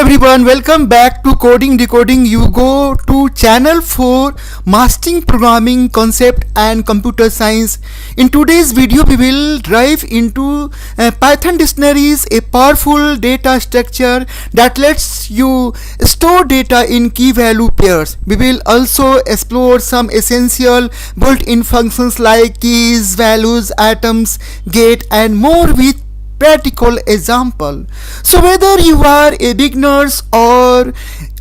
everyone, welcome back to Coding Decoding. You go to channel for mastering programming concept and computer science. In today's video we will dive into Python dictionaries, a powerful data structure that lets you store data in key value pairs. We will also explore some essential built-in functions like keys, values, atoms, get and more with practical example. So whether you are a beginners or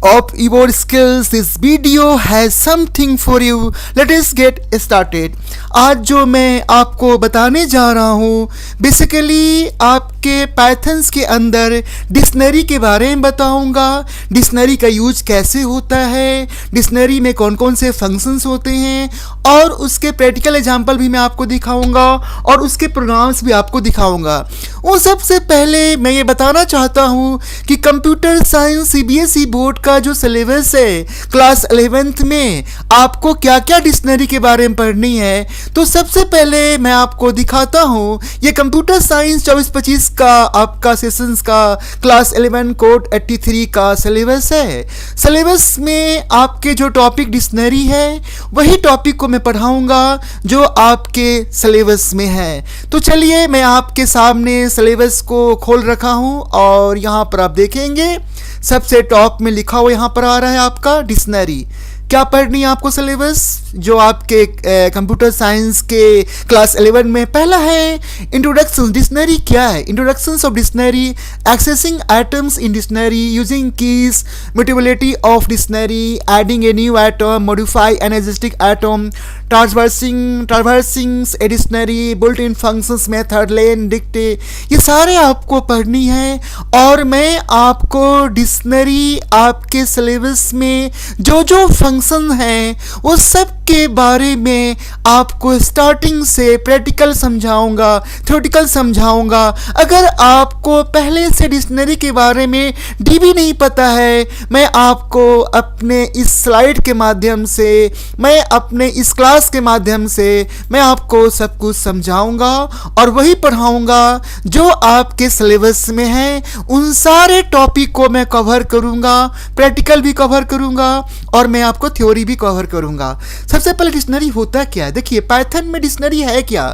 of your skills, this video has something for you. Let us get started. आज जो मैं आपको बताने जा रहा हूँ basically आपके pythons के अंदर डिक्शनरी के बारे में बताऊंगा. डिक्शनरी का यूज कैसे होता है, डिक्शनरी में कौन कौन से फंक्शंस होते हैं और उसके प्रैक्टिकल एग्जांपल भी मैं आपको दिखाऊंगा और उसके प्रोग्राम्स भी आपको दिखाऊंगा. वो सबसे पहले मैं ये बताना चाहता हूँ कि कंप्यूटर साइंस सीबीएसई बोर्ड का जो सिलेबस है क्लास 11th में आपको क्या क्या डिक्शनरी के बारे में पढ़नी है. तो सबसे पहले मैं आपको दिखाता हूँ ये कंप्यूटर साइंस 24-25 का आपका सेशंस का क्लास 11 कोड 83 का सिलेबस है. सिलेबस में आपके जो टॉपिक डिक्शनरी है वही टॉपिक को मैं पढ़ाऊँगा जो आपके सिलेबस में है. तो चलिए मैं आपके सामने सिलेबस को खोल रखा हूँ और यहाँ पर आप देखेंगे सबसे टॉप में लिखा हुआ यहाँ पर आ रहा है आपका डिक्शनरी. क्या पढ़नी है आपको सिलेबस जो आपके कंप्यूटर साइंस के क्लास 11 में पहला है इंट्रोडक्शन. डिक्शनरी क्या है? Introductions of dictionary, accessing items in dictionary, using keys, mutability of dictionary, adding a new item, modify an existing item, traversing a dictionary, built in functions, method, len, dict, ये सारे आपको पढ़नी है. और मैं आपको डिक्शनरी आपके सिलेबस में जो जो फंक्शन हैं वो सब के बारे में आपको स्टार्टिंग से प्रैक्टिकल समझाऊंगा, थ्योरेटिकल समझाऊंगा. अगर आपको पहले से डिक्शनरी के बारे में भी नहीं पता है, मैं आपको अपने इस स्लाइड के माध्यम से, मैं अपने इस क्लास के माध्यम से मैं आपको सब कुछ समझाऊंगा और वही पढ़ाऊंगा जो आपके सिलेबस में है. उन सारे टॉपिक को मैं कवर करूंगा, प्रैक्टिकल भी कवर करूंगा और मैं आपको थ्योरी भी कवर करूंगा. सबसे पहले डिक्शनरी होता क्या है? देखिए पाइथन में डिक्शनरी है क्या.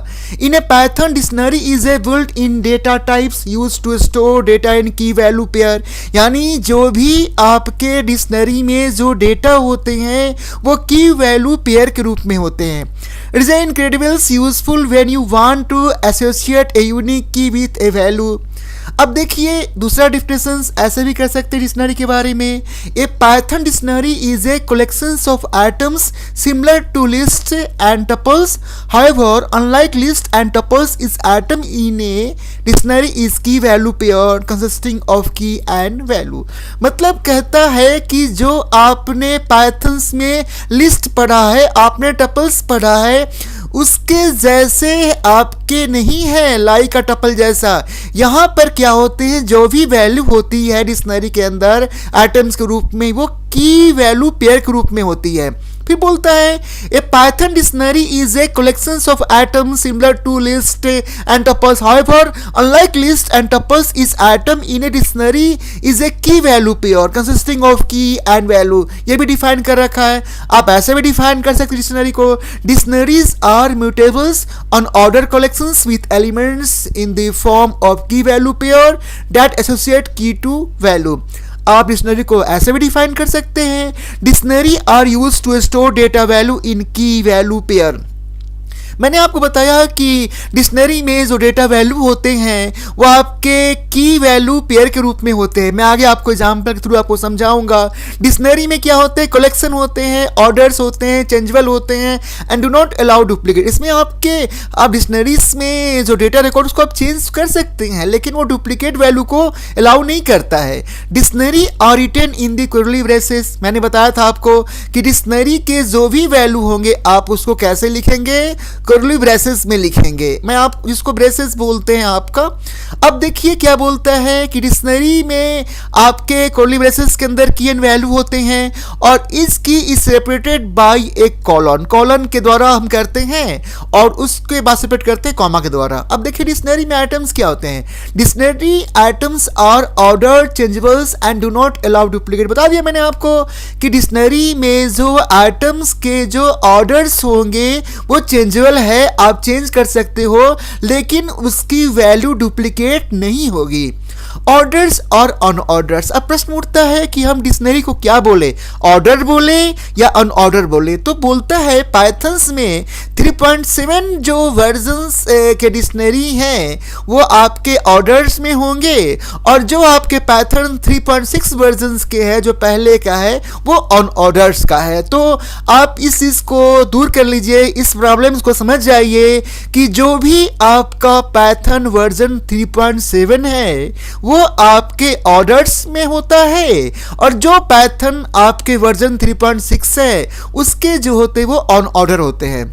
In a Python dictionary is a built in data types used to store data in key value pair. यानी जो भी आपके डिक्शनरी में जो डेटा होते हैं वो की वैल्यू पेयर के रूप में होते हैं. It is incredibles useful when you want to associate a unique key with a value. अब देखिए दूसरा डिफिनेशन ऐसे भी कर सकते हैं डिक्शनरी के बारे में. A Python dictionary is a collections of items similar to list and tuples. However unlike list and tuples is item in a dictionary is key value pair consisting of key and value. मतलब कहता है कि जो आपने pythons में list पढ़ा है, आपने टपल्स पढ़ा है, उसके जैसे आपके नहीं है लाइक का टपल जैसा. यहाँ पर क्या होते हैं जो भी वैल्यू होती है डिक्शनरी के अंदर आइटम्स के रूप में वो की वैल्यू पेयर के रूप में होती है. फिर बोलता है a Python dictionary is a collections of items similar to list and tuples. However unlike list and tuples is item in a dictionary is a key value pair consisting of key and value. ये भी define कर रखा है. आप ऐसे भी define कर सकते डिक्शनरी को. Dictionaries are mutables on order collections with elements in the form of key value pair that associate key to value. आप डिक्शनरी को ऐसे भी डिफाइन कर सकते हैं. Dictionary are used to store data value in key value pair. मैंने आपको बताया कि डिक्शनरी में जो डेटा वैल्यू होते हैं वो आपके की वैल्यू पेयर के रूप में होते हैं. मैं आगे आपको एग्जांपल के थ्रू आपको समझाऊंगा. डिक्शनरी में क्या होते हैं? कलेक्शन होते हैं, ऑर्डर्स होते हैं, चेंजेबल होते हैं and do not allow duplicate. इसमें आप डिक्शनरीज में जो डेटा रिकॉर्ड उसको आप चेंज कर सकते हैं लेकिन वो डुप्लीकेट वैल्यू को अलाउ नहीं करता है. Dictionary are written in the curly braces. मैंने बताया था आपको कि डिक्शनरी के जो भी वैल्यू होंगे आप उसको कैसे लिखेंगे? कर्ली ब्रेसेस में लिखेंगे, मैं आप जिसको ब्रेसेस बोलते हैं आपका। अब देखिए क्या बोलता है कि डिक्शनरी में आपके कर्ली ब्रेसेस के अंदर की एंड वैल्यू होते हैं और इसकी इज सेपरेटेड बाय एक कॉलन, कॉलन के द्वारा हम करते हैं और उसके बाद सेपरेट करते हैं कॉमा के द्वारा। अब देखिए डिक्शनरी में आइटम्स क्या होते हैं। Dictionary items are order changeables and do not allow duplicate. बता दिया मैंने आपको कि डिक्शनरी में जो आइटम्स के जो ऑर्डर्स होंगे वो चेंजेबल है, आप चेंज कर सकते हो, लेकिन उसकी वैल्यू डुप्लीकेट नहीं होगी। ऑर्डर्स और अनऑर्डर्स। अब प्रश्न उठता है कि हम डिक्शनरी को क्या बोले, ऑर्डर बोले या अनऑर्डर बोले। तो बोलता है पाइथन्स में 3.7 जो वर्जन्स के डिक्शनरी हैं वो आपके ऑर्डर्स में होंगे और जो आपके पाइथन 3.6 वर्जन्स के हैं जो पहले का है वो अनऑर्डर्स का है। तो आप इस चीज़ को दूर कर लीजिए, इस प्रॉब्लम्स को समझ जाइए कि जो भी आपका पाइथन वर्जन 3.7 है वो आपके ऑर्डर्स में होता है और जो पाइथन आपके वर्जन 3.6 है उसके जो होते हैं वो ऑन ऑर्डर होते हैं।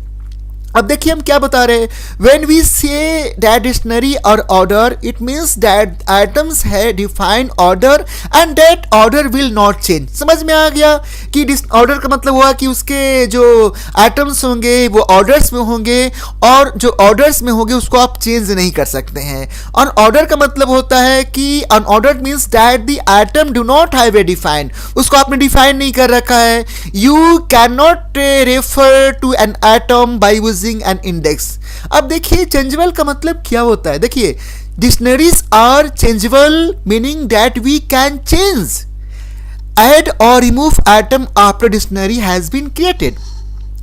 अब देखिए हम क्या बता रहे हैं, when we say that dictionary are order it means that items है defined order and that order will not change. समझ में आ गया कि ऑर्डर का मतलब हुआ कि उसके जो आइटम्स होंगे वो ऑर्डर्स में होंगे और जो ऑर्डर्स में होंगे उसको आप चेंज नहीं कर सकते हैं। अनऑर्डर का मतलब होता है कि unordered means that the item do not have a defined, उसको आपने डिफाइन नहीं कर रखा है। You can not refer to an item by an index. अब देखिए चेंजेबल का मतलब क्या होता है। देखिए dictionaries are changeable meaning that we can change add और remove item after dictionary has been created.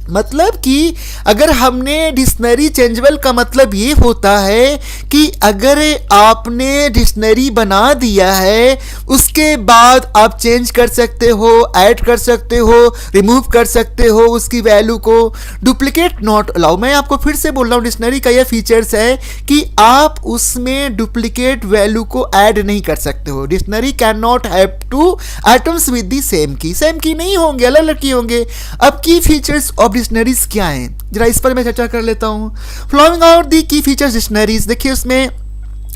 मतलब कि अगर हमने डिक्शनरी चेंजेबल का मतलब ये होता है कि अगर आपने डिक्शनरी बना दिया है उसके बाद आप चेंज कर सकते हो, ऐड कर सकते हो, रिमूव कर सकते हो उसकी वैल्यू को। डुप्लीकेट नॉट अलाउ, मैं आपको फिर से बोल रहा हूँ डिक्शनरी का यह फीचर्स है कि आप उसमें डुप्लीकेट वैल्यू को ऐड नहीं कर सकते हो। Dictionary can not have two items with the same key, same key नहीं होंगे, अलग अलग की होंगे। अब की फीचर्स ऑफ डिक्शनरीज क्या हैं जरा इस पर मैं चर्चा कर लेता हूं। फ्लोइंग आउट दी की फीचर्स डिक्शनरीज। देखिए उसमें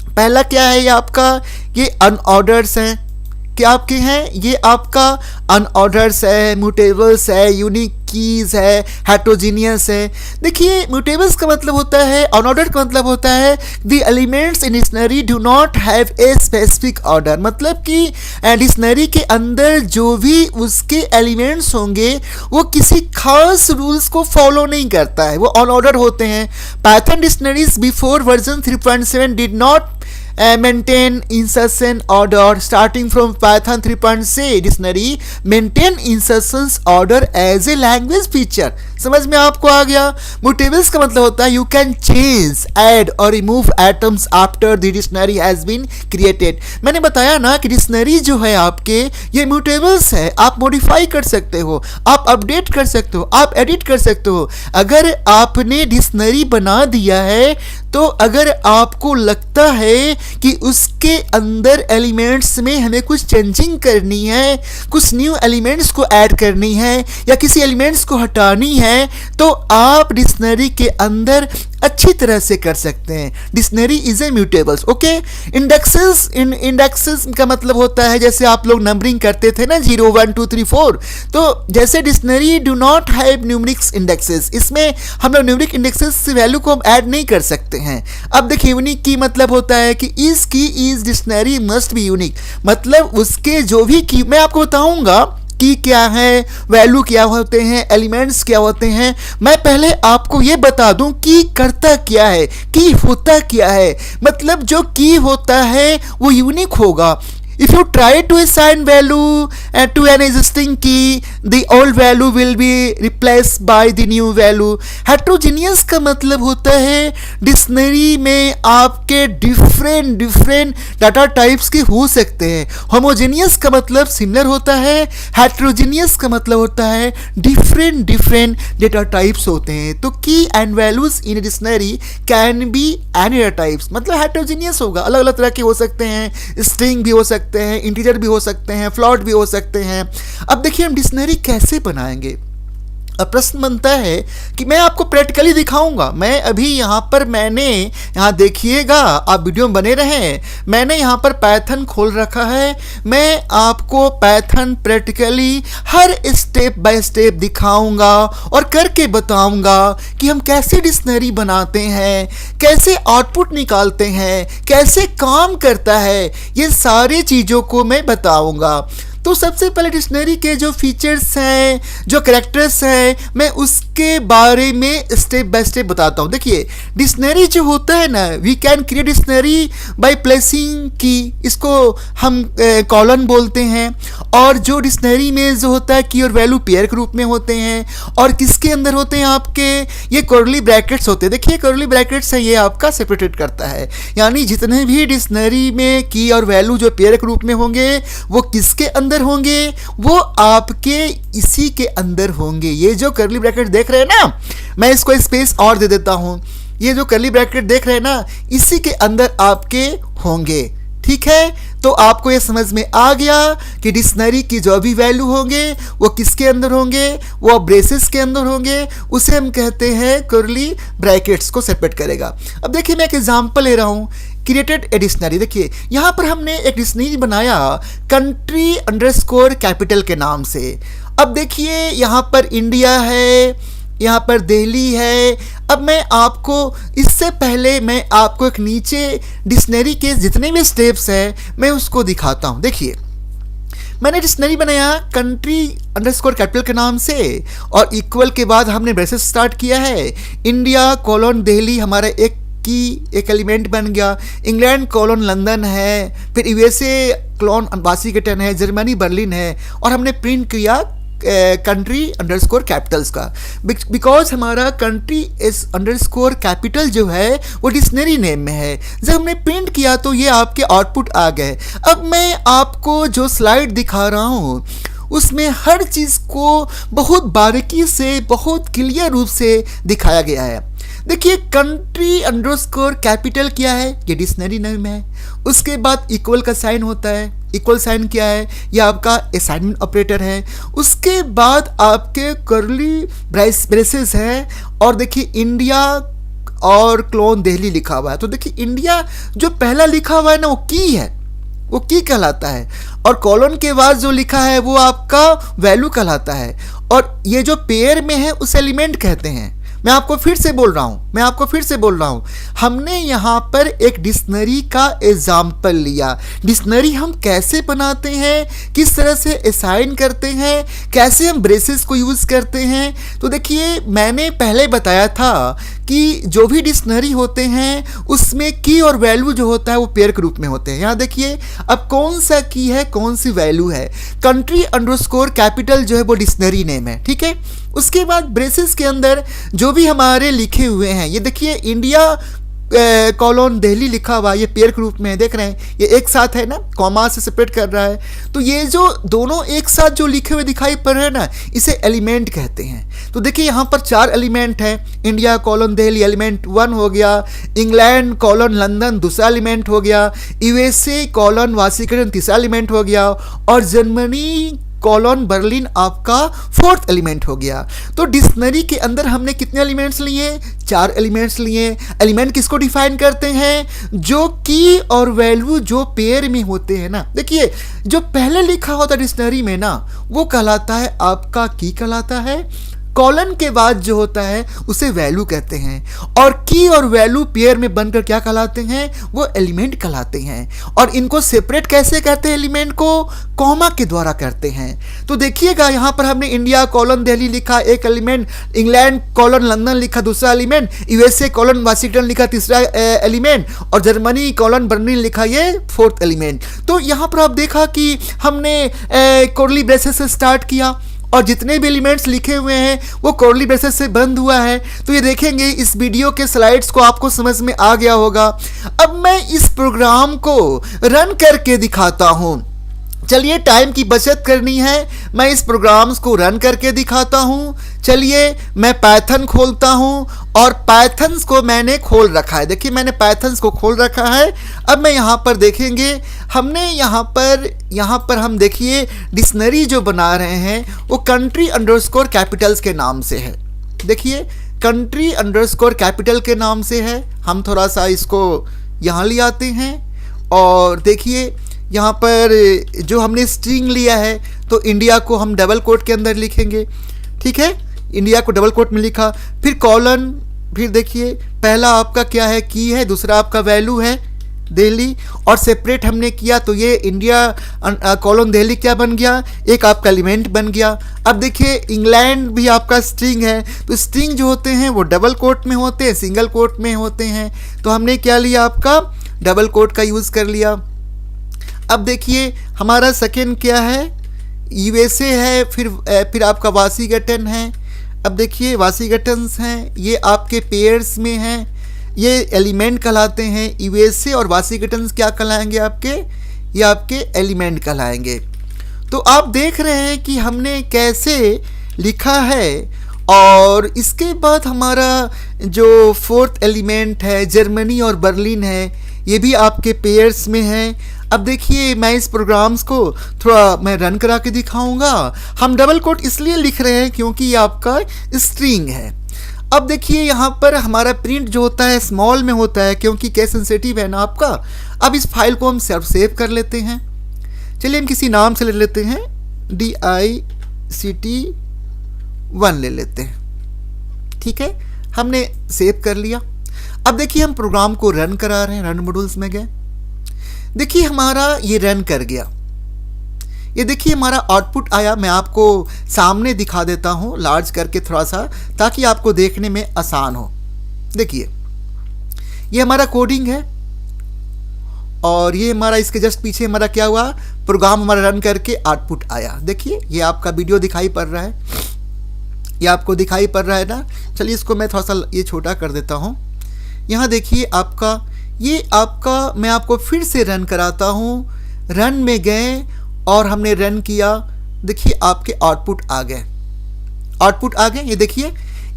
पहला क्या है, ये आपका ये अनऑर्डर्स हैं, क्या आपके हैं ये आपका अनऑर्डर्स है, म्यूटेबल्स है, यूनिक कीज है, हेट्रोजीनियस है। देखिए म्यूटेबल्स का मतलब होता है, अनऑर्डर्ड का मतलब होता है the elements in dictionary do not have a specific order. मतलब कि डिक्शनरी के अंदर जो भी उसके एलिमेंट्स होंगे वो किसी खास रूल्स को फॉलो नहीं करता है, वो अनऑर्डर होते हैं। Python dictionaries before version 3.7 did not maintain insertion order. Starting from Python 3.6 dictionary maintain insertions order as a language feature. समझ में आपको आ गया। म्यूटेबल्स का मतलब होता है यू कैन चेंज, ऐड और remove items after the dictionary has been created. मैंने बताया ना कि डिक्शनरी जो है आपके ये म्यूटेबल्स है, आप मॉडिफाई कर सकते हो, आप अपडेट कर सकते हो, आप एडिट कर सकते हो। अगर आपने डिक्शनरी बना दिया है तो अगर आपको लगता है कि उसके अंदर एलिमेंट्स में हमें कुछ चेंजिंग करनी है, कुछ न्यू एलिमेंट्स को ऐड करनी है या किसी एलिमेंट्स को हटानी है, तो आप डिक्शनरी के अंदर अच्छी तरह से कर सकते हैं। Dictionary is a mutables. Okay, indexes का मतलब होता है जैसे आप लोग नंबरिंग करते थे ना 0 1 2 3 4, तो जैसे dictionary do not have numeric indexes, इसमें हम लोग न्यूमेरिक इंडेक्सेस से वैल्यू को हम ऐड नहीं कर सकते हैं। अब देखिए यूनिक की मतलब होता है कि इस की is dictionary must be unique, मतलब उसके जो भी की मैं आपको बताऊंगा की क्या है, वैल्यू क्या होते हैं, एलिमेंट्स क्या होते हैं। मैं पहले आपको ये बता दूं की करता क्या है, की होता क्या है। मतलब जो की होता है वो यूनिक होगा। If you try to assign value to an existing key, the old value will be replaced by the new value. Heterogeneous का मतलब होता है डिक्शनरी में आपके डिफरेंट डाटा टाइप्स के हो सकते हैं। होमोजेनियस का मतलब सिमिलर होता है, हेटेरोजेनियस का मतलब होता है डिफरेंट डाटा टाइप्स होते हैं। तो की and values in dictionary can be any data types, मतलब हेटेरोजेनियस होगा, अलग अलग तरह के हो सकते हैं, स्ट्रिंग भी हो सकते हैं, इंटीजर भी हो सकते हैं, फ्लोट भी हो सकते हैं। अब देखिए हम डिक्शनरी कैसे बनाएंगे। अब प्रश्न बनता है कि मैं आपको प्रैक्टिकली दिखाऊंगा। मैं अभी यहाँ पर यहाँ देखिएगा, आप वीडियो में बने रहें। मैंने यहाँ पर पाइथन खोल रखा है। मैं आपको Python practically her step by step दिखाऊंगा और करके बताऊंगा कि हम कैसे डिक्शनरी बनाते हैं, कैसे आउटपुट निकालते हैं, कैसे काम करता है, ये सारी चीज़ों को मैं बताऊंगा। तो सबसे पहले डिक्शनरी के जो फीचर्स हैं, जो कैरेक्टर्स हैं, मैं उसके बारे में स्टेप बाय स्टेप बताता हूँ। देखिए, डिक्शनरी जो होता है ना, we can create dictionary by placing key, इसको हम कॉलन बोलते हैं। और जो डिक्शनरी में जो होता है की और वैल्यू पेयर के रूप में होते हैं, और किसके अंदर होते हैं आपके ये कर्ली ब्रैकेट्स होते हैं। देखिए, कर्ली ब्रैकेट्स है, ये आपका सेपरेटेड करता है, यानी जितने भी डिक्शनरी में की और वैल्यू जो पेयर के रूप में होंगे वो किसके अंदर होंगे, वो आपके इसी के अंदर होंगे। ये जो कर्ली ब्रैकेट देख रहे हैं ना, मैं इसको स्पेस और दे देता हूं। ये जो कर्ली ब्रैकेट देख रहे हैं ना, इसी के अंदर आपके होंगे। ठीक है, तो आपको ये समझ में आ गया कि डिक्शनरी की जो भी वैल्यू होंगे वो किसके अंदर होंगे, वो ब्रेसेस के अंदर होंगे। उसे हम कहते हैं कर्ली ब्रैकेट्स को सेपरेट करेगा। अब देखिए, मैं एक एग्जांपल ले रहा हूँ, क्रिएटेड ए डिक्शनरी। देखिए, यहाँ पर हमने एक डिक्शनरी बनाया कंट्री अंडरस्कोर कैपिटल के नाम से। अब देखिए, यहाँ पर इंडिया है, यहाँ पर दिल्ली है। अब मैं आपको इससे पहले मैं आपको एक नीचे डिक्शनरी के जितने भी स्टेप्स हैं मैं उसको दिखाता हूँ। देखिए, मैंने डिक्शनरी बनाया कंट्री अंडरस्कोर कैपिटल के नाम से, और इक्वल के बाद हमने ब्रेसेस स्टार्ट किया है। इंडिया कोलन दिल्ली हमारा एक एलिमेंट बन गया। इंग्लैंड कोलन लंदन है, फिर यूएसए कोलन वाशिंगटन है, जर्मनी बर्लिन है, और हमने प्रिंट किया कंट्री अंडरस्कोर कैपिटल्स का, बिकॉज हमारा कंट्री अंडरस्कोर कैपिटल जो है वो डिक्शनरी नेम में है। जब हमने प्रिंट किया तो ये आपके आउटपुट आ गए। अब मैं आपको जो स्लाइड दिखा रहा हूँ उसमें हर चीज़ को बहुत बारीकी से, बहुत क्लियर रूप से दिखाया गया है। देखिए, कंट्री अंडरस्कोर कैपिटल क्या है, ये डिक्शनरी नेम है। उसके बाद इक्वल का साइन होता है। इक्वल साइन क्या है, ये आपका असाइनमेंट ऑपरेटर है। उसके बाद आपके कर्ली ब्रेसेस है, और देखिए इंडिया और क्लोन दिल्ली लिखा हुआ है। तो देखिए, इंडिया जो पहला लिखा हुआ है ना, वो की है, वो की कहलाता है, और कॉलन के बाद जो लिखा है वो आपका वैल्यू कहलाता है, और ये जो पेयर में है उस एलिमेंट कहते हैं। मैं आपको फिर से बोल रहा हूँ, हमने यहाँ पर एक डिक्शनरी का एग्जाम्पल लिया। डिक्शनरी हम कैसे बनाते हैं, किस तरह से असाइन करते हैं, कैसे हम ब्रेसेस को यूज़ करते हैं। तो देखिए, मैंने पहले बताया था कि जो भी डिक्शनरी होते हैं उसमें की और वैल्यू जो होता है वो पेयर के रूप में होते हैं। यहाँ देखिए, अब कौन सा की है, कौन सी वैल्यू है। कंट्री अंडरस्कोर कैपिटल जो है वो डिक्शनरी नेम है। ठीक है, उसके बाद ब्रेसेस के अंदर जो भी हमारे लिखे हुए हैं, ये देखिए इंडिया कॉलोन दिल्ली लिखा हुआ, ये पेयर के रूप में है, देख रहे हैं, ये एक साथ है ना, कॉमा से सेपरेट कर रहा है। तो ये जो दोनों एक साथ जो लिखे हुए दिखाई पड़ रहे हैं ना, इसे एलिमेंट कहते हैं। तो देखिए, यहाँ पर 4 एलिमेंट है। इंडिया कॉलोन दिल्ली एलिमेंट 1 हो गया, इंग्लैंड कॉलोन लंदन दूसरा एलिमेंट हो गया, यूएसए कॉलोन वाशिंगटन तीसरा एलिमेंट हो गया, और जर्मनी कॉलन बर्लिन आपका 4th एलिमेंट हो गया। तो डिक्शनरी के अंदर हमने कितने एलिमेंट्स लिए, 4 एलिमेंट्स लिए। एलिमेंट किसको डिफाइन करते हैं, जो की और वैल्यू जो पेयर में होते हैं ना। देखिए, जो पहले लिखा होता है डिक्शनरी में ना, वो कहलाता है आपका की कहलाता है। कॉलन के बाद जो होता है उसे वैल्यू कहते हैं, और की और वैल्यू पेयर में बनकर क्या कहलाते हैं, वो एलिमेंट कहलाते हैं। और इनको सेपरेट कैसे करते हैं, एलिमेंट को कॉमा के द्वारा करते हैं। तो देखिएगा, यहाँ पर हमने इंडिया कॉलन दिल्ली लिखा एक एलिमेंट, इंग्लैंड कॉलन लंदन लिखा दूसरा एलिमेंट, यूएसए कॉलन वाशिंगटन लिखा तीसरा एलिमेंट, और जर्मनी कॉलन बर्लिन लिखा ये 4th एलिमेंट। तो यहाँ पर आप देखा कि हमने कर्ली ब्रेसेस से स्टार्ट किया, और जितने भी एलिमेंट्स लिखे हुए हैं वो कर्ली ब्रेसेस से बंद हुआ है। तो ये देखेंगे, इस वीडियो के स्लाइड्स को आपको समझ में आ गया होगा। अब मैं इस प्रोग्राम को रन करके दिखाता हूँ चलिए टाइम की बचत करनी है, मैं इस प्रोग्राम्स को रन करके दिखाता हूँ। चलिए मैं पाइथन खोलता हूँ और पाइथन्स को मैंने खोल रखा है। देखिए मैंने पाइथन्स को खोल रखा है। अब मैं यहाँ पर देखेंगे, हमने यहाँ पर हम देखिए डिक्शनरी जो बना रहे हैं वो कंट्री अंडरस्कोर कैपिटल्स के नाम से है। देखिए कंट्री अंडरस्कोर कैपिटल के नाम से है। हम थोड़ा सा इसको यहाँ ले आते हैं और देखिए यहाँ पर जो हमने स्ट्रिंग लिया है तो इंडिया को हम डबल कोट के अंदर लिखेंगे। ठीक है, इंडिया को डबल कोट में लिखा, फिर कॉलन, फिर देखिए पहला आपका क्या है, की है, दूसरा आपका वैल्यू है दिल्ली, और सेपरेट हमने किया तो ये इंडिया कॉलन दिल्ली क्या बन गया, एक आपका एलिमेंट बन गया। अब देखिए इंग्लैंड भी आपका स्ट्रिंग है, तो स्ट्रिंग जो होते हैं वो डबल कोट में होते हैं, सिंगल कोट में होते हैं, तो हमने क्या लिया, आपका डबल कोट का यूज़ कर लिया। अब देखिए हमारा सेकेंड क्या है, यूएसए है, फिर आपका वाशिंगटन है। अब देखिए वाशिंगटन्स हैं, ये आपके पेयर्स में हैं, ये एलिमेंट कहलाते हैं। यूएसए और वाशिंगटन्स क्या कहलाएंगे आपके, ये आपके एलिमेंट कहलाएंगे। तो आप देख रहे हैं कि हमने कैसे लिखा है। और इसके बाद हमारा जो फोर्थ एलिमेंट है जर्मनी और बर्लिन है, ये भी आपके पेयर्स में है। अब देखिए मैं इस प्रोग्राम्स को थोड़ा मैं रन करा के दिखाऊंगा। हम डबल कोट इसलिए लिख रहे हैं क्योंकि ये आपका स्ट्रिंग है। अब देखिए यहाँ पर हमारा प्रिंट जो होता है स्मॉल में होता है क्योंकि केस सेंसिटिव है ना आपका। अब इस फाइल को हम सेव कर लेते हैं। चलिए हम किसी नाम से ले लेते हैं, DICT1 ले लेते हैं। ठीक है, हमने सेव कर लिया। अब देखिए हम प्रोग्राम को रन करा रहे हैं, रन मॉड्यूल्स में गए, देखिए हमारा ये रन कर गया। ये देखिए हमारा आउटपुट आया। मैं आपको सामने दिखा देता हूँ लार्ज करके थोड़ा सा, ताकि आपको देखने में आसान हो। देखिए ये हमारा कोडिंग है और ये हमारा इसके जस्ट पीछे हमारा क्या हुआ, प्रोग्राम हमारा रन करके आउटपुट आया। देखिए ये आपका वीडियो दिखाई पड़ रहा है, ये आपको दिखाई पड़ रहा है ना। चलिए इसको मैं थोड़ा सा ये छोटा कर देता हूँ। यहाँ देखिए आपका ये आपका, मैं आपको फिर से रन कराता हूँ। रन में गए और हमने रन किया, देखिए आपके आउटपुट आ गए, आउटपुट आ गए। ये देखिए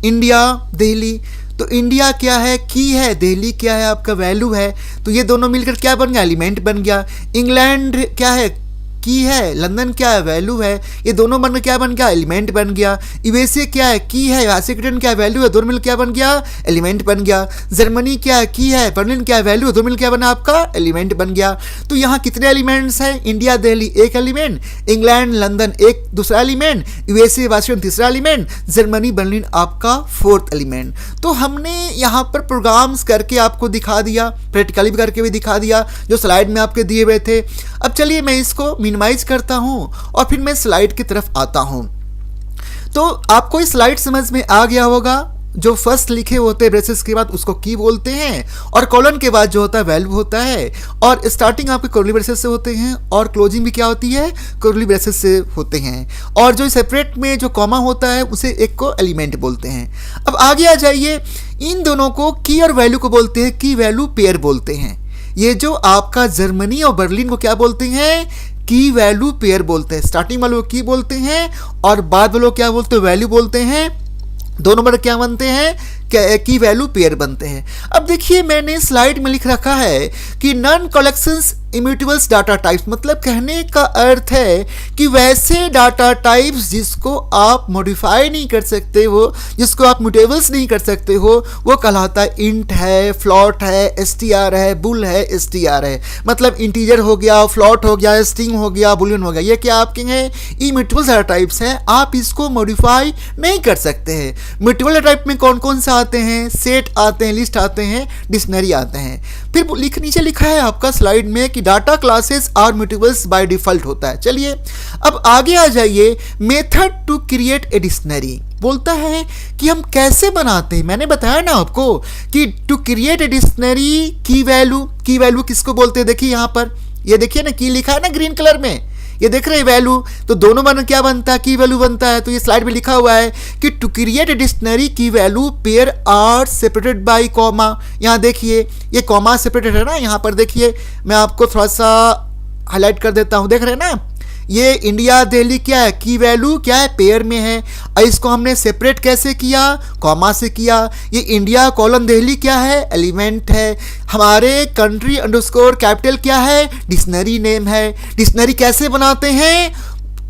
इंडिया दिल्ली, तो इंडिया क्या है, की है, दिल्ली क्या है, आपका वैल्यू है, तो ये दोनों मिलकर क्या बन गया, एलिमेंट बन गया। इंग्लैंड क्या है, की है, लंदन क्या है, वैल्यू है, ये दोनों बनकर क्या बन गया, एलिमेंट बन गया। यूएसए क्या है, की है, वाशिंगटन क्या है, वैल्यू है, दोनों मिलकर क्या बन गया, एलिमेंट बन गया। जर्मनी क्या है, की है, बर्लिन क्या है, वैल्यू है, दोनों मिलकर क्या बना आपका, एलिमेंट बन गया। तो यहाँ कितने एलिमेंट्स हैं, इंडिया दिल्ली एक एलिमेंट, इंग्लैंड लंदन एक दूसरा एलिमेंट, यूएसए वाशिंगटन तीसरा एलिमेंट, जर्मनी बर्लिन आपका फोर्थ एलिमेंट। तो हमने यहाँ पर प्रोग्राम्स करके आपको दिखा दिया, प्रैक्टिकली भी करके भी दिखा दिया जो स्लाइड में आपके दिए हुए थे। अब चलिए मैं इसको मिनिमाइज करता हूं और फिर मैं स्लाइड की तरफ आता हूं। तो आपको ये स्लाइड समझ में आ गया होगा। जो फर्स्ट लिखे होते हैं ब्रेसेस के बाद उसको की बोलते हैं, और कॉलन के बाद जो होता है वैल्यू होता है, और स्टार्टिंग आपके कर्ली ब्रेसेस से होते हैं और क्लोजिंग भी क्या होती है, कर्ली ब्रेसेस से होते हैं। और जो सेपरेट में जो कॉमा होता है उसे एक को एलिमेंट बोलते हैं। अब आगे आ जाइए, इन दोनों को की और वैल्यू को बोलते हैं की वैल्यू पेयर बोलते हैं। ये जो आपका जर्मनी और बर्लिन को क्या बोलते हैं, की वैल्यू पेयर बोलते हैं। स्टार्टिंग वालों को की बोलते हैं और बाद वालों क्या बोलते हैं, वैल्यू बोलते हैं। दोनों बार क्या बनते हैं, की वैल्यू पेयर बनते हैं। अब देखिए मैंने स्लाइड में लिख रखा है कि नॉन कलेक्शंस इम्यूटेबल्स डाटा टाइप्स, मतलब कहने का अर्थ है कि वैसे डाटा टाइप्स जिसको आप मॉडिफाई नहीं कर सकते हो, जिसको आप म्यूटेबल्स नहीं कर सकते हो, वो कहलाता है इंट है, फ्लॉट है, str है, बुल है, str है। मतलब इंटीजर हो गया, फ्लॉट हो गया, स्ट्रिंग हो गया, बुलियन हो गया, ये क्या आपके हैं, इम्यूटेबल्स डाटा टाइप्स हैं। आप इसको मॉडिफाई नहीं कर सकते हैं। म्यूटेबल डाटा टाइप में कौन कौन से आते हैं, सेट आते हैं, लिस्ट आते हैं, डिक्शनरी आते हैं। फिर नीचे लिखा है आपका स्लाइड में कि data classes are mutables by default होता है। चलिए अब आगे आ जाइए, method to create a dictionary बोलता है कि हम कैसे बनाते हैं। मैंने बताया ना आपको कि to create a dictionary key value किसको बोलते हैं। देखिए यहाँ पर ये देखिए ना, की लिखा है ना ग्रीन कलर में, ये देख रहे हैं वैल्यू, तो दोनों बन क्या बनता है, की वैल्यू बनता है। तो ये स्लाइड में लिखा हुआ है कि to create a dictionary key value pair are separated by comma. यहाँ देखिए ये कॉमा सेपरेटेड है ना, यहाँ पर देखिए मैं आपको थोड़ा सा हाईलाइट कर देता हूँ, देख रहे हैं ना, ये इंडिया दिल्ली क्या है, की वैल्यू क्या है, पेयर में है। और इसको हमने सेपरेट कैसे किया, कॉमा से किया। ये इंडिया कॉलन दिल्ली क्या है, एलिमेंट है। हमारे कंट्री अंडरस्कोर कैपिटल क्या है, डिक्शनरी नेम है। डिक्शनरी कैसे बनाते हैं,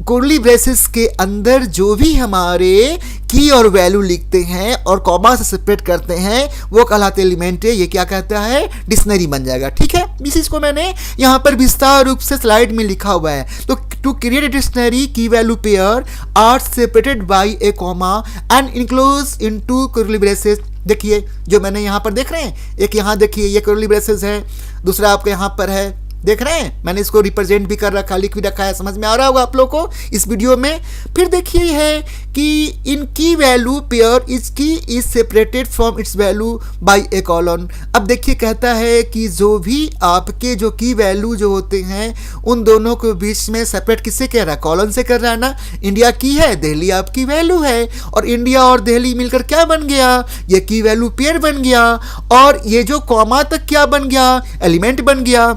कर्ली ब्रेसेस के अंदर जो भी हमारे की और वैल्यू लिखते हैं और कॉमा से सेपरेट करते हैं वो कहलाते एलिमेंट है। ये क्या कहता है, डिक्शनरी बन जाएगा। ठीक है, इस चीज को मैंने यहाँ पर विस्तार रूप से स्लाइड में लिखा हुआ है। तो to create a dictionary key value pair are separated by a comma and enclose into curly braces. देखिए जो मैंने यहाँ पर देख रहे हैं, एक यहाँ देखिए ये कर्ली ब्रेसेस है, दूसरा आपके यहाँ पर है, देख रहे हैं, मैंने इसको रिप्रेजेंट भी कर रखा, लिख भी रखा है। समझ में आ रहा होगा आप लोग को इस वीडियो में। फिर देखिए है कि इनकी वैल्यू पेयर इसकी is separated from its value by A colon. अब देखिए कहता है कि जो भी आपके जो की वैल्यू जो होते हैं उन दोनों के बीच में सेपरेट किससे कह रहा है, कॉलन से कर रहा है ना। इंडिया की है, दिल्ली आपकी वैल्यू है, और इंडिया और दिल्ली मिलकर क्या बन गया, ये की वैल्यू पेयर बन गया। और ये जो कॉमा तक क्या बन गया, एलिमेंट बन गया।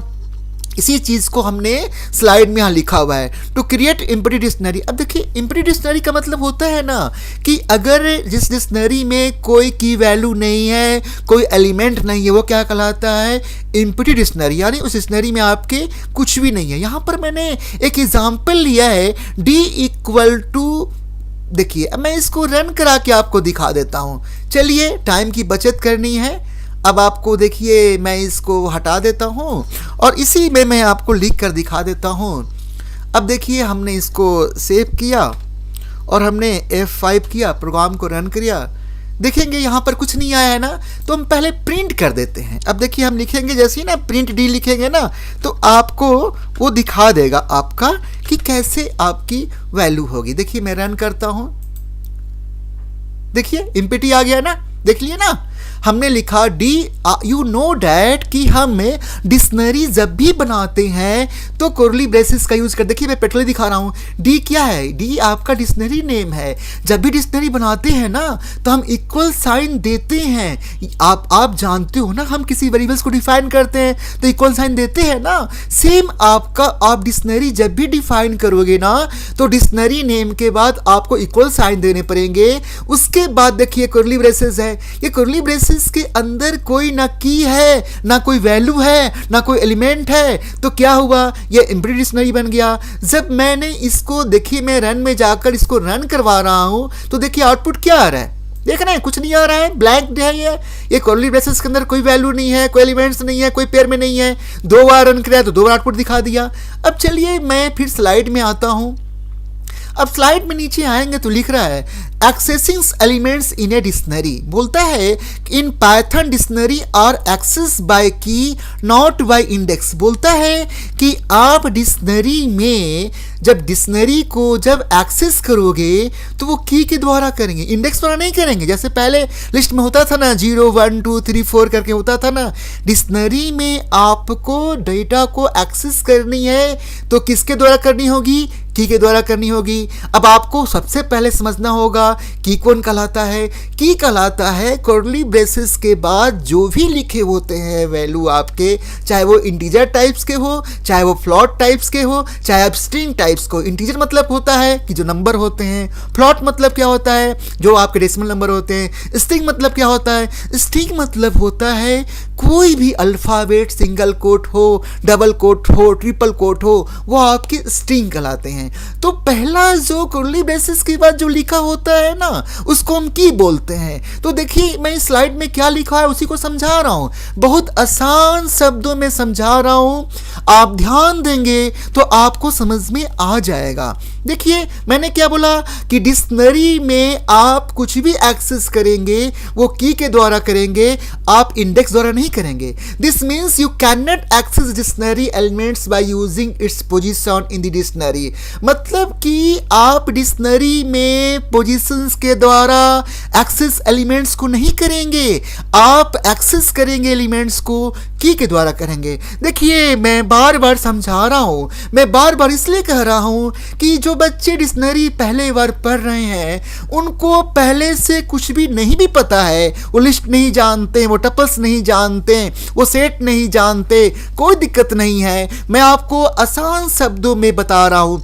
इसी चीज को हमने स्लाइड में यहाँ लिखा हुआ है, टू क्रिएट एम्प्टी डिक्शनरी। अब देखिए एम्प्टी डिक्शनरी का मतलब होता है ना कि अगर जिस डिक्शनरी में कोई की वैल्यू नहीं है, कोई एलिमेंट नहीं है, वो क्या कहलाता है, एम्प्टी डिक्शनरी। यानी उस डिक्शनरी में आपके कुछ भी नहीं है। यहाँ पर मैंने एक एग्जाम्पल लिया है, डी इक्वल टू, देखिए अब मैं इसको रन करा के आपको दिखा देता हूँ। चलिए टाइम की बचत करनी है। अब आपको देखिए मैं इसको हटा देता हूँ और इसी में मैं आपको लिख कर दिखा देता हूँ। अब देखिए हमने इसको सेव किया और हमने F5 किया, प्रोग्राम को रन किया। देखेंगे यहाँ पर कुछ नहीं आया है ना, तो हम पहले प्रिंट कर देते हैं। अब देखिए हम लिखेंगे जैसे ही ना प्रिंट डी लिखेंगे ना, तो आपको वो दिखा देगा आपका कि कैसे आपकी वैल्यू होगी। देखिए मैं रन करता हूँ, देखिए एम्प्टी आ गया ना, देख लिए ना। हमने लिखा डी, यू नो डैट कि हम डिक्शनरी जब भी बनाते हैं तो कर्ली ब्रेसेस का यूज कर, देखिए मैं पेट्रोल दिखा रहा हूँ। डी क्या है, डी आपका डिक्शनरी नेम है। जब भी डिक्शनरी बनाते हैं ना तो हम इक्वल साइन देते हैं। आप जानते हो ना, हम किसी वेरिएबल्स को डिफाइन करते हैं तो इक्वल साइन देते हैं ना। सेम आपका आप डिक्शनरी जब भी डिफाइन करोगे ना तो डिक्शनरी नेम के बाद आपको इक्वल साइन देने पड़ेंगे। उसके बाद देखिए कर्ली ब्रेसेस है, ये कर्ली ब्रेसेस के अंदर कोई ना की है, ना कोई वैल्यू है, ना कोई एलिमेंट है, तो क्या हुआ, ये एम्प्टी डिक्शनरी बन गया। जब मैंने इसको, देखिए मैं रन में जाकर इसको रन करवा रहा हूं तो देखिए आउटपुट क्या आ रहा है, देख रहे हैं कुछ नहीं आ रहा है, ब्लैंक है। ये कर्ली ब्रेसेस के अंदर कोई वैल्यू नहीं है, कोई एलिमेंट्स नहीं है, कोई पेयर में नहीं है। 2 बार रन किया तो 2 बार आउटपुट दिखा दिया। अब चलिए मैं फिर स्लाइड में आता हूं। अब स्लाइड में नीचे आएंगे तो लिख रहा है accessing elements in a dictionary. बोलता है in Python dictionary are access by key not by index. बोलता है कि आप डिक्शनरी में जब डिक्शनरी को जब एक्सेस करोगे तो वो की के द्वारा करेंगे, इंडेक्स द्वारा नहीं करेंगे। जैसे पहले लिस्ट में होता था ना 0 1 2 3 4 करके होता था ना। डिक्शनरी में आपको डेटा को एक्सेस करनी है तो किसके द्वारा करनी होगी, की के द्वारा करनी होगी। अब आपको सबसे पहले समझना होगा की कौन कहलाता है। की कहलाता है कर्ली ब्रेसेस के बाद जो भी लिखे होते हैं वैल्यू आपके, चाहे वो इंटीजर टाइप्स के हो, चाहे वो फ्लोट टाइप्स के हो, चाहे आप स्ट्रिंग टाइप्स को। इंटीजर मतलब होता है कि जो नंबर होते हैं, फ्लोट मतलब क्या होता है, जो आपके डेसिमल नंबर होते हैं। स्ट्रिंग मतलब क्या होता है, स्ट्रिंग मतलब होता है कोई भी अल्फाबेट, सिंगल कोट हो, डबल कोट हो, ट्रिपल कोट हो, वो आपके स्ट्रिंग कहलाते हैं। तो पहला जो कर्ली ब्रेसेस के बाद जो लिखा होता है ना उसको हम की बोलते हैं। तो देखिए मैं इस स्लाइड में क्या लिखा है उसी को समझा रहा हूं, बहुत आसान शब्दों में समझा रहा हूं। आप ध्यान देंगे तो आपको समझ में आ जाएगा। देखिए मैंने क्या बोला कि डिक्शनरी में आप कुछ भी एक्सेस करेंगे वो की के द्वारा करेंगे, आप इंडेक्स द्वारा नहीं करेंगे। This means you can not access dictionary elements by using its position in the dictionary. मतलब कि आप डिक्शनरी में पोजीशंस के द्वारा एक्सेस एलिमेंट्स को नहीं करेंगे, आप एक्सेस करेंगे एलिमेंट्स को की के द्वारा करेंगे। देखिए मैं बार बार समझा रहा हूं, मैं बार बार इसलिए कह रहा हूं कि जो बच्चे डिक्शनरी पहले बार पढ़ रहे हैं उनको पहले से कुछ भी नहीं भी पता है, वो लिस्ट नहीं जानते, वो टपल्स नहीं जानते, वो सेट नहीं जानते, कोई दिक्कत नहीं है। मैं आपको आसान शब्दों में बता रहा हूं।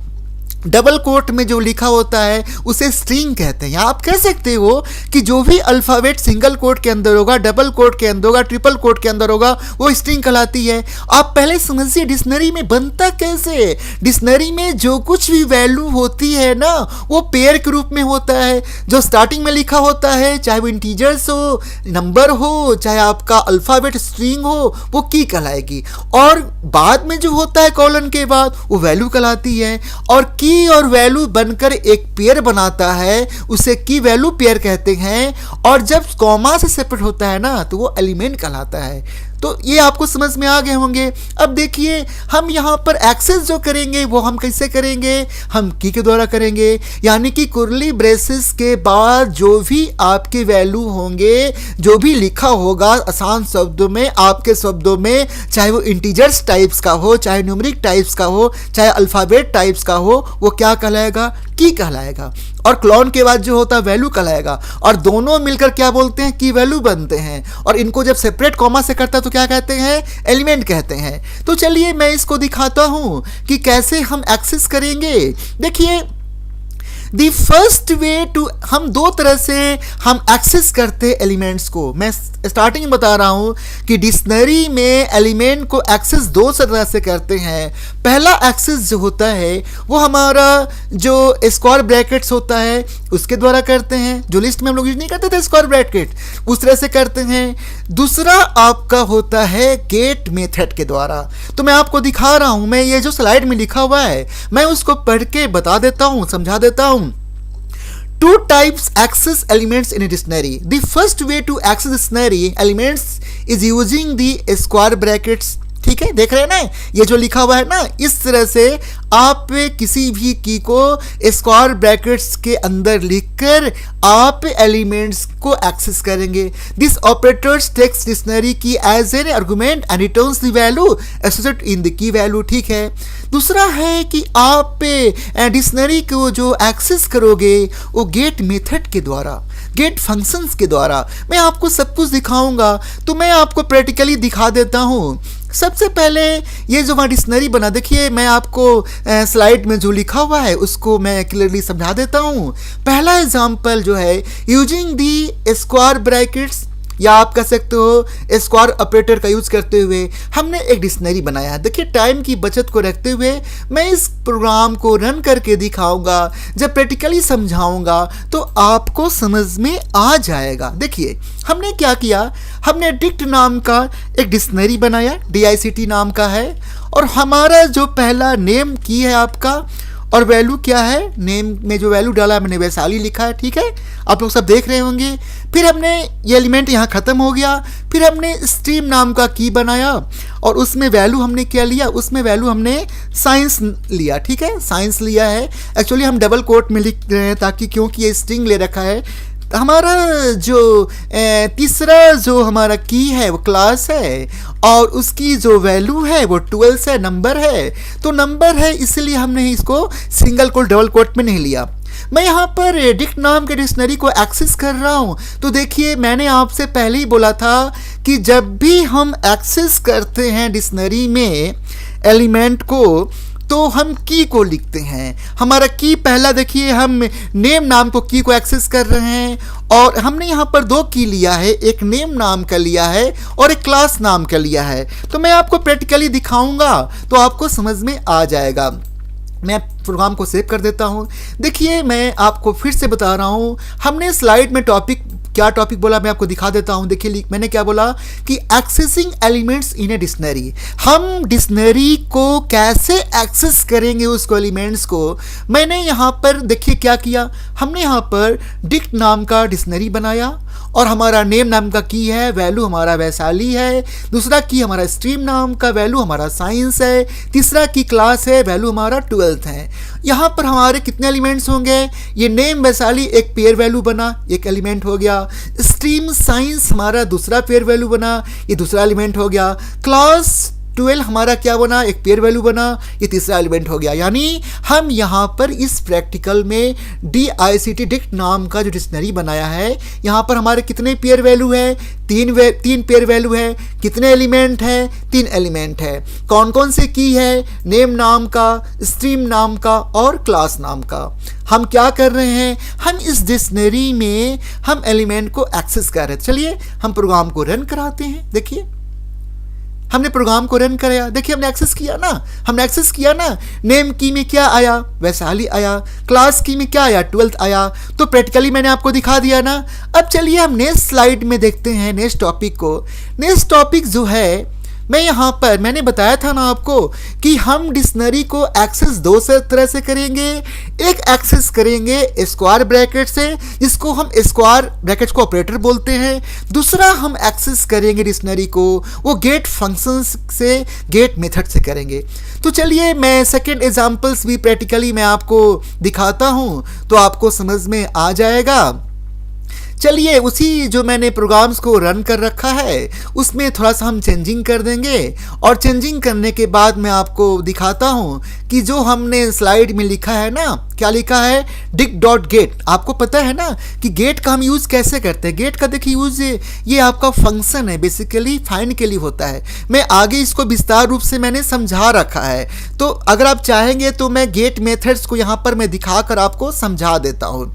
डबल कोट में जो लिखा होता है उसे स्ट्रिंग कहते हैं। आप कह सकते हो कि जो भी अल्फ़ाबेट सिंगल कोट के अंदर होगा, डबल कोट के अंदर होगा, ट्रिपल कोट के अंदर होगा, वो स्ट्रिंग कहलाती है। आप पहले समझिए डिक्शनरी में बनता कैसे। डिक्शनरी में जो कुछ भी वैल्यू होती है ना, वो पेयर के रूप में होता है। जो स्टार्टिंग में लिखा होता है, चाहे वो इंटीजर्स हो, नंबर हो, चाहे आपका अल्फ़ाबेट स्ट्रिंग हो, वो की कहलाएगी। और बाद में जो होता है कॉलन के बाद, वो वैल्यू कहलाती है। और की और वैल्यू बनकर एक पेयर बनाता है, उसे की वैल्यू पेयर कहते हैं। और जब कॉमा से सेपरेट होता है ना, तो वो एलिमेंट कहलाता है। तो ये आपको समझ में आ गए होंगे। अब देखिए, हम यहाँ पर एक्सेस जो करेंगे वो हम कैसे करेंगे, हम की के द्वारा करेंगे। यानी कि कुर्ली ब्रेसेस के बाद जो भी आपके वैल्यू होंगे, जो भी लिखा होगा आसान शब्दों में, आपके शब्दों में, चाहे वो इंटीजर्स टाइप्स का हो, चाहे न्यूमेरिक टाइप्स का हो, चाहे अल्फ़ाबेट टाइप्स का हो, वो क्या कहलाएगा, की कहलाएगा। और क्लोन के बाद जो होता है वैल्यू कहलाएगा। और दोनों मिलकर क्या बोलते हैं, की वैल्यू बनते हैं। और इनको जब सेपरेट कॉमा से करता है तो क्या कहते हैं, एलिमेंट कहते हैं। तो चलिए मैं इसको दिखाता हूँ कि कैसे हम एक्सेस करेंगे। देखिए, दी फर्स्ट वे टू, हम दो तरह से हम एक्सेस करते हैं एलिमेंट्स को। मैं स्टार्टिंग में बता रहा हूँ कि डिक्शनरी में एलिमेंट को एक्सेस दो तरह से करते हैं। पहला एक्सेस जो होता है वो हमारा जो स्क्वायर ब्रैकेट्स होता है उसके द्वारा करते हैं। जो लिस्ट में हम लोग यूज नहीं करते थे स्क्वायर ब्रैकेट, उस तरह से करते हैं। दूसरा आपका होता है गेट मेथड के द्वारा। तो मैं आपको दिखा रहा हूँ, मैं ये जो स्लाइड में लिखा हुआ है मैं उसको पढ़ के बता देता हूँ, समझा देता हूँ। Two types access elements in a dictionary. The first way to access dictionary elements is using the square brackets. ठीक है, देख रहे हैं ना, ये जो लिखा हुआ है ना, इस तरह से आप किसी भी की को स्क्वायर ब्रैकेट्स के अंदर लिखकर आप एलिमेंट्स को एक्सेस करेंगे। This operators takes dictionary key as an argument and returns the value associated in the key value. ठीक है, दूसरा है कि आप डिक्शनरी को जो एक्सेस करोगे वो गेट मेथड के द्वारा, गेट फंक्शंस के द्वारा। मैं आपको सब कुछ दिखाऊंगा, तो मैं आपको प्रैक्टिकली दिखा देता हूँ। सबसे पहले ये जो हमारा डिक्शनरी बना, देखिए मैं आपको स्लाइड में जो लिखा हुआ है उसको मैं क्लियरली समझा देता हूँ। पहला एग्जाम्पल जो है, यूजिंग दी स्क्वायर ब्रैकेट्स, या आप कह सकते हो स्क्वायर ऑपरेटर का यूज करते हुए हमने एक डिक्शनरी बनाया। देखिए, टाइम की बचत को रखते हुए मैं इस प्रोग्राम को रन करके दिखाऊंगा। जब प्रैक्टिकली समझाऊंगा तो आपको समझ में आ जाएगा। देखिए, हमने क्या किया, हमने डिक्ट नाम का एक डिक्शनरी बनाया, DICT नाम का है। और हमारा जो पहला नेम की है आपका, और वैल्यू क्या है, नेम में जो वैल्यू डाला है मैंने वैशाली लिखा है। ठीक है, आप लोग सब देख रहे होंगे। फिर हमने ये एलिमेंट यहाँ ख़त्म हो गया। फिर हमने स्ट्रीम नाम का की बनाया और उसमें वैल्यू हमने क्या लिया, उसमें वैल्यू हमने साइंस लिया। ठीक है, साइंस लिया है। एक्चुअली हम डबल कोट में लिख रहे हैं ताकि, क्योंकि ये स्ट्रिंग ले रखा है। हमारा जो तीसरा जो हमारा की है वो क्लास है और उसकी जो वैल्यू है वो 12 है, नंबर है। तो नंबर है इसलिए हमने इसको सिंगल कोट डबल कोट में नहीं लिया। मैं यहाँ पर डिक्ट नाम के डिक्शनरी को एक्सेस कर रहा हूँ। तो देखिए, मैंने आपसे पहले ही बोला था कि जब भी हम एक्सेस करते हैं डिक्शनरी में एलिमेंट को, तो हम की को लिखते हैं। हमारा की पहला, देखिए हम नेम नाम को की को एक्सेस कर रहे हैं और हमने यहाँ पर दो की लिया है, एक नेम नाम का लिया है और एक क्लास नाम का लिया है। तो मैं आपको प्रैक्टिकली दिखाऊंगा तो आपको समझ में आ जाएगा। मैं प्रोग्राम को सेव कर देता हूँ। देखिए, मैं आपको फिर से बता रहा हूँ, हमने स्लाइड में क्या टॉपिक बोला मैं आपको दिखा देता हूँ। देखिए, मैंने क्या बोला कि accessing elements in a dictionary. हम डिक्शनरी को कैसे एक्सेस करेंगे उसको, एलिमेंट्स को। मैंने यहाँ पर देखिए क्या किया, हमने यहाँ पर डिक्ट नाम का डिक्शनरी बनाया और हमारा नेम नाम का की है, वैल्यू हमारा वैशाली है। दूसरा की हमारा स्ट्रीम नाम का, वैल्यू हमारा साइंस है। तीसरा की क्लास है, वैल्यू हमारा 12 है। यहाँ पर हमारे कितने एलिमेंट्स होंगे, ये नेम वैशाली एक पेयर वैल्यू बना, एक एलिमेंट हो गया। स्ट्रीम साइंस हमारा दूसरा पेयर वैल्यू बना, ये दूसरा एलिमेंट हो गया। क्लास 12 हमारा क्या बना, एक पेयर वैल्यू बना, ये तीसरा एलिमेंट हो गया। यानी हम यहाँ पर इस प्रैक्टिकल में DICT डिक्ट नाम का जो डिक्शनरी बनाया है, यहाँ पर हमारे कितने पेयर वैल्यू है, तीन पेयर वैल्यू है। कितने एलिमेंट है, 3 एलिमेंट है। कौन कौन से की है, नेम नाम का, स्ट्रीम नाम का और क्लास नाम का। हम क्या कर रहे हैं, हम इस डिक्शनरी में हम एलिमेंट को एक्सेस कर रहे हैं। चलिए हम प्रोग्राम को रन कराते हैं। देखिए हमने प्रोग्राम को रन कराया, देखिए हमने एक्सेस किया ना, हमने एक्सेस किया ना। नेम की में क्या आया, वैशाली आया। क्लास की में क्या आया, 12th आया। तो प्रैक्टिकली मैंने आपको दिखा दिया ना। अब चलिए हम नेक्स्ट स्लाइड में देखते हैं नेक्स्ट टॉपिक को। नेक्स्ट टॉपिक जो है, मैं यहाँ पर मैंने बताया था ना आपको कि हम डिक्शनरी को एक्सेस दो तरह से करेंगे। एक एक्सेस करेंगे स्क्वायर ब्रैकेट से, जिसको हम स्क्वायर ब्रैकेट को ऑपरेटर बोलते हैं। दूसरा हम एक्सेस करेंगे डिक्शनरी को वो गेट फंक्शन से, गेट मेथड से करेंगे। तो चलिए मैं सेकेंड एग्जाम्पल्स भी प्रैक्टिकली मैं आपको दिखाता हूँ तो आपको समझ में आ जाएगा। चलिए उसी जो मैंने प्रोग्राम्स को रन कर रखा है उसमें थोड़ा सा हम चेंजिंग कर देंगे, और चेंजिंग करने के बाद मैं आपको दिखाता हूं कि जो हमने स्लाइड में लिखा है ना, क्या लिखा है, dict.get। आपको पता है ना कि गेट का हम यूज़ कैसे करते हैं। गेट का देखिए यूज़ ये आपका फंक्शन है, बेसिकली फाइंड के लिए होता है। मैं आगे इसको विस्तार रूप से मैंने समझा रखा है, तो अगर आप चाहेंगे तो मैं गेट मेथड्स को यहाँ पर मैं दिखाकर आपको समझा देता हूँ,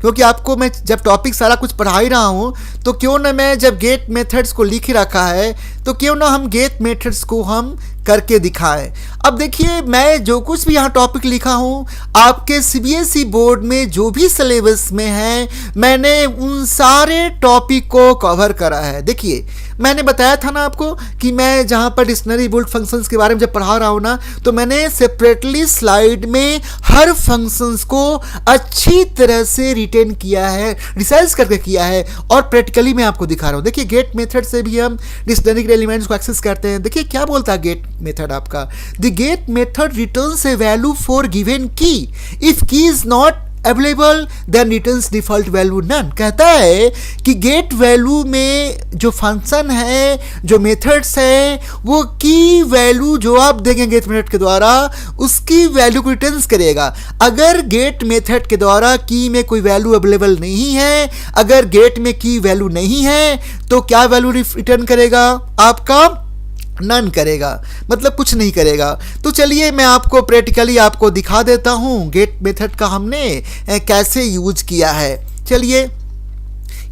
क्योंकि आपको मैं जब टॉपिक सारा कुछ पढ़ा ही रहा हूँ तो क्यों ना मैं जब गेट मेथड्स को लिख रखा है तो क्यों ना हम गेट मेथड्स को हम करके दिखाएं। अब देखिए मैं जो कुछ भी यहाँ टॉपिक लिखा हूँ आपके CBSE बोर्ड में जो भी सिलेबस में है मैंने उन सारे टॉपिक को कवर करा है। देखिए मैंने बताया था ना आपको कि मैं जहाँ पर डिक्शनरी बुल्ट फंक्शंस के बारे में जब पढ़ा रहा हूँ ना तो मैंने सेपरेटली स्लाइड में हर फंक्शंस को अच्छी तरह से रिटेन किया है, रिसर्च करके किया है, और प्रैक्टिकली मैं आपको दिखा रहा हूँ। देखिए गेट मेथड से भी हम डिक्शनरी के एलिमेंट्स को एक्सेस करते हैं। देखिए क्या बोलता है गेट मेथड आपका, the get method returns a value for given key, if key is not available then returns default value none. कहता है कि गेट वैल्यू में जो फंक्शन है, जो मेथड्स है, वो की वैल्यू जो आप देंगे गेट मेथड के द्वारा उसकी वैल्यू को रिटर्न्स करेगा। अगर गेट मेथड के द्वारा की में कोई वैल्यू अवेलेबल नहीं है, अगर गेट में की वैल्यू नहीं है तो क्या वैल्यू रिटर्न करेगा, आपका नन करेगा, मतलब कुछ नहीं करेगा। तो चलिए मैं आपको प्रैक्टिकली आपको दिखा देता हूँ गेट मेथड का हमने कैसे यूज किया है। चलिए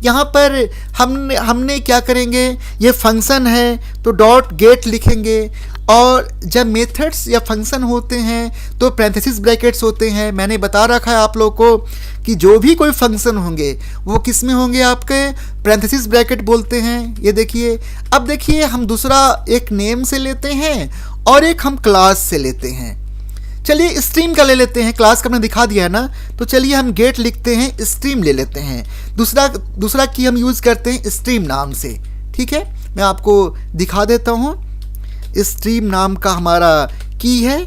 यहाँ पर हमने क्या करेंगे, ये फंक्शन है तो डॉट गेट लिखेंगे, और जब मेथड्स या फंक्शन होते हैं तो पैरेंथेसिस ब्रैकेट्स होते हैं। मैंने बता रखा है आप लोग को कि जो भी कोई फंक्शन होंगे वो किस में होंगे, आपके पैरेंथेसिस ब्रैकेट बोलते हैं। ये देखिए, अब देखिए हम दूसरा एक नेम से लेते हैं और एक हम क्लास से लेते हैं। चलिए स्ट्रीम का ले लेते हैं, क्लास का मैंने दिखा दिया है ना, तो चलिए हम गेट लिखते हैं, स्ट्रीम ले लेते हैं। दूसरा की हम यूज़ करते हैं स्ट्रीम नाम से। ठीक है, मैं आपको दिखा देता हूँ। स्ट्रीम नाम का हमारा की है,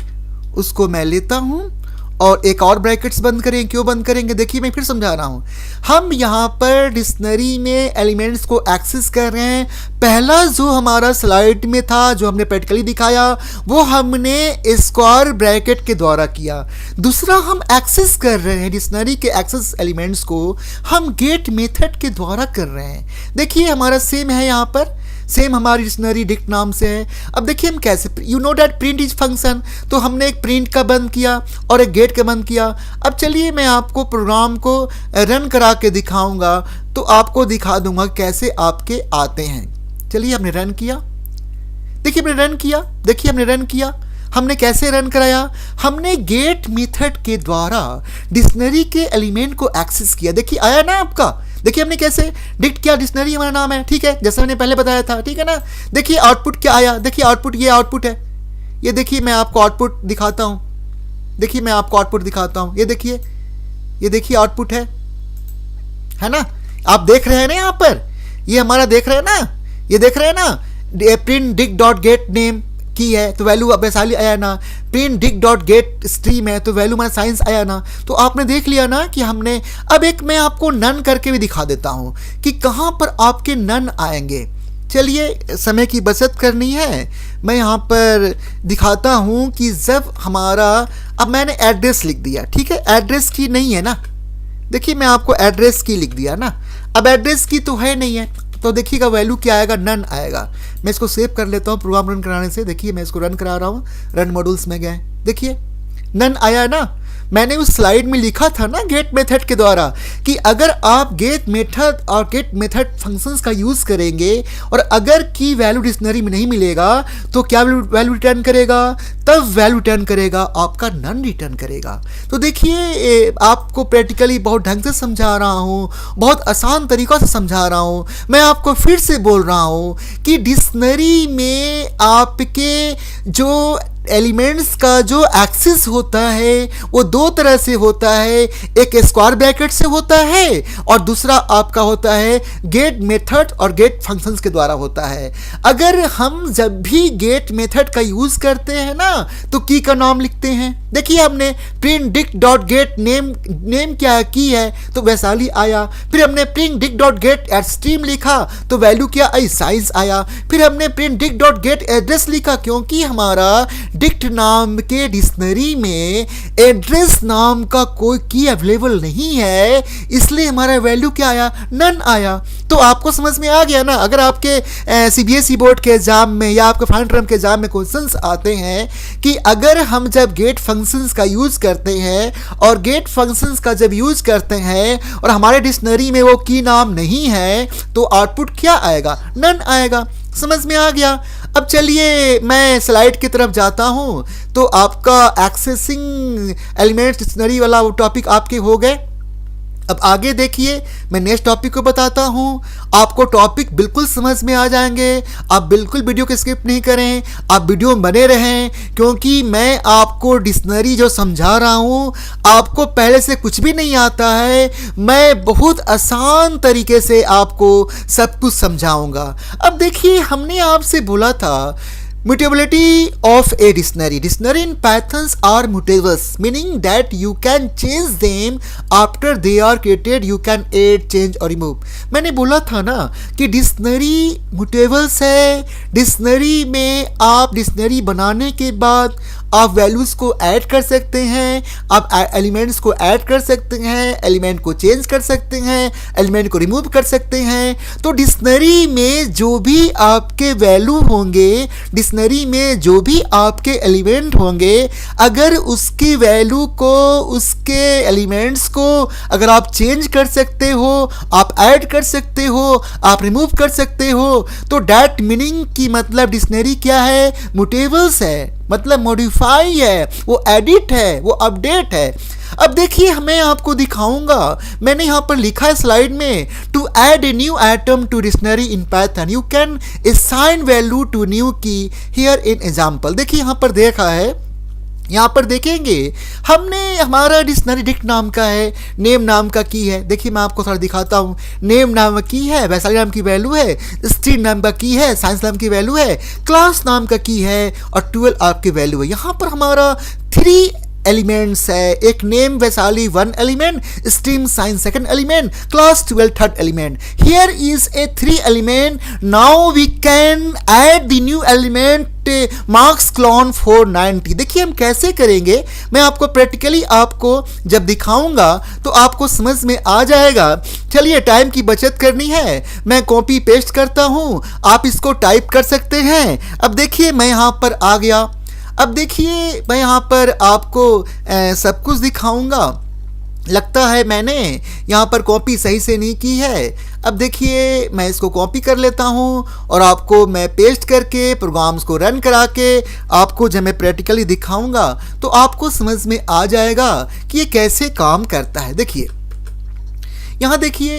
उसको मैं लेता हूँ, और एक और ब्रैकेट्स बंद करें। क्यों बंद करेंगे, देखिए मैं फिर समझा रहा हूँ। हम यहाँ पर डिक्शनरी में एलिमेंट्स को एक्सेस कर रहे हैं। पहला जो हमारा स्लाइड में था, जो हमने प्रैक्टिकली दिखाया, वो हमने स्क्वायर ब्रैकेट के द्वारा किया। दूसरा हम एक्सेस कर रहे हैं डिक्शनरी के एक्सेस एलिमेंट्स को हम गेट मेथड के द्वारा कर रहे हैं। देखिए हमारा सेम है, यहाँ पर सेम हमारी डिक्शनरी डिक्ट नाम से है। अब देखिए हम कैसे, you know that print is function, तो हमने एक प्रिंट का बंद किया और एक गेट का बंद किया। अब चलिए मैं आपको प्रोग्राम को रन करा के दिखाऊंगा, तो आपको दिखा दूंगा कैसे आपके आते हैं। चलिए हमने रन किया, देखिए हमने रन किया, देखिए हमने रन किया। हमने कैसे रन कराया, हमने गेट मेथड के द्वारा डिक्शनरी के एलिमेंट को एक्सेस किया। देखिए आया ना आपका, देखिए हमने कैसे डिक्ट किया, डिक्शनरी हमारा नाम है, ठीक है, जैसे मैंने पहले बताया था, ठीक है ना। देखिए आउटपुट क्या आया, देखिए आउटपुट, ये आउटपुट है, ये देखिए मैं आपको आउटपुट दिखाता हूँ, देखिए मैं आपको आउटपुट दिखाता हूँ, ये देखिए आउटपुट है ना, आप देख रहे हैं ना यहाँ पर, ये हमारा देख रहे हैं ना, ये देख रहे हैं ना, print dict dot get name की है तो वैल्यू वैशाली आया ना, print dict dot gate stream है तो वैल्यू हमारा साइंस आया ना। तो आपने देख लिया ना कि हमने, अब एक मैं आपको नन करके भी दिखा देता हूँ कि कहाँ पर आपके नन आएंगे। चलिए समय की बचत करनी है, मैं यहाँ पर दिखाता हूँ कि जब हमारा, अब मैंने एड्रेस लिख दिया, ठीक है, एड्रेस की नहीं है ना, देखिए मैं आपको एड्रेस की लिख दिया ना, अब एड्रेस की तो है नहीं है, तो देखिएगा वैल्यू क्या आएगा, नन आएगा। मैं इसको सेव कर लेता हूँ प्रोग्राम रन कराने से। देखिए मैं इसको रन करा रहा हूँ, रन मॉड्यूल्स में गए, देखिए नन आया ना। मैंने उस स्लाइड में लिखा था ना गेट मेथड के द्वारा कि अगर आप गेट मेथड और गेट मेथड फंक्शंस का यूज़ करेंगे और अगर की वैल्यू डिक्शनरी में नहीं मिलेगा तो क्या वैल्यू रिटर्न करेगा, तब वैल्यू रिटर्न करेगा आपका नन रिटर्न करेगा। तो देखिए आपको प्रैक्टिकली बहुत ढंग से समझा रहा हूँ, बहुत आसान तरीक़ों से समझा रहा हूँ। मैं आपको फिर से बोल रहा हूँ कि डिक्शनरी में आपके जो एलिमेंट्स का जो एक्सेस होता है वो दो तरह से होता है, एक स्क्वायर ब्रैकेट से होता है और दूसरा आपका होता है गेट मेथड और गेट फंक्शंस के द्वारा होता है। अगर हम जब भी गेट मेथड का यूज़ करते हैं ना तो की का नाम लिखते हैं। देखिए हमने print dict dot get name क्या की है तो वैशाली आया, फिर हमने print dict dot get at stream लिखा तो वैल्यू क्या आई, साइज आया। फिर हमने print dict dot get address लिखा क्योंकि हमारा डिक्ट नाम के डिक्शनरी में एड्रेस नाम का कोई की अवेलेबल नहीं है, इसलिए हमारा वैल्यू क्या आया, नन आया। तो आपको समझ में आ गया ना। अगर आपके सीबीएसई बोर्ड के एग्जाम में या आपके फाइनल टर्म के एग्जाम में क्वेश्चंस आते हैं कि अगर हम जब गेट फंक्शंस का यूज़ करते हैं और गेट फंक्शंस का जब यूज़ करते हैं और हमारे डिक्शनरी में वो की नाम नहीं है तो आउटपुट क्या आएगा, नन आएगा। समझ में आ गया। अब चलिए मैं स्लाइड की तरफ जाता हूँ। तो आपका एक्सेसिंग एलिमेंट्स डिक्शनरी वाला वो टॉपिक आपके हो गए। अब आगे देखिए मैं नेक्स्ट टॉपिक को बताता हूँ। आपको टॉपिक बिल्कुल समझ में आ जाएंगे, आप बिल्कुल वीडियो को स्किप नहीं करें, आप वीडियो में बने रहें क्योंकि मैं आपको डिक्शनरी जो समझा रहा हूँ आपको पहले से कुछ भी नहीं आता है, मैं बहुत आसान तरीके से आपको सब कुछ समझाऊंगा। अब देखिए हमने आपसे बोला था mutability of a dictionary. Dictionary in Pythons are mutables, meaning that you can change them after they are created. You can add, change और remove. मैंने बोला था ना कि डिक्शनरी mutables है। डिक्शनरी में आप डिक्शनरी बनाने के बाद आप वैल्यूज़ को ऐड कर सकते हैं, आप एलिमेंट्स को ऐड कर सकते हैं, एलिमेंट को चेंज कर सकते हैं, एलिमेंट को रिमूव कर सकते हैं। तो डिक्शनरी में जो भी आपके वैल्यू होंगे, डिक्शनरी में जो भी आपके एलिमेंट होंगे, अगर उसकी वैल्यू को, उसके एलिमेंट्स को अगर आप चेंज कर सकते हो, आप ऐड कर सकते हो, आप रिमूव कर सकते हो, तो डैट मीनिंग की मतलब डिक्शनरी क्या है, म्यूटेबल्स है, मतलब मॉडिफाई है, वो एडिट है, वो अपडेट है। अब देखिए मैं आपको दिखाऊंगा, मैंने यहाँ पर लिखा है स्लाइड में, to add a new item to dictionary in Python you can assign value to new key here in example. देखिए यहाँ पर देखा है, यहाँ पर देखेंगे हमने हमारा डिक्शनरी डिक्ट नाम का है, नेम नाम का की है। देखिए मैं आपको थोड़ा दिखाता हूँ, नेम नाम की है, वैशाली नाम की वैल्यू है, स्ट्रीम नाम का की है, साइंस नाम की वैल्यू है, क्लास नाम का की है और 12 आपकी वैल्यू है। यहाँ पर हमारा 3 एलिमेंट्स है, एक name Vaishali 1 element, stream science 2nd element, class 12 3rd element. Here is a 3 element, now we can add the new element marks colon 490। देखिए हम कैसे करेंगे, मैं आपको प्रैक्टिकली आपको जब दिखाऊंगा तो आपको समझ में आ जाएगा। चलिए टाइम की बचत करनी है, मैं कॉपी पेस्ट करता हूं, आप इसको टाइप कर सकते हैं। अब देखिए मैं यहां पर आ गया। अब देखिए मैं यहाँ पर आपको सब कुछ दिखाऊंगा। लगता है मैंने यहाँ पर कॉपी सही से नहीं की है। अब देखिए मैं इसको कॉपी कर लेता हूँ और आपको मैं पेस्ट करके प्रोग्राम्स को रन करा के आपको जब मैं प्रैक्टिकली दिखाऊंगा तो आपको समझ में आ जाएगा कि ये कैसे काम करता है। देखिए यहाँ देखिए,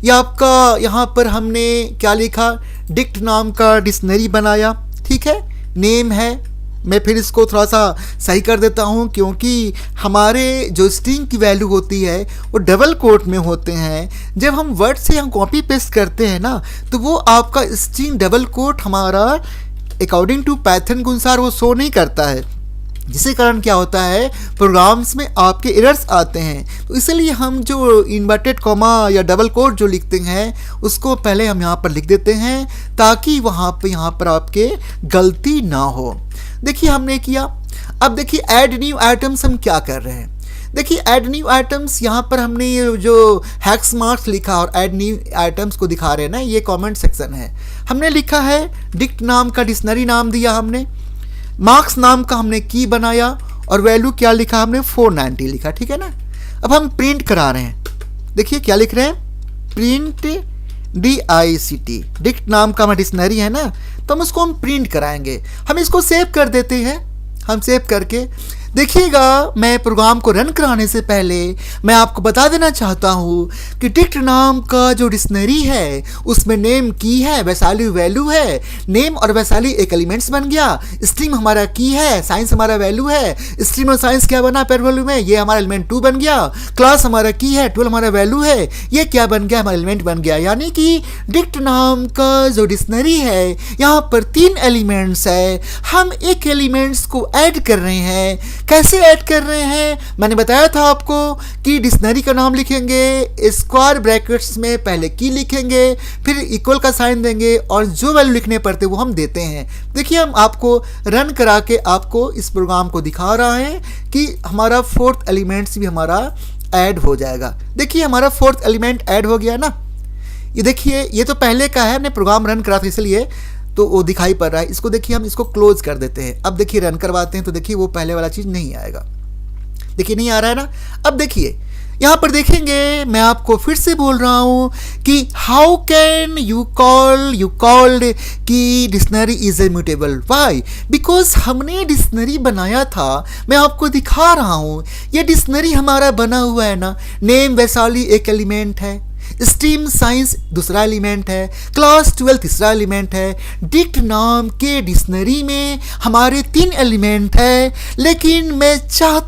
ये आपका यहाँ पर हमने क्या लिखा, डिक्ट नाम का डिक्शनरी बनाया, ठीक है, नेम है। मैं फिर इसको थोड़ा सा सही कर देता हूँ क्योंकि हमारे जो स्ट्रिंग की वैल्यू होती है वो डबल कोट में होते हैं। जब हम वर्ड से हम कॉपी पेस्ट करते हैं ना तो वो आपका स्ट्रिंग डबल कोट हमारा अकॉर्डिंग टू पाइथन के अनुसार वो शो नहीं करता है। जिसके कारण क्या होता है, प्रोग्राम्स में आपके एरर्स आते हैं। तो इसलिए हम जो इन्वर्टेड कॉमा या डबल कोट जो लिखते हैं उसको पहले हम यहाँ पर लिख देते हैं ताकि यहाँ पर आपके गलती ना हो। देखिए हमने किया। अब देखिए ऐड न्यू आइटम्स हम क्या कर रहे हैं। देखिए ऐड न्यू आइटम्स यहाँ पर हमने ये जो हैक्स मार्क्स लिखा और ऐड न्यू आइटम्स को दिखा रहे हैं ना, ये कमेंट सेक्शन है। हमने लिखा है डिक्ट नाम का डिक्शनरी नाम दिया हमने, मार्क्स नाम का हमने की बनाया और वैल्यू क्या लिखा हमने 490 लिखा, ठीक है ना। अब हम प्रिंट करा रहे हैं। देखिए क्या लिख रहे हैं, प्रिंट DICT, डिक्ट नाम का हमारा डिक्शनरी है ना, तो हम उसको हम प्रिंट कराएंगे। हम इसको सेव कर देते हैं। हम सेव करके देखिएगा, मैं प्रोग्राम को रन कराने से पहले मैं आपको बता देना चाहता हूँ कि डिक्ट नाम का जो डिक्शनरी है उसमें नेम की है, वैशाली वैल्यू है। नेम और वैशाली एक एलिमेंट्स बन गया, स्ट्रीम हमारा की है, साइंस हमारा वैल्यू है। स्ट्रीम और साइंस क्या बना पेयर वैल्यू में, ये हमारा एलिमेंट 2 बन गया। क्लास हमारा की है, 12 हमारा वैल्यू है, ये क्या बन गया, हमारा एलिमेंट बन गया। यानी कि डिक्ट नाम का जो डिक्शनरी है यहाँ पर 3 एलिमेंट्स है, हम एक एलिमेंट्स को ऐड कर रहे हैं। कैसे ऐड कर रहे हैं, मैंने बताया था आपको कि डिक्शनरी का नाम लिखेंगे, स्क्वायर ब्रैकेट्स में पहले की लिखेंगे, फिर इक्वल का साइन देंगे और जो वैल्यू लिखने पड़ते वो हम देते हैं। देखिए हम आपको रन करा के आपको इस प्रोग्राम को दिखा रहा है कि हमारा 4th एलिमेंट्स भी हमारा ऐड हो जाएगा। देखिए हमारा 4th एलिमेंट ऐड हो गया ना। ये देखिए, ये तो पहले का है, हमने प्रोग्राम रन करा था इसलिए तो वो दिखाई पड़ रहा है। इसको देखिए हम इसको क्लोज कर देते हैं। अब देखिए रन करवाते हैं तो देखिए वो पहले वाला चीज़ नहीं आएगा। देखिए नहीं आ रहा है ना। अब देखिए यहाँ पर देखेंगे, मैं आपको फिर से बोल रहा हूँ कि हाउ कैन यू कॉल्ड कि dictionary is immutable. Why? Because हमने डिक्शनरी बनाया था, मैं आपको दिखा रहा हूँ। ये डिक्शनरी हमारा बना हुआ है ना, नेम वैशाली एक एलिमेंट है, स्ट्रीम साइंस दूसरा एलिमेंट है, क्लास 12 तीसरा एलिमेंट है। डिक्ट नाम के डिक्शनरी में हमारे 3 एलिमेंट है, लेकिन मैं चाह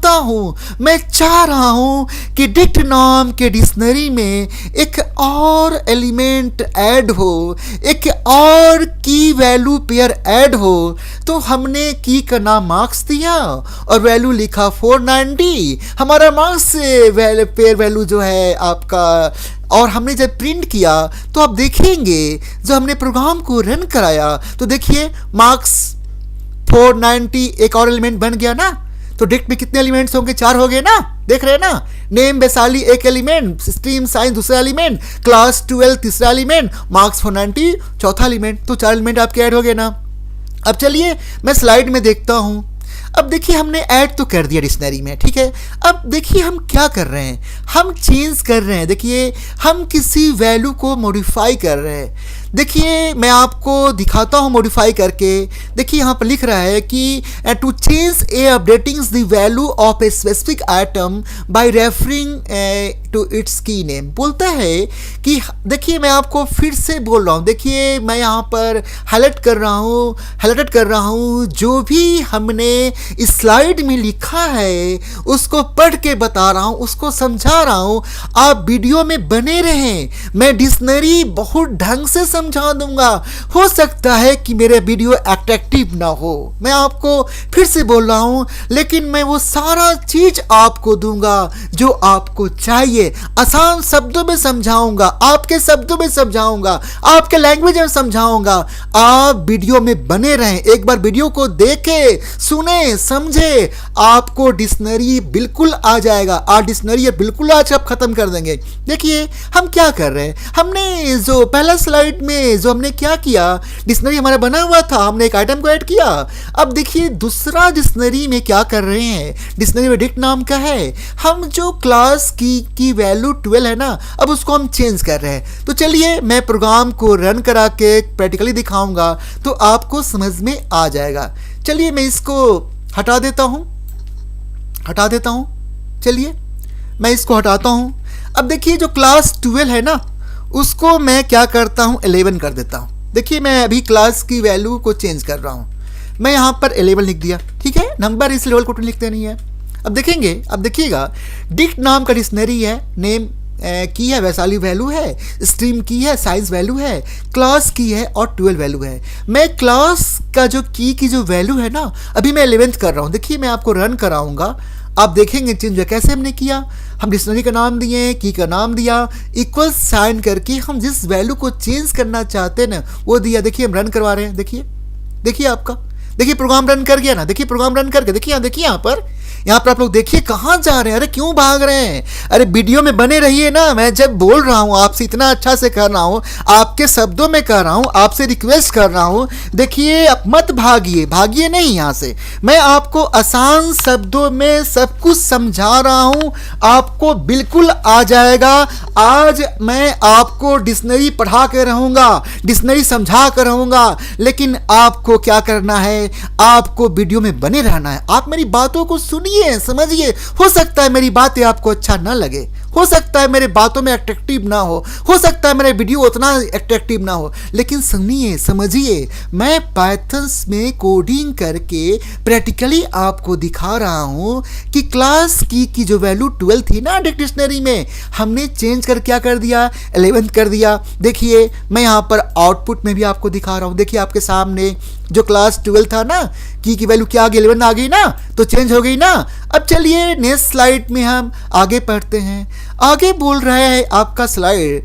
रहा हूँ कि डिक्ट नाम के डिक्शनरी में एक और एलिमेंट ऐड हो, एक और की वैल्यू पेयर ऐड हो। तो हमने की का नाम मार्क्स दिया और वैल्यू लिखा 490। हमारा मार्क्स पेयर वैल्यू जो है आपका, और हमने जब प्रिंट किया तो आप देखेंगे जो हमने प्रोग्राम को रन कराया तो देखिए मार्क्स 490 एक और एलिमेंट बन गया ना। तो डिक्ट में कितने एलिमेंट्स होंगे, 4 हो गए ना, देख रहे हैं ना। नेम वैशाली एक एलिमेंट, स्ट्रीम साइंस दूसरा एलिमेंट, क्लास 12 तीसरा एलिमेंट, मार्क्स 490 चौथा एलिमेंट। तो 4 एलिमेंट आपके ऐड हो गए ना। अब चलिए मैं स्लाइड में देखता हूँ। अब देखिए हमने ऐड तो कर दिया डिक्शनरी में, ठीक है। अब देखिए हम क्या कर रहे हैं, हम चेंज कर रहे हैं। देखिए हम किसी वैल्यू को मॉडिफाई कर रहे हैं। देखिए मैं आपको दिखाता हूँ मॉडिफाई करके। देखिए यहाँ पर लिख रहा है कि to change a updating the value of a specific item by referring to its key name. बोलता है कि देखिए मैं आपको फिर से बोल रहा हूँ, देखिए मैं यहाँ पर हाईलाइट कर रहा हूँ जो भी हमने इस स्लाइड में लिखा है उसको पढ़ के बता रहा हूँ, उसको समझा रहा हूँ। आप वीडियो में बने रहें, मैं डिक्शनरी बहुत ढंग से समझा दूंगा। हो सकता है कि मेरे वीडियो अट्रैक्टिव ना हो, मैं आपको फिर से बोल रहा हूं, लेकिन मैं वो सारा चीज आपको दूंगा जो आपको चाहिए। आसान शब्दों में समझाऊंगा, आपके शब्दों में समझाऊंगा, आपके लैंग्वेज में समझाऊंगा। आप वीडियो में बने रहें, एक बार वीडियो को देखे, सुने, समझे, आपको डिक्शनरी बिल्कुल आ जाएगा। आज डिक्शनरी बिल्कुल आज आप खत्म कर देंगे। देखिए हम क्या कर रहे हैं, हमने जो पहला स्लाइड में जो हमने क्या किया, डिक्शनरी हमारा बना हुआ था, हमने एक आइटम को ऐड किया। अब देखिए दूसरा डिक्शनरी में क्या कर रहे हैं, डिक्शनरी में डिक्ट नाम का है, हम जो क्लास की वैल्यू 12 है ना, अब उसको हम चेंज कर रहे हैं। तो चलिए मैं प्रोग्राम को रन करा के प्रैक्टिकली दिखाऊंगा तो आपको समझ में आ जाएगा। चलिए मैं इसको हटा देता हूं, चलिए मैं इसको हटाता हूं। अब देखिए जो क्लास 12 है ना उसको मैं क्या करता हूँ, 11 कर देता हूँ। देखिए मैं अभी क्लास की वैल्यू को चेंज कर रहा हूँ, मैं यहाँ पर 11 लिख दिया, ठीक है। नंबर इस लेवल को लिखते नहीं है। अब देखिएगा डिक्ट नाम का डिक्शनरी है, नेम की है, वैशाली वैल्यू है, स्ट्रीम की है, साइंस वैल्यू है, क्लास की है और 12 वैल्यू है। मैं क्लास का जो की जो वैल्यू है ना, अभी मैं 11th कर रहा हूँ। देखिए मैं आपको रन कराऊंगा, आप देखेंगे चेंज कैसे हमने किया। हम डिक्शनरी का नाम दिए, की का नाम दिया, इक्वल साइन करके हम जिस वैल्यू को चेंज करना चाहते हैं ना वो दिया। देखिए हम रन करवा रहे हैं, देखिए आपका, देखिए प्रोग्राम रन कर गया ना, देखिए प्रोग्राम रन करके देखिए यहाँ पर आप लोग देखिए कहाँ जा रहे हैं, अरे क्यों भाग रहे हैं, अरे वीडियो में बने रहिए ना। मैं जब बोल रहा हूँ आपसे इतना अच्छा से कर रहा हूँ, आपके शब्दों में कर रहा हूँ, आपसे रिक्वेस्ट कर रहा हूँ, देखिए अब मत भागिए नहीं यहाँ से। मैं आपको आसान शब्दों में सब कुछ समझा रहा हूँ, आपको बिल्कुल आ जाएगा। आज मैं आपको डिक्शनरी पढ़ा के रहूँगा, डिक्शनरी समझा कर रहूँगा, लेकिन आपको क्या करना है, आपको वीडियो में बने रहना है। आप मेरी बातों को सुनिए, समझिए। हो सकता है मेरी बातें आपको अच्छा ना लगे, हो सकता है मेरे बातों में अट्रैक्टिव ना हो सकता है मेरे वीडियो उतना अट्रैक्टिव ना हो, लेकिन सुनिए, समझिए। मैं पाइथन्स में कोडिंग करके प्रैक्टिकली आपको दिखा रहा हूँ कि क्लास की जो वैल्यू 12 थी ना डिक्शनरी में, हमने चेंज कर क्या कर दिया, 11th कर दिया। देखिए मैं यहाँ पर आउटपुट में भी आपको दिखा रहा हूँ, देखिए आपके सामने जो क्लास 12 था ना, की वैल्यू क्या आ गई, 11 आ गई ना, तो चेंज हो गई ना। अब चलिए नेक्स्ट स्लाइड में हम आगे पढ़ते हैं। आगे बोल रहा है आपका स्लाइड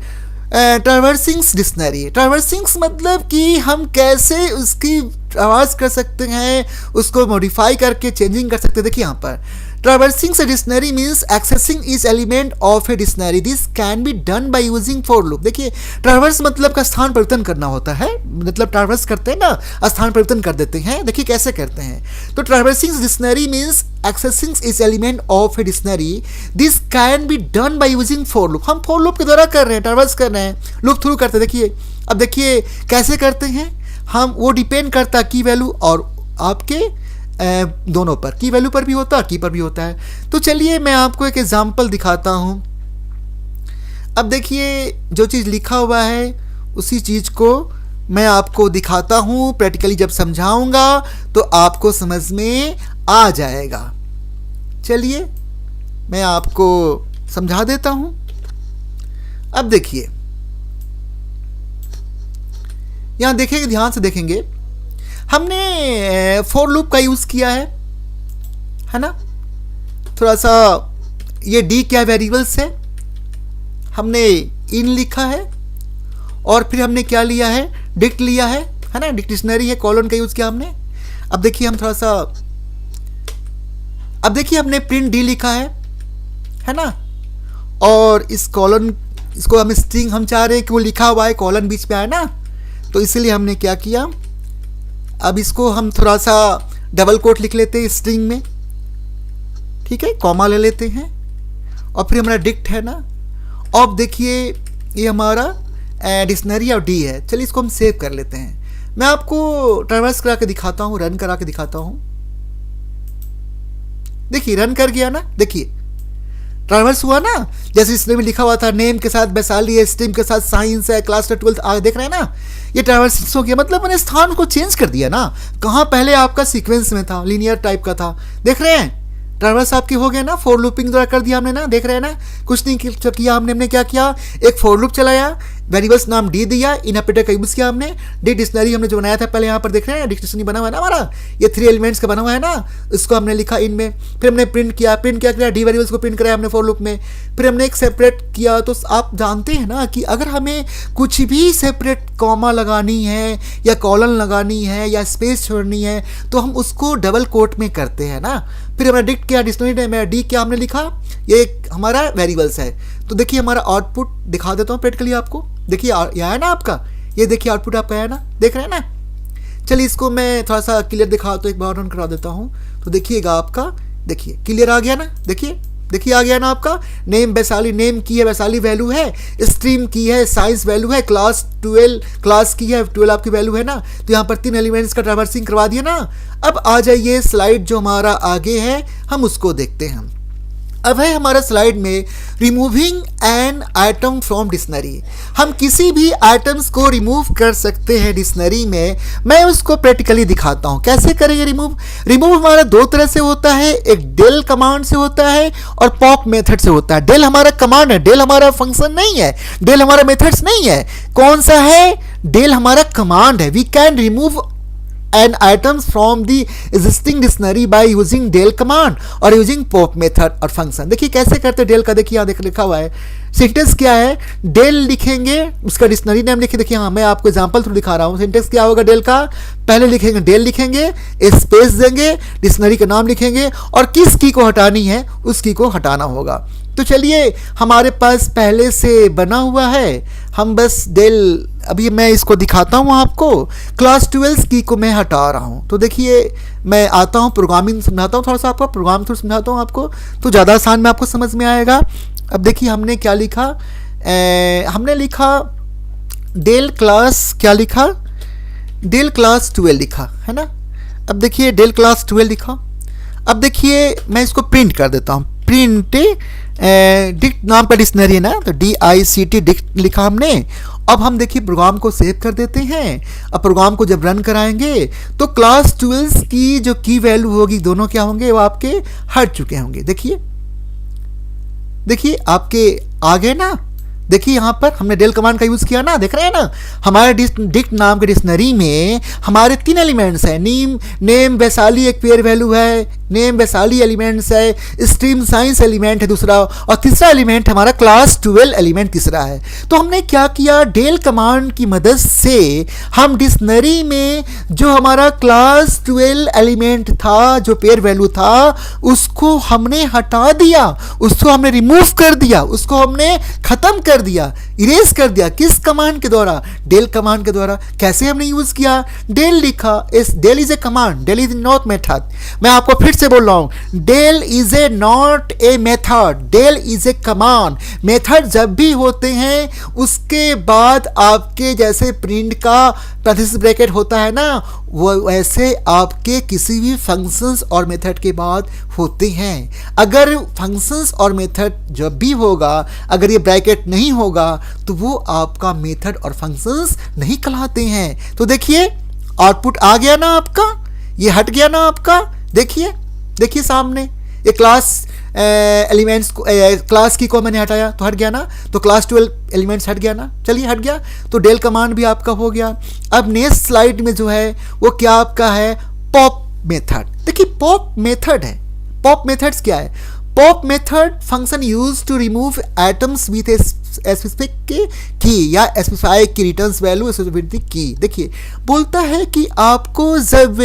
ट्रैवर्सिंग्स डिक्शनरी। ट्रैवर्सिंग्स मतलब कि हम कैसे उसकी आवाज़ कर सकते हैं, उसको मॉडिफाई करके चेंजिंग कर सकते हैं। देखिए यहाँ पर traversings a dictionary means accessing each element of a dictionary, this can be done by using for loop. देखिए ट्रैवर्स मतलब का स्थान परिवर्तन करना होता है, मतलब ट्रैवर्स करते हैं ना, स्थान परिवर्तन कर देते हैं। देखिए कैसे करते हैं, तो traversings dictionary means accessing each element of a dictionary, this can be done by using for loop. हम फॉर लूप के द्वारा कर रहे हैं, ट्रैवर्स कर रहे हैं, लूप थ्रू करते हैं। देखिए अब देखिए कैसे करते हैं हम, वो डिपेंड करता है की वैल्यू और आपके दोनों पर, की वैल्यू पर भी होता है, की पर भी होता है। तो चलिए मैं आपको एक एग्जांपल दिखाता हूँ। अब देखिए जो चीज़ लिखा हुआ है उसी चीज़ को मैं आपको दिखाता हूँ, प्रैक्टिकली जब समझाऊंगा तो आपको समझ में आ जाएगा। चलिए मैं आपको समझा देता हूँ। अब देखिए यहाँ देखेंगे, ध्यान से देखेंगे, हमने फॉर लूप का यूज़ किया है ना। थोड़ा सा ये डी क्या वेरिएबल्स है, हमने इन लिखा है और फिर हमने क्या लिया है, डिक्ट लिया है ना, डिक्शनरी है, कॉलन का यूज़ किया हमने। अब देखिए हम थोड़ा सा, अब देखिए हमने प्रिंट डी लिखा है ना, और इस कॉलन, इसको हम स्ट्रिंग हम चाह रहे हैं कि वो लिखा हुआ है, कॉलन बीच में आए ना, तो इसलिए हमने क्या किया, अब इसको हम थोड़ा सा डबल कोट लिख लेते हैं स्ट्रिंग में, ठीक है, कॉमा ले लेते हैं और फिर हमारा डिक्ट है ना। अब देखिए ये हमारा डिक्शनरी और डी है। चलिए इसको हम सेव कर लेते हैं। मैं आपको ट्रैवर्स करा के दिखाता हूँ, रन करा के दिखाता हूँ। देखिए रन कर गया ना, देखिए ट्रैवर्स हुआ ना, जैसे इसमें भी लिखा हुआ था नेम के साथ वैशाली है, स्ट्रीम के साथ साइंस है, क्लास 12 आगे देख रहे हैं ना, ये ट्रैवर्स हो गया। मतलब मैंने स्थान को चेंज कर दिया ना, कहाँ पहले आपका सीक्वेंस में था, लीनियर टाइप का था, देख रहे हैं, ट्रैवर्स आपके हो गया ना, फॉर लूपिंग द्वारा कर दिया हमने ना, देख रहे हैं ना, कुछ नहीं किया हमने क्या किया, एक फॉर लूप चलाया, वेरिएबल्स नाम डी दिया, इन ऑपरेटर का यूज किया हमने, डी डिक्शनरी हमने जो बनाया था पहले, यहाँ पर देख रहे हैं डिक्शनरी बना हुआ है ना हमारा, ये 3 एलिमेंट्स का बना हुआ है ना, इसको हमने लिखा इन में, फिर हमने प्रिंट किया डी वेरिएबल्स को प्रिंट कराया हमने फॉर लूप में, फिर हमने एक सेपरेट किया। तो आप जानते हैं ना कि अगर हमें कुछ भी सेपरेट कॉमा लगानी है या कॉलन लगानी है या स्पेस छोड़नी है तो हम उसको डबल कोट में करते हैं ना। फिर हमने डिक्ट किया, डिक्शनरी में डी क्या हमने लिखा, ये हमारा वेरिएबल्स है। तो देखिए हमारा आउटपुट दिखा देता हूँ प्रैक्टिकली आपको, देखिए यह है ना आपका, ये देखिए आउटपुट आपका है ना, देख रहे हैं ना। चलिए इसको मैं थोड़ा सा क्लियर दिखा, तो एक बार रन करा देता हूँ, तो देखिएगा आपका, देखिए क्लियर आ गया ना, देखिए आ गया ना आपका। नेम वैशाली, नेम की है, वैशाली वैल्यू है, स्ट्रीम की है, साइंस वैल्यू है, क्लास 12 क्लास की है, 12 आपकी वैल्यू है ना। तो यहाँ पर 3 एलिमेंट्स का ट्रैवर्सिंग करवा दिया ना। अब आ जाइए स्लाइड जो हमारा आगे है, हम उसको देखते हैं। अब है हमारा स्लाइड में removing an item from dictionary. हम किसी भी आइटम्स को रिमूव कर सकते हैं डिक्शनरी में। मैं उसको प्रैक्टिकली दिखाता हूँ कैसे करेंगे रिमूव। रिमूव हमारा दो तरह से होता है, एक डेल कमांड से होता है और पॉप मेथड से होता है। डेल हमारा कमांड है, डेल हमारा फंक्शन नहीं है, डेल हमारा मेथड्स नहीं है। कौन सा है? डेल हमारा कमांड है। We can remove and items from the existing dictionary by using del command और using pop method और function। देखिए कैसे करते del का, देखिए यहाँ लिखा हुआ है। सिंटेक्स क्या है? del लिखेंगे, उसका डिक्शनरी नेम लिखिए। देखिए हाँ, मैं आपको एग्जांपल थ्रू दिखा रहा हूँ। सिंटेक्स क्या होगा del का? पहले लिखेंगे del लिखेंगे, स्पेस देंगे, डिक्शनरी का नाम लिखेंगे और किस की को हटानी है उस की को हटाना होगा। तो चलिए हमारे पास पहले से बना हुआ है, हम बस del, अभी मैं इसको दिखाता हूँ आपको। क्लास 12 की को मैं हटा रहा हूँ। तो देखिए मैं आता हूँ, प्रोग्रामिंग समझाता हूँ, थोड़ा सा आपको प्रोग्राम थोड़ा समझाता हूँ आपको, तो ज़्यादा आसान में आपको समझ में आएगा। अब देखिए हमने क्या लिखा, हमने लिखा del क्लास, क्या लिखा? del क्लास 12 लिखा है ना। अब देखिए del क्लास 12 लिखा। अब देखिए मैं इसको प्रिंट कर देता हूँ। प्रिंट डिक्ट नाम का डिक्शनरी है ना, तो DICT डिक्ट लिखा हमने। अब हम देखिए प्रोग्राम को सेव कर देते हैं। अब प्रोग्राम को जब रन कराएंगे तो क्लास 12 की जो की वैल्यू होगी, दोनों क्या होंगे? वो आपके हट चुके होंगे। देखिए देखिए आपके आ गए ना। देखिए यहाँ पर हमने del कमांड का यूज़ किया ना, देख रहे हैं ना। हमारे डिक्ट नाम के डिक्शनरी में हमारे 3 एलिमेंट्स हैं। नेम वैशाली एक पेयर वैल्यू है, नेम वैशाली एलिमेंट्स है, स्ट्रीम साइंस एलिमेंट है दूसरा, और तीसरा एलिमेंट हमारा क्लास 12 एलिमेंट तीसरा है। तो हमने क्या किया, del कमांड की मदद से हम डिक्शनरी में जो हमारा क्लास 12 एलिमेंट था, जो पेयर वैल्यू था, उसको हमने हटा दिया, उसको हमने रिमूव कर दिया, उसको हमने खत्म कर दिया, इरेज कर दिया। किस कमांड के द्वारा? del कमांड के द्वारा। कैसे हमने यूज किया? del लिखा, del is a command, del is not method. मैं आपको फिर से बोल रहा हूं, del is a not a method, del is a command. Method जब भी होते हैं उसके बाद आपके जैसे प्रिंट का पैरेंथेसिस ब्रैकेट होता है ना, वो वैसे आपके किसी भी फंक्शंस और मेथड के बाद होते हैं। अगर फंक्शंस और मेथड जब भी होगा, अगर ये ब्रैकेट नहीं होगा तो वो आपका मेथड और फंक्शंस नहीं कहलाते हैं। तो देखिए आउटपुट आ गया ना आपका, ये हट गया ना आपका। देखिए देखिए सामने ये क्लास एलिमेंट्स को, क्लास की को मैंने हटाया तो हट गया ना, तो क्लास 12 एलिमेंट्स हट गया ना। चलिए हट गया, तो del कमांड भी आपका हो गया। अब नेक्स्ट स्लाइड में जो है वो क्या आपका है? Pop method. देखिए पॉप मेथड है। पॉप मेथड्स क्या है? Pop method function use to remove items with a specific key या स्पेसिफाई की returns value with the key. देखिए बोलता है कि आपको जब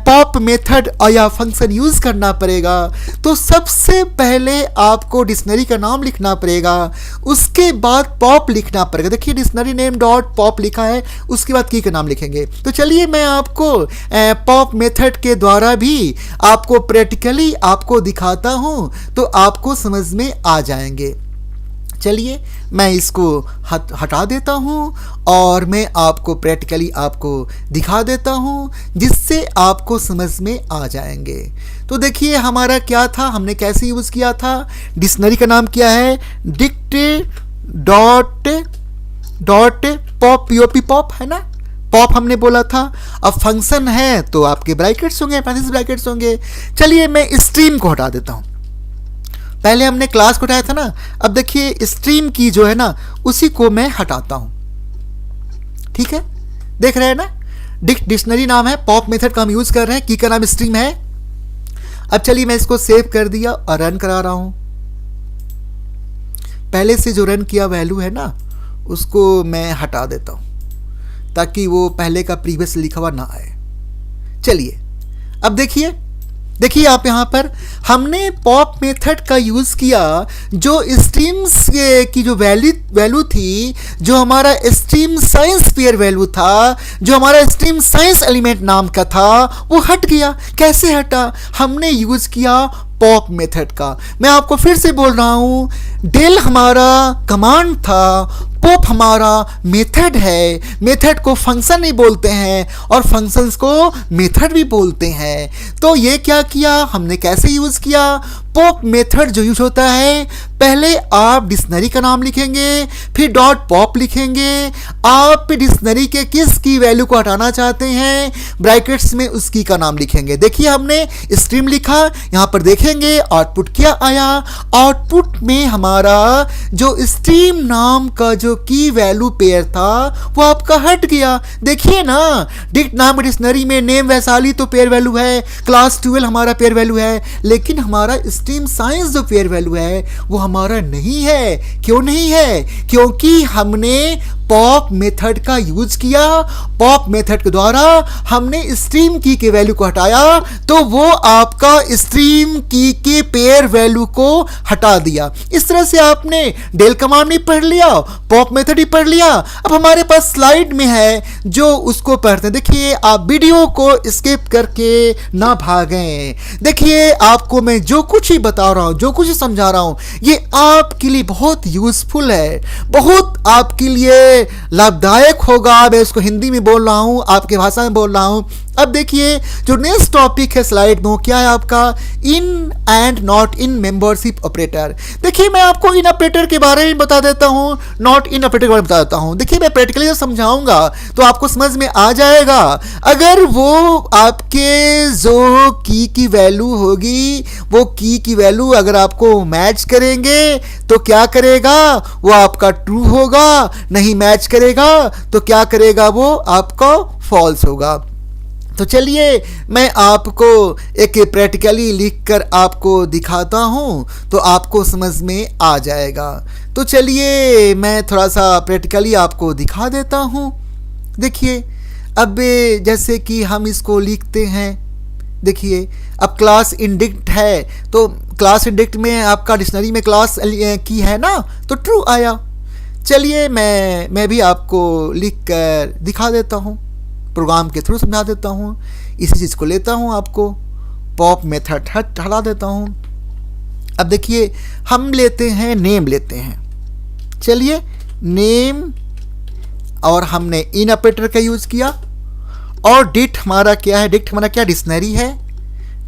पॉप मेथड या फंक्शन यूज करना पड़ेगा तो सबसे पहले आपको डिक्शनरी का नाम लिखना पड़ेगा, उसके बाद पॉप लिखना पड़ेगा। देखिए डिक्शनरी नेम डॉट पॉप लिखा है, उसके बाद की का नाम लिखेंगे। तो चलिए मैं आपको पॉप मेथड के द्वारा भी आपको प्रैक्टिकली आपको दिखाता हूं तो आपको समझ में आ जाएंगे। चलिए मैं इसको हटा देता हूं और मैं आपको प्रैक्टिकली आपको दिखा देता हूं जिससे आपको समझ में आ जाएंगे। तो देखिए हमारा क्या था, हमने कैसे यूज़ किया था। डिक्शनरी का नाम क्या है? Dict dot pop, POP pop है ना, पॉप हमने बोला था। अब फंक्शन है तो आपके ब्रैकेट्स होंगे, पैरेंथेसिस ब्रैकेट्स होंगे। चलिए मैं स्ट्रीम को हटा देता हूं। पहले हमने क्लास को हटाया था ना, अब देखिए स्ट्रीम की जो है ना उसी को मैं हटाता हूं। ठीक है, देख रहे हैं ना, डिक्शनरी नाम है, पॉप मेथड का हम यूज कर रहे हैं, की का नाम स्ट्रीम है। अब चलिए मैं इसको सेव कर दिया और रन करा रहा हूं। पहले से जो रन किया वैल्यू है ना उसको मैं हटा देता हूं ताकि वो पहले का प्रीवियस लिखा हुआ ना आए। चलिए अब देखिए आप यहाँ पर हमने पॉप मेथड का यूज़ किया, जो स्ट्रीम्स की जो वैल्यू थी, जो हमारा स्ट्रीम साइंस पेयर वैल्यू था, जो हमारा स्ट्रीम साइंस एलिमेंट नाम का था, वो हट गया। कैसे हटा? हमने यूज़ किया पॉप मेथड का। मैं आपको फिर से बोल रहा हूँ, del हमारा कमांड था, पॉप हमारा मेथड है, मेथड को फंक्शन नहीं बोलते हैं और फंक्शंस को मेथड भी बोलते हैं। तो ये क्या किया हमने, कैसे यूज़ किया, पॉप मेथड जो यूज होता है, पहले आप डिक्शनरी का नाम लिखेंगे, फिर डॉट पॉप लिखेंगे, आप डिक्शनरी के किस की वैल्यू को हटाना चाहते हैं, ब्रैकेट्स में उस की का नाम लिखेंगे। देखिए हमने स्ट्रीम लिखा, यहाँ पर देखेंगे आउटपुट क्या आया, आउटपुट में हमारा जो स्ट्रीम नाम का जो की वैल्यू पेयर था वो आपका हट गया। देखिए ना, डिक्ट नाम के डिक्शनरी में नेम वैशाली तो पेयर वैल्यू है, क्लास 12 हमारा पेयर वैल्यू है, लेकिन हमारा स्ट्रीम साइंस जो पेयर वैल्यू है वो हमारा नहीं है। क्यों नहीं है? क्योंकि हमने पॉप मेथड का यूज किया, पॉप मेथड के द्वारा हमने स्ट्रीम की के वैल्यू को हटाया, तो वो आपका स्ट्रीम की के पेयर वैल्यू को हटा दिया। इस तरह से आपने डेल कमांड भी पढ़ लिया, पॉप मेथड ही पढ़ लिया। अब हमारे पास स्लाइड में है जो उसको पढ़ते हैं। देखिए आप वीडियो को स्किप करके ना भागें। देखिए आपको मैं जो कुछ ही बता रहा हूं, जो कुछ ही समझा रहा हूं, ये आपके लिए बहुत यूजफुल है, बहुत आपके लिए लाभदायक होगा। मैं इसको हिंदी में बोल रहा हूं, आपके भाषा में बोल रहा हूं। अब देखिए जो नेक्स्ट टॉपिक है स्लाइड में वो क्या है आपका, in and not in membership operator. देखिए मैं आपको इन ऑपरेटर के बारे में बता देता हूं, नॉट इन ऑपरेटर के बारे में बता देता हूं। देखिए मैं प्रैक्टिकली जब समझाऊंगा तो आपको समझ में आ जाएगा। अगर वो आपके जो की वैल्यू होगी, वो की वैल्यू अगर आपको मैच करेंगे तो क्या करेगा, वो आपका ट्रू होगा, नहीं मैच करेगा तो क्या करेगा, वो आपका फॉल्स होगा। तो चलिए मैं आपको एक प्रैक्टिकली लिखकर आपको दिखाता हूं तो आपको समझ में आ जाएगा। तो चलिए मैं थोड़ा सा प्रैक्टिकली आपको दिखा देता हूं। देखिए अब जैसे कि हम इसको लिखते हैं, देखिए अब क्लास इंडिक्ट है तो क्लास इंडिक्ट में आपका डिक्शनरी में क्लास की है ना, तो ट्रू आया। चलिए मैं भी आपको लिख कर दिखा देता हूँ, प्रोग्राम के थ्रू समझा देता हूँ। इसी चीज़ को लेता हूँ, आपको पॉप मेथड हटा देता हूँ। अब देखिए हम लेते हैं नेम लेते हैं। चलिए नेम और हमने इन ऑपरेटर का यूज़ किया, और डिक्ट हमारा क्या है, डिक्ट हमारा क्या डिक्शनरी है,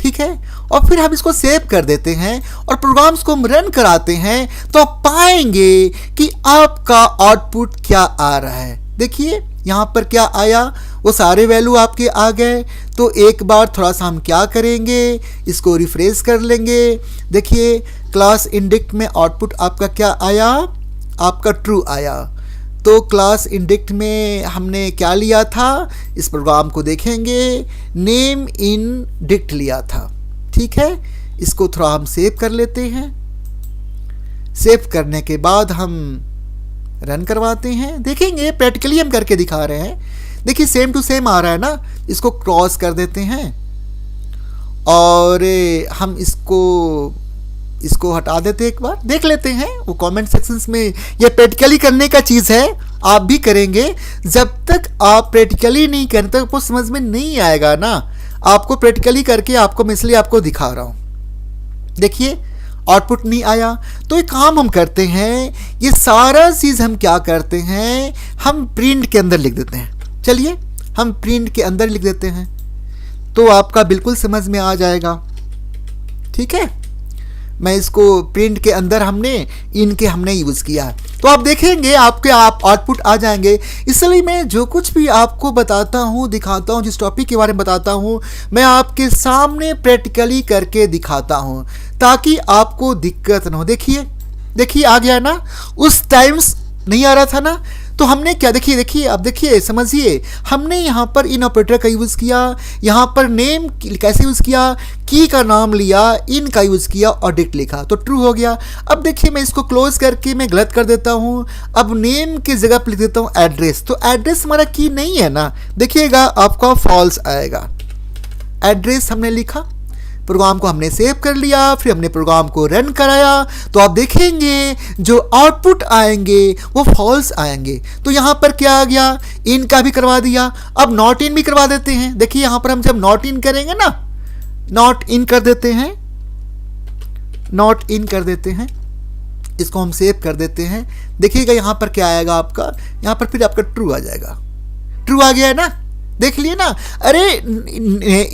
ठीक है। और फिर हम इसको सेव कर देते हैं और प्रोग्राम्स को हम रन कराते हैं तो आप पाएंगे कि आपका आउटपुट क्या आ रहा है। देखिए यहाँ पर क्या आया, वो सारे वैल्यू आपके आ गए। तो एक बार थोड़ा सा हम क्या करेंगे, इसको रिफ्रेश कर लेंगे। देखिए क्लास इंडिक्ट में आउटपुट आपका क्या आया, आपका ट्रू आया। तो क्लास इंडिक्ट में हमने क्या लिया था, इस प्रोग्राम को देखेंगे, नेम इन डिक्ट लिया था, ठीक है। इसको थोड़ा हम सेव कर लेते हैं। सेव करने के बाद हम रन करवाते हैं, देखेंगे प्रैक्टिकली हम करके दिखा रहे हैं। देखिए सेम टू सेम आ रहा है ना, इसको क्रॉस कर देते हैं और हम इसको हटा देते हैं। एक बार देख लेते हैं, वो कमेंट सेक्शंस में ये प्रैक्टिकली करने का चीज़ है, आप भी करेंगे। जब तक आप प्रैक्टिकली नहीं करें तक आपको समझ में नहीं आएगा ना। आपको प्रैक्टिकली करके आपको मैं इसलिए आपको दिखा रहा हूँ। देखिए आउटपुट नहीं आया, तो एक काम हम करते हैं, ये सारा चीज़ हम क्या करते हैं, हम प्रिंट के अंदर लिख देते हैं। चलिए हम प्रिंट के अंदर लिख देते हैं तो आपका बिल्कुल समझ में आ जाएगा, ठीक है। मैं इसको प्रिंट के अंदर हमने यूज़ किया है, तो आप देखेंगे आपके आउटपुट आ जाएंगे। इसलिए मैं जो कुछ भी आपको बताता हूँ, दिखाता हूँ, जिस टॉपिक के बारे में बताता हूँ, मैं आपके सामने प्रैक्टिकली करके दिखाता हूँ ताकि आपको दिक्कत ना हो। देखिए आ गया ना, उस टाइम्स नहीं आ रहा था ना, तो हमने क्या, देखिए अब देखिए समझिए, हमने यहाँ पर इन ऑपरेटर का यूज़ किया, यहाँ पर नेम कैसे यूज़ किया, की का नाम लिया, इन का यूज़ किया और डिक्ट लिखा तो ट्रू हो गया। अब देखिए मैं इसको क्लोज करके मैं गलत कर देता हूँ। अब नेम की जगह पर लिख देता हूँ एड्रेस, तो एड्रेस हमारा की नहीं है ना, देखिएगा आपका फॉल्स आएगा। एड्रेस हमने लिखा, प्रोग्राम को हमने सेव कर लिया, फिर हमने प्रोग्राम को रन कराया, तो आप देखेंगे जो आउटपुट आएंगे वो फॉल्स आएंगे। तो यहाँ पर क्या आ गया, इन का भी करवा दिया। अब नॉट इन भी करवा देते हैं। देखिए यहाँ पर हम जब नॉट इन करेंगे ना, नॉट इन कर देते हैं, नॉट इन कर देते हैं, इसको हम सेव कर देते हैं। देखिएगा यहाँ पर क्या आएगा आपका, यहाँ पर फिर आपका ट्रू आ जाएगा। ट्रू आ गया है ना, देख लिए ना। अरे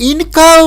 इनका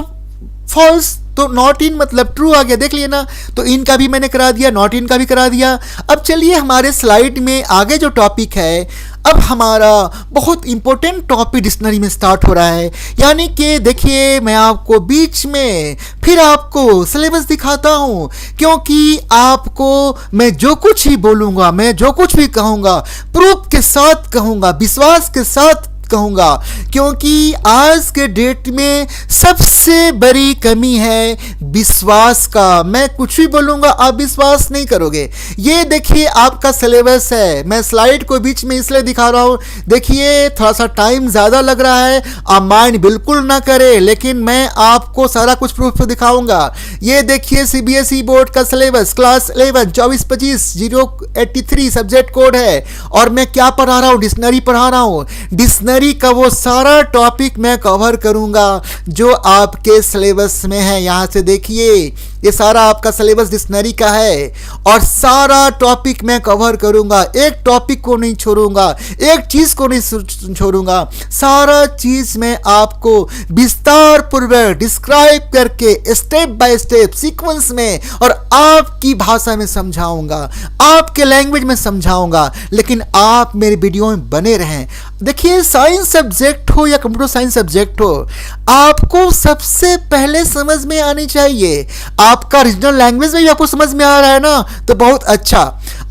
फॉल्स तो नॉट इन मतलब ट्रू आ गया, देख लिए ना। तो इनका भी मैंने करा दिया, नॉट इन का भी करा दिया। अब चलिए हमारे स्लाइड में आगे जो टॉपिक है, अब हमारा बहुत इंपॉर्टेंट टॉपिक डिक्शनरी में स्टार्ट हो रहा है। यानी कि देखिए मैं आपको बीच में फिर आपको सिलेबस दिखाता हूँ, क्योंकि आपको मैं जो कुछ ही बोलूँगा, मैं जो कुछ भी कहूँगा प्रूफ के साथ कहूँगा, विश्वास के साथ कहूँगा, क्योंकि आज के डेट में सबसे बड़ी कमी है विश्वास का। मैं कुछ भी बोलूँगा आप विश्वास नहीं करोगे। ये देखिए आपका सिलेबस है, मैं स्लाइड को बीच में इसलिए दिखा रहा हूँ। देखिए थोड़ा सा टाइम ज़्यादा लग रहा है, आप माइंड बिल्कुल ना करें, लेकिन मैं आपको सारा कुछ प्रूफ दिखाऊँगा। ये देखिए CBSE बोर्ड का सिलेबस क्लास 11 24-25 083 सब्जेक्ट कोड है, और मैं क्या पढ़ा रहा हूँ, डिक्शनरी पढ़ा रहा हूँ। डिक्शनरी का वो सारा टॉपिक मैं कवर करूंगा जो आपके सिलेबस में है। यहां से देखिए ये सारा आपका सिलेबस डिक्शनरी का है, और सारा टॉपिक मैं कवर करूंगा, एक टॉपिक को नहीं छोड़ूंगा, एक चीज को नहीं छोड़ूंगा। सारा चीज मैं आपको विस्तार पूर्वक डिस्क्राइब करके स्टेप बाय स्टेप सीक्वेंस में और आपकी भाषा में समझाऊंगा, आपके लैंग्वेज में समझाऊंगा। लेकिन आप मेरे वीडियो में बने रहें। देखिए साइंस सब्जेक्ट हो या कंप्यूटर साइंस सब्जेक्ट हो, आपको सबसे पहले समझ में आनी चाहिए। आपका रीजनल लैंग्वेज में भी आपको समझ में आ रहा है ना, तो बहुत अच्छा।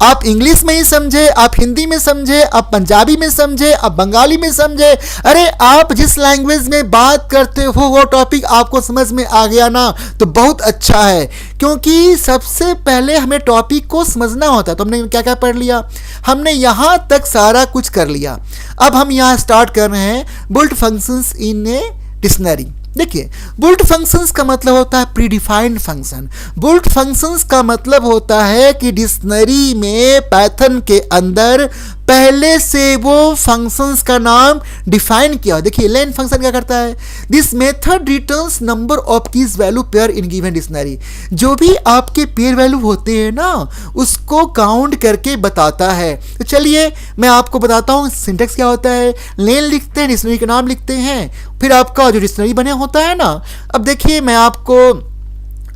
आप इंग्लिश में ही समझे, आप हिंदी में समझे, आप पंजाबी में समझे, आप बंगाली में समझे, अरे आप जिस लैंग्वेज में बात करते हो वो टॉपिक आपको समझ में आ गया ना, तो बहुत अच्छा है। क्योंकि सबसे पहले हमें टॉपिक को समझना होता है। तो हमने क्या क्या पढ़ लिया, हमने यहाँ तक सारा कुछ कर लिया। अब हम यहाँ स्टार्ट कर रहे हैं built functions in a dictionary. देखिए बुल्ट फंक्शंस का मतलब होता है प्रीडिफाइंड फंक्शन। बुल्ट फंक्शंस का मतलब होता है कि डिक्शनरी में पैथर्न के अंदर पहले से वो फंक्शंस का नाम डिफाइन किया। देखिए लेन फंक्शन क्या करता है, this method returns number of keys value pair in given dictionary. जो भी आपके पेयर वैल्यू होते हैं ना, उसको काउंट करके बताता है। तो चलिए मैं आपको बताता हूँ सिंटेक्स क्या होता है। लेन लिखते हैं, डिक्शनरी का नाम लिखते हैं, फिर आपका जो डिक्शनरी बने होता है ना। अब देखिए मैं आपको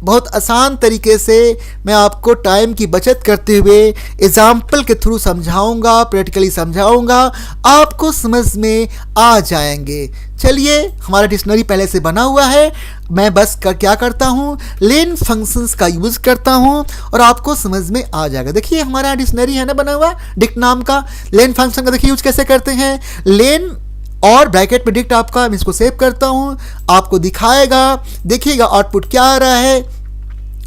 बहुत आसान तरीके से मैं आपको टाइम की बचत करते हुए एग्जाम्पल के थ्रू समझाऊंगा, प्रैक्टिकली समझाऊंगा, आपको समझ में आ जाएंगे। चलिए हमारा डिक्शनरी पहले से बना हुआ है, मैं बस क्या करता हूँ, लेन फंक्शंस का यूज़ करता हूँ और आपको समझ में आ जाएगा। देखिए हमारा डिक्शनरी है ना बना हुआ डिक्ट नाम का। लेन फंक्शन का देखिए यूज कैसे करते हैं, लेन और ब्रैकेट में डिक्ट आपका, मैं इसको सेव करता हूँ, आपको दिखाएगा। देखिएगा आउटपुट क्या आ रहा है,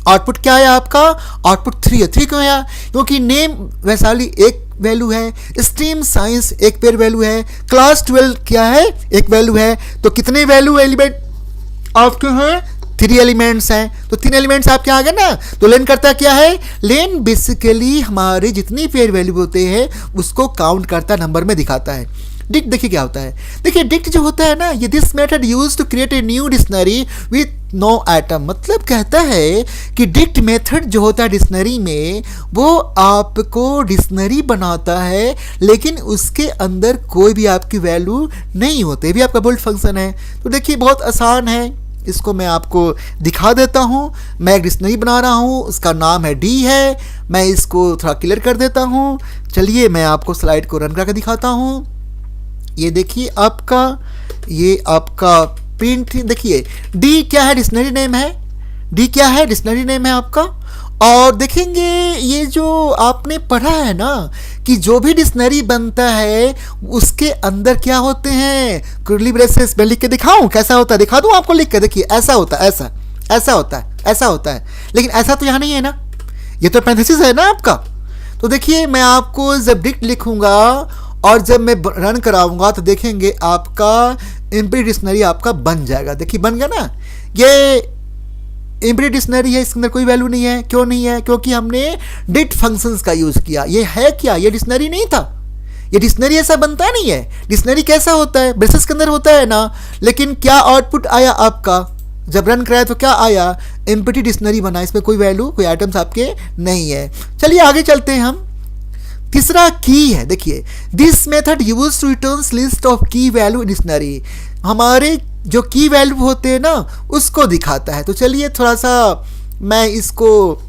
आउटपुट क्या है आपका, आउटपुट 3 है। 3 क्यों आया, क्योंकि नेम वैशाली एक वैल्यू है, स्ट्रीम साइंस एक पेयर वैल्यू है, क्लास 12 क्या है, एक वैल्यू है। तो कितने वैल्यू एलिमेंट आपके हैं, 3 एलिमेंट्स हैं। तो 3 एलिमेंट्स आपके आ गए ना। तो लेन करता क्या है, लेन बेसिकली हमारे जितनी पेयर वैल्यू होते हैं उसको काउंट करता, नंबर में दिखाता है। डिक्ट देखिए क्या होता है, देखिए डिक्ट जो होता है ना, ये this method use to create a new dictionary with no item. मतलब कहता है कि डिक्ट मेथड जो होता है डिक्शनरी में, वो आपको डिक्शनरी बनाता है, लेकिन उसके अंदर कोई भी आपकी वैल्यू नहीं होती। भी आपका बुल्ट फंक्शन है। तो देखिए बहुत आसान है, इसको मैं आपको दिखा देता हूँ। मैं एक डिक्शनरी बना रहा हूँ, उसका नाम है डी है। मैं इसको थोड़ा क्लियर कर देता हूँ। चलिए मैं आपको स्लाइड को रन करके दिखाता हूँ। ये देखिए आपका, ये आपका प्रिंट, देखिए डी क्या है, डिक्शनरी नेम है। डी क्या है, डिक्शनरी नेम है आपका। और देखेंगे ये जो आपने पढ़ा है ना कि जो भी डिक्शनरी बनता है उसके अंदर क्या होते हैं, कर्ली ब्रेसेस। मैं लिख के दिखाऊं कैसा होता है, दिखा दूं आपको लिख के। देखिए ऐसा होता है, ऐसा ऐसा होता है, ऐसा होता है। लेकिन ऐसा तो यहाँ नहीं है ना, ये तो पैरेंथेसिस है ना आपका। तो देखिए मैं आपको जब डिक्ट लिखूंगा और जब मैं रन कराऊंगा तो देखेंगे आपका एम्प्टी डिक्शनरी आपका बन जाएगा। देखिए बन गया ना, ये एम्प्टी डिक्शनरी है, इसके अंदर कोई वैल्यू नहीं है। क्यों नहीं है, क्योंकि हमने डिक्ट फंक्शंस का यूज़ किया। ये है क्या, ये डिक्शनरी नहीं था। ये डिक्शनरी ऐसा बनता नहीं है। डिक्शनरी कैसा होता है, ब्रेसेस के अंदर होता है ना। लेकिन क्या आउटपुट आया आपका, जब रन कराए तो क्या आया, एम्प्टी डिक्शनरी बना, इसमें कोई वैल्यू कोई आइटम्स आपके नहीं है। चलिए आगे चलते हैं हम। तीसरा की है, देखिए this method use to return list of key value in dictionary, हमारे जो की वैल्यू होते हैं ना उसको दिखाता है। तो चलिए थोड़ा सा मैं इसको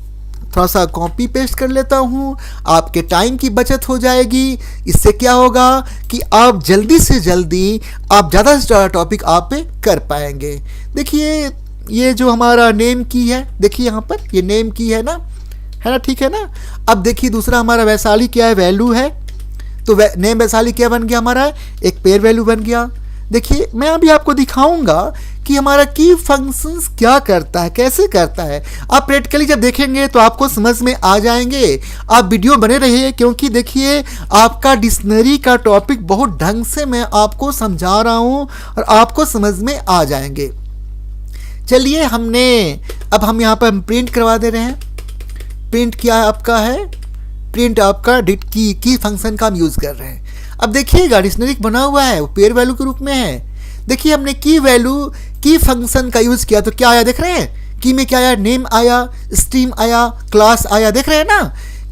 थोड़ा सा कॉपी पेस्ट कर लेता हूँ, आपके टाइम की बचत हो जाएगी। इससे क्या होगा कि आप जल्दी से जल्दी आप ज़्यादा से ज़्यादा टॉपिक आप कर पाएंगे। देखिए ये जो हमारा नेम की है, देखिए यहाँ पर ये नेम की है ना, ठीक है ना। अब देखिए दूसरा हमारा वैशाली क्या है, वैल्यू है। तो नेम वैशाली क्या बन गया हमारा, एक पेयर वैल्यू बन गया। देखिए मैं अभी आपको दिखाऊंगा कि हमारा की फंक्शंस क्या करता है, कैसे करता है। आप प्रैक्टिकली जब देखेंगे तो आपको समझ में आ जाएंगे। आप वीडियो बने रहिए, क्योंकि देखिए आपका डिक्शनरी का टॉपिक बहुत ढंग से मैं आपको समझा रहा हूँ और आपको समझ में आ जाएंगे। चलिए अब हम यहाँ पर प्रिंट करवा दे रहे हैं। प्रिंट क्या आपका है, प्रिंट आपका की फंक्शन का हम यूज़ कर रहे हैं। अब देखिएगा डिक्शनरी बना हुआ है वो पेयर वैल्यू के रूप में है। देखिए हमने की वैल्यू की फंक्शन का यूज़ किया तो क्या आया, देख रहे हैं की में क्या आया, नेम आया, स्ट्रीम आया, क्लास आया। देख रहे हैं ना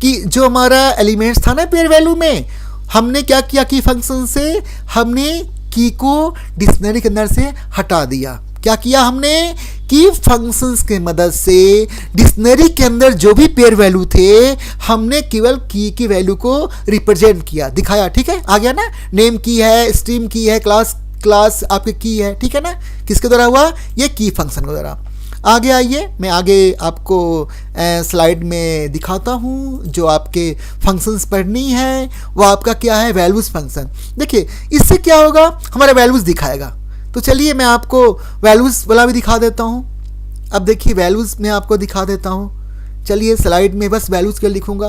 कि जो हमारा एलिमेंट्स था ना पेयर वैल्यू में, हमने क्या किया की फंक्शन से, हमने की को डिक्शनरी के अंदर से हटा दिया। क्या किया हमने की फंक्शंस के मदद से डिक्शनरी के अंदर जो भी पेयर वैल्यू थे हमने केवल की वैल्यू को रिप्रेजेंट किया, दिखाया। ठीक है, आ गया ना। नेम की है, स्ट्रीम की है, क्लास आपके की है, ठीक है ना। किसके द्वारा हुआ, ये की फंक्शन के द्वारा। आगे आइए, मैं आगे आपको स्लाइड में दिखाता हूँ जो आपके फंक्शंस पढ़नी है वो आपका क्या है, वैल्यूज़ फंक्शन। देखिए इससे क्या होगा, हमारा वैल्यूज़ दिखाएगा। तो चलिए मैं आपको वैल्यूज़ वाला भी दिखा देता हूँ। अब देखिए वैल्यूज़ में आपको दिखा देता हूँ। चलिए स्लाइड में बस वैल्यूज़ के लिखूँगा,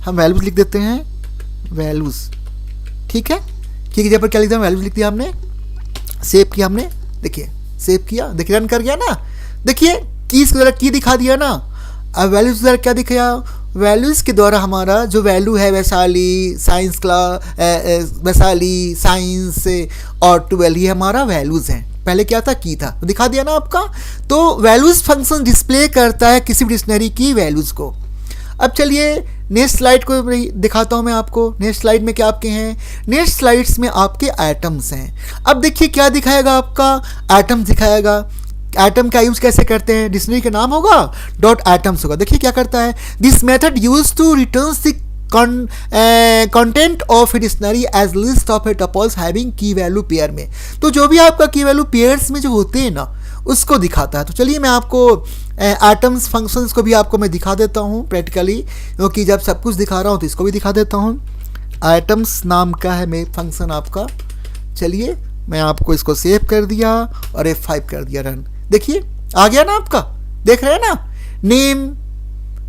हम वैल्यूज़ लिख देते हैं, वैल्यूज़। ठीक है, की जगह पर क्या लिख दिया, वैल्यूज़ लिख दिया हमने, सेव किया हमने। देखिए सेव किया, देखिए रन कर गया ना। देखिए कीज़ के द्वारा की दिखा दिया ना। अब वैल्यूज़ के द्वारा क्या दिखाया, वैल्यूज़ के द्वारा हमारा जो वैल्यू है वैशाली साइंस वैशाली साइंस और 12 ये हमारा वैल्यूज़ हैं। पहले क्या था, की था, तो दिखा दिया ना आपका। तो वैल्यूज़ फंक्शन डिस्प्ले करता है किसी भी डिक्शनरी की वैल्यूज़ को। अब चलिए नेक्स्ट स्लाइड को दिखाता हूँ मैं आपको। नेक्स्ट स्लाइड में क्या आपके हैं, नेक्स्ट स्लाइड्स में आपके आइटम्स हैं। अब देखिए क्या दिखाएगा, आपका आइटम्स दिखाएगा। आइटम का यूज कैसे करते हैं, डिक्शनरी का नाम होगा डॉट आइटम्स होगा। देखिए क्या करता है, this method use to return the content of a dictionary as list of a tuples having key value pair में। तो जो भी आपका की वैल्यू पेयर्स में जो होते हैं ना उसको दिखाता है। तो चलिए मैं आपको आइटम्स फंक्शंस को भी आपको मैं दिखा देता हूँ प्रैक्टिकली, क्योंकि जब सब कुछ दिखा रहा हूँ तो इसको भी दिखा देता हूँ। आइटम्स नाम का है मेन फंक्शन आपका। चलिए मैं आपको इसको सेव कर दिया और F5 कर दिया, रन। देखिए आ गया ना आपका, देख रहे हैं ना, नेम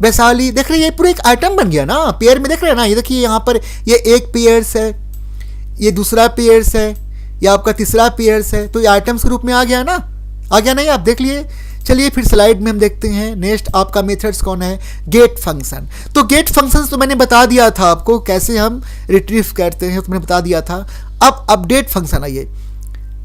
वैशाली, देख रहे हैं ये पूरा एक आइटम बन गया ना पेयर में। देख रहे हैं ना, ये देखिए यहाँ पर ये एक पेयर्स है, ये दूसरा पेयर्स है, ये आपका तीसरा पेयर्स है। तो ये आइटम्स के रूप में आ गया ना, आ गया नहीं, आप देख लिए। चलिए फिर स्लाइड में हम देखते हैं नेक्स्ट आपका मेथड्स कौन है, गेट फंक्शन। तो गेट फंक्शन तो मैंने बता दिया था आपको कैसे हम रिट्रीव करते हैं, तो मैंने बता दिया था। अब अपडेट फंक्शन आइए।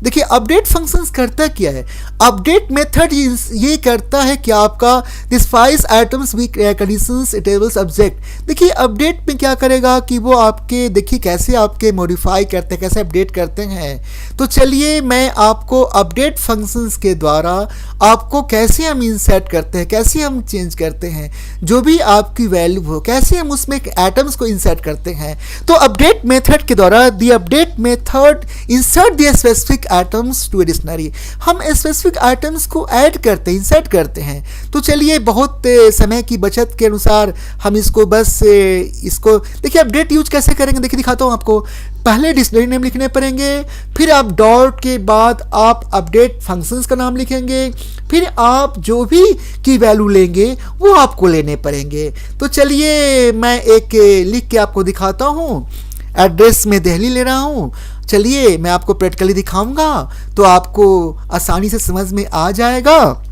देखिए अपडेट फंक्शंस करता क्या है, अपडेट मेथड ये करता है कि आपका despise items with conditions tables object. देखिए अपडेट में क्या करेगा कि वो आपके, देखिए कैसे आपके मॉडिफाई करते हैं, कैसे अपडेट करते हैं। तो चलिए मैं आपको अपडेट फंक्शंस के द्वारा आपको कैसे हम इंसर्ट करते हैं, कैसे हम चेंज करते हैं, जो भी आपकी वैल्यू हो कैसे हम उसमें आइटम्स को इंसर्ट करते हैं। तो अपडेट मेथड के द्वारा the update method insert the specific items to a dictionary. हम स्पेसिफिक आइटम्स को ऐड करते हैं, इंसर्ट करते हैं। तो चलिए बहुत समय की बचत के अनुसार हम इसको बस इसको देखिए अपडेट यूज कैसे करेंगे, देखिए दिखाता हूँ आपको। पहले डिक्शनरी नेम लिखने पड़ेंगे, फिर आप डॉट के बाद आप अपडेट फंक्शंस का नाम लिखेंगे, फिर आप जो भी की वैल्यू लेंगे वो आपको लेने पड़ेंगे। तो चलिए मैं एक लिख के आपको दिखाता हूँ। एड्रेस में दिल्ली ले रहा हूँ। चलिए मैं आपको प्रैक्टिकली दिखाऊंगा तो आपको आसानी से समझ में आ जाएगा।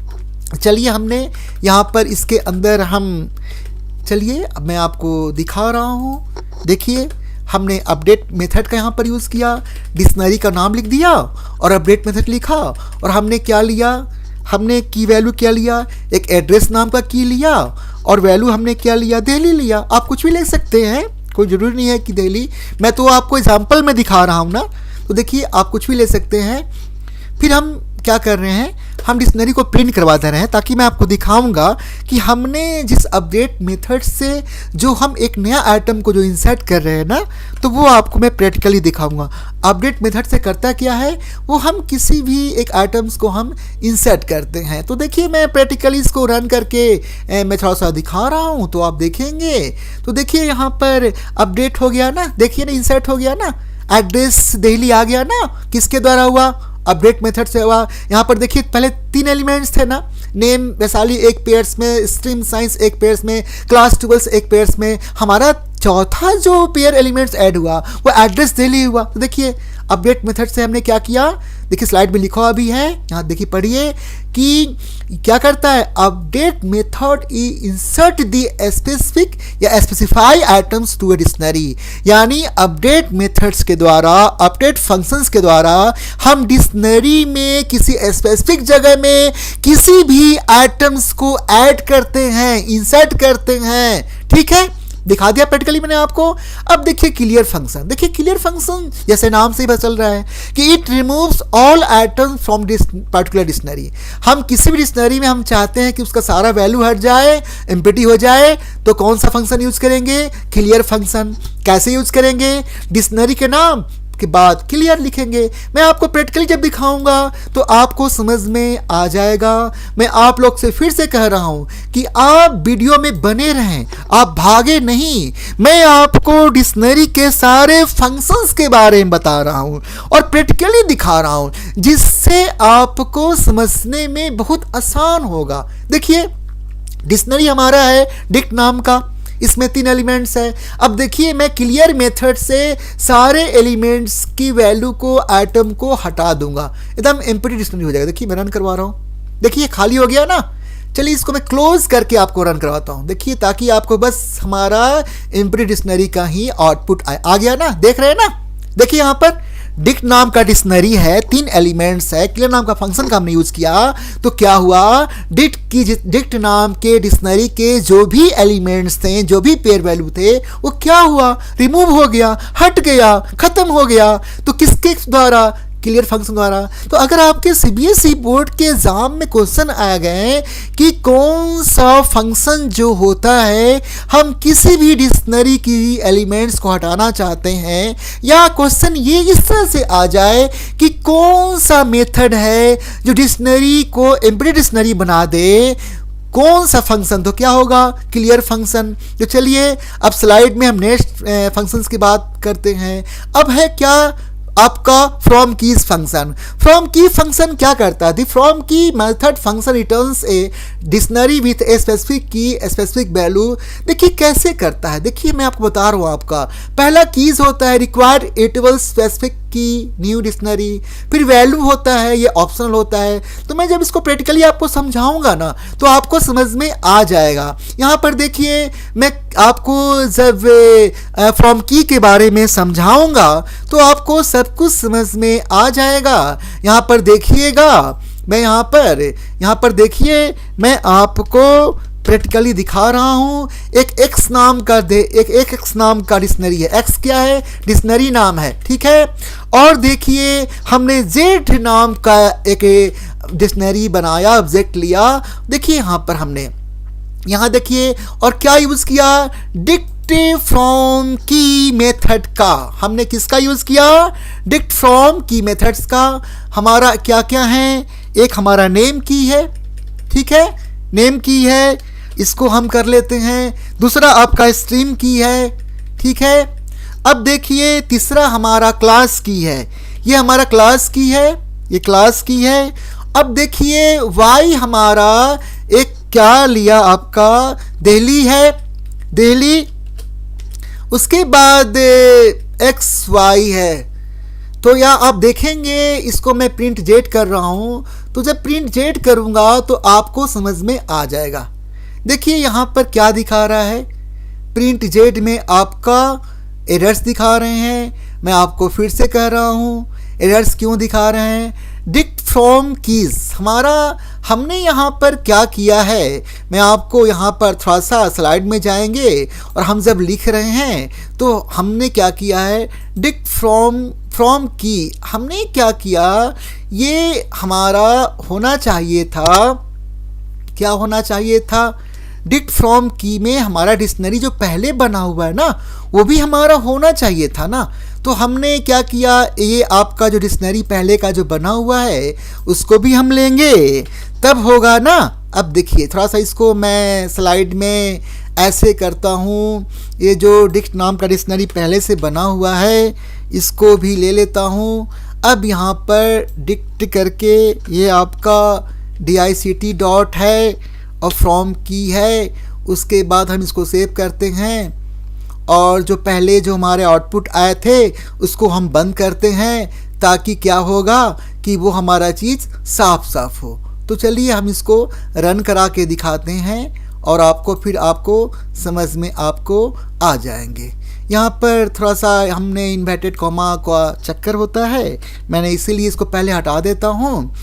चलिए हमने यहाँ पर इसके अंदर चलिए अब मैं आपको दिखा रहा हूँ। देखिए हमने अपडेट मेथड का यहाँ पर यूज़ किया, डिक्शनरी का नाम लिख दिया और अपडेट मेथड लिखा, और हमने क्या लिया, हमने की वैल्यू क्या लिया, एक एड्रेस नाम का की लिया और वैल्यू हमने क्या लिया, दिल्ली लिया। आप कुछ भी ले सकते हैं, कोई ज़रूरी नहीं है कि दिल्ली, मैं तो आपको एग्जाम्पल में दिखा रहा हूँ ना, तो देखिए आप कुछ भी ले सकते हैं। फिर हम क्या कर रहे हैं, हम डिक्शनरी को प्रिंट करवा दे रहे हैं ताकि मैं आपको दिखाऊंगा कि हमने जिस अपडेट मेथड से जो हम एक नया आइटम को जो इंसर्ट कर रहे हैं ना, तो वो आपको मैं प्रैक्टिकली दिखाऊंगा। अपडेट मेथड से करता क्या है, वो हम किसी भी एक आइटम्स को हम इंसर्ट करते हैं। तो देखिए मैं प्रैक्टिकली इसको रन करके मैं थोड़ा सा दिखा रहा हूँ, तो आप देखेंगे। तो देखिए यहाँ पर अपडेट हो गया ना, देखिए ना इंसर्ट हो गया ना, एड्रेस दिल्ली आ गया ना, किसके द्वारा हुआ, अपडेट मेथड से हुआ। यहाँ पर देखिए पहले 3 एलिमेंट्स थे ना, नेम वैशाली एक पेयर्स में, स्ट्रीम साइंस एक पेयर्स में, क्लास 12 एक पेयर्स में, हमारा चौथा जो पेयर एलिमेंट्स ऐड हुआ वो एड्रेस दिल्ली हुआ। तो देखिए अपडेट मेथड से हमने क्या किया, देखिए स्लाइड में लिखा अभी है, यहाँ देखिए पढ़िए कि क्या करता है, update method insert the specific या specify items to a dictionary. यानी अपडेट मेथड्स के द्वारा, अपडेट फंक्शंस के द्वारा हम डिक्शनरी में किसी स्पेसिफिक जगह में किसी भी आइटम्स को ऐड करते हैं, इंसर्ट करते हैं। ठीक है, दिखा दिया प्रैक्टिकली मैंने आपको। अब देखिए क्लियर फंक्शन, देखिए क्लियर फंक्शन जैसे नाम से ही पता चल रहा है कि it removes all items from this particular dictionary. हम किसी भी डिक्शनरी में हम चाहते हैं कि उसका सारा वैल्यू हट जाए, एम्प्टी हो जाए, तो कौन सा फंक्शन यूज करेंगे, क्लियर फंक्शन। कैसे यूज करेंगे, डिक्शनरी के नाम के बाद क्लियर लिखेंगे। मैं आपको प्रैक्टिकली जब दिखाऊंगा तो आपको समझ में आ जाएगा। मैं आप लोग से फिर से कह रहा हूं कि आप वीडियो में बने रहें, आप भागे नहीं। मैं आपको डिक्शनरी के सारे फंक्शंस के बारे में बता रहा हूं और प्रैक्टिकली दिखा रहा हूं, जिससे आपको समझने में बहुत आसान होगा। देखिए डिक्शनरी हमारा है डिक्ट नाम का, इसमें 3 एलिमेंट्स है। अब देखिए मैं क्लियर मेथड से सारे एलिमेंट्स की वैल्यू को, आइटम को हटा दूंगा, एकदम एम्प्टी डिक्शनरी हो जाएगा। देखिए मैं रन करवा रहा हूँ, देखिए खाली हो गया ना। चलिए इसको मैं क्लोज करके आपको रन करवाता हूँ, देखिए ताकि आपको बस हमारा एम्प्टी डिक्शनरी का ही आउटपुट आ गया ना, देख रहे हैं ना। देखिए यहाँ पर डिक्ट नाम का डिक्शनरी है, 3 एलिमेंट्स है, क्लियर नाम का फंक्शन का हमने यूज किया, तो क्या हुआ, डिक्ट नाम के डिक्शनरी के जो भी एलिमेंट्स थे, जो भी पेयर वैल्यू थे, वो क्या हुआ, रिमूव हो गया, हट गया, खत्म हो गया। तो किसके द्वारा, क्लियर फंक्शन द्वारा। तो अगर आपके सीबीएसई बोर्ड के एग्जाम में क्वेश्चन आ गए कि कौन सा फंक्शन जो होता है, हम किसी भी डिक्शनरी की एलिमेंट्स को हटाना चाहते हैं, या क्वेश्चन ये इस तरह से आ जाए कि कौन सा मेथड है जो डिक्शनरी को एम्प्टी डिक्शनरी बना दे, कौन सा फंक्शन, तो क्या होगा, क्लियर फंक्शन। तो चलिए अब स्लाइड में हम नेक्स्ट फंक्शंस की बात करते हैं। अब है क्या आपका फ्रॉम कीज फंक्शन। फ्रॉम की फंक्शन क्या करता है, फ्रॉम की method function returns A dictionary with a specific की, स्पेसिफिक वैल्यू। देखिए कैसे करता है, देखिए मैं आपको बता रहा हूँ। आपका पहला कीज होता है रिक्वायर्ड इटरवल स्पेसिफिक की न्यू डिक्शनरी, फिर वैल्यू होता है, ये ऑप्शनल होता है। तो मैं जब इसको प्रैक्टिकली आपको समझाऊंगा ना, तो आपको समझ में आ जाएगा। यहाँ पर देखिए मैं आपको जब फ्रॉम की के बारे में समझाऊंगा तो आपको सब कुछ समझ में आ जाएगा। यहाँ पर देखिएगा, मैं यहाँ पर देखिए मैं आपको प्रैक्टिकली दिखा रहा हूँ। एक एक्स नाम का एक्स नाम का डिक्शनरी है। एक्स क्या है, डिक्शनरी नाम है, ठीक है। और देखिए हमने जेड नाम का एक डिक्शनरी बनाया, ऑब्जेक्ट लिया। देखिए यहाँ पर हमने यहाँ देखिए और क्या यूज किया, डिक्ट फ्रॉम की मेथड का। हमने किसका यूज किया, डिक्ट फ्रॉम की मेथड्स का। हमारा क्या क्या है, एक हमारा नेम की है, ठीक है, नेम की है, इसको हम कर लेते हैं। दूसरा आपका स्ट्रीम की है, ठीक है। अब देखिए तीसरा हमारा क्लास की है, ये हमारा क्लास की है, ये क्लास की है। अब देखिए वाई हमारा एक क्या लिया, आपका दिल्ली है, दिल्ली। उसके बाद एक्स वाई है। तो यहाँ आप देखेंगे इसको मैं प्रिंट जेड कर रहा हूँ, तो जब प्रिंट जेड करूँगा तो आपको समझ में आ जाएगा। देखिए यहाँ पर क्या दिखा रहा है, प्रिंट जेड में आपका एरर्स दिखा रहे हैं। मैं आपको फिर से कह रहा हूँ एरर्स क्यों दिखा रहे हैं। डिक्ट फ्रॉम कीज हमारा हमने यहाँ पर क्या किया है, मैं आपको यहाँ पर थोड़ा सा स्लाइड में जाएंगे और हम जब लिख रहे हैं तो हमने क्या किया है, डिक्ट फ्रॉम की हमने क्या किया, ये हमारा होना चाहिए था, क्या होना चाहिए था, डिक्ट फ्रॉम की में हमारा डिक्शनरी जो पहले बना हुआ है ना वो भी हमारा होना चाहिए था ना। तो हमने क्या किया, ये आपका जो डिक्शनरी पहले का जो बना हुआ है उसको भी हम लेंगे, तब होगा ना। अब देखिए थोड़ा सा इसको मैं स्लाइड में ऐसे करता हूँ, ये जो डिक्ट नाम का डिक्शनरी पहले से बना हुआ है इसको भी ले लेता हूँ। अब यहाँ पर डिक्ट करके ये आपका DICT डॉट है और फ्रॉम की है, उसके बाद हम इसको सेव करते हैं और जो पहले जो हमारे आउटपुट आए थे उसको हम बंद करते हैं ताकि क्या होगा कि वो हमारा चीज़ साफ साफ हो। तो चलिए हम इसको रन करा के दिखाते हैं और आपको फिर आपको समझ में आपको आ जाएंगे। यहाँ पर थोड़ा सा हमने इन्वर्टेड कॉमा का चक्कर होता है, मैंने इसीलिए इसको पहले हटा देता हूँ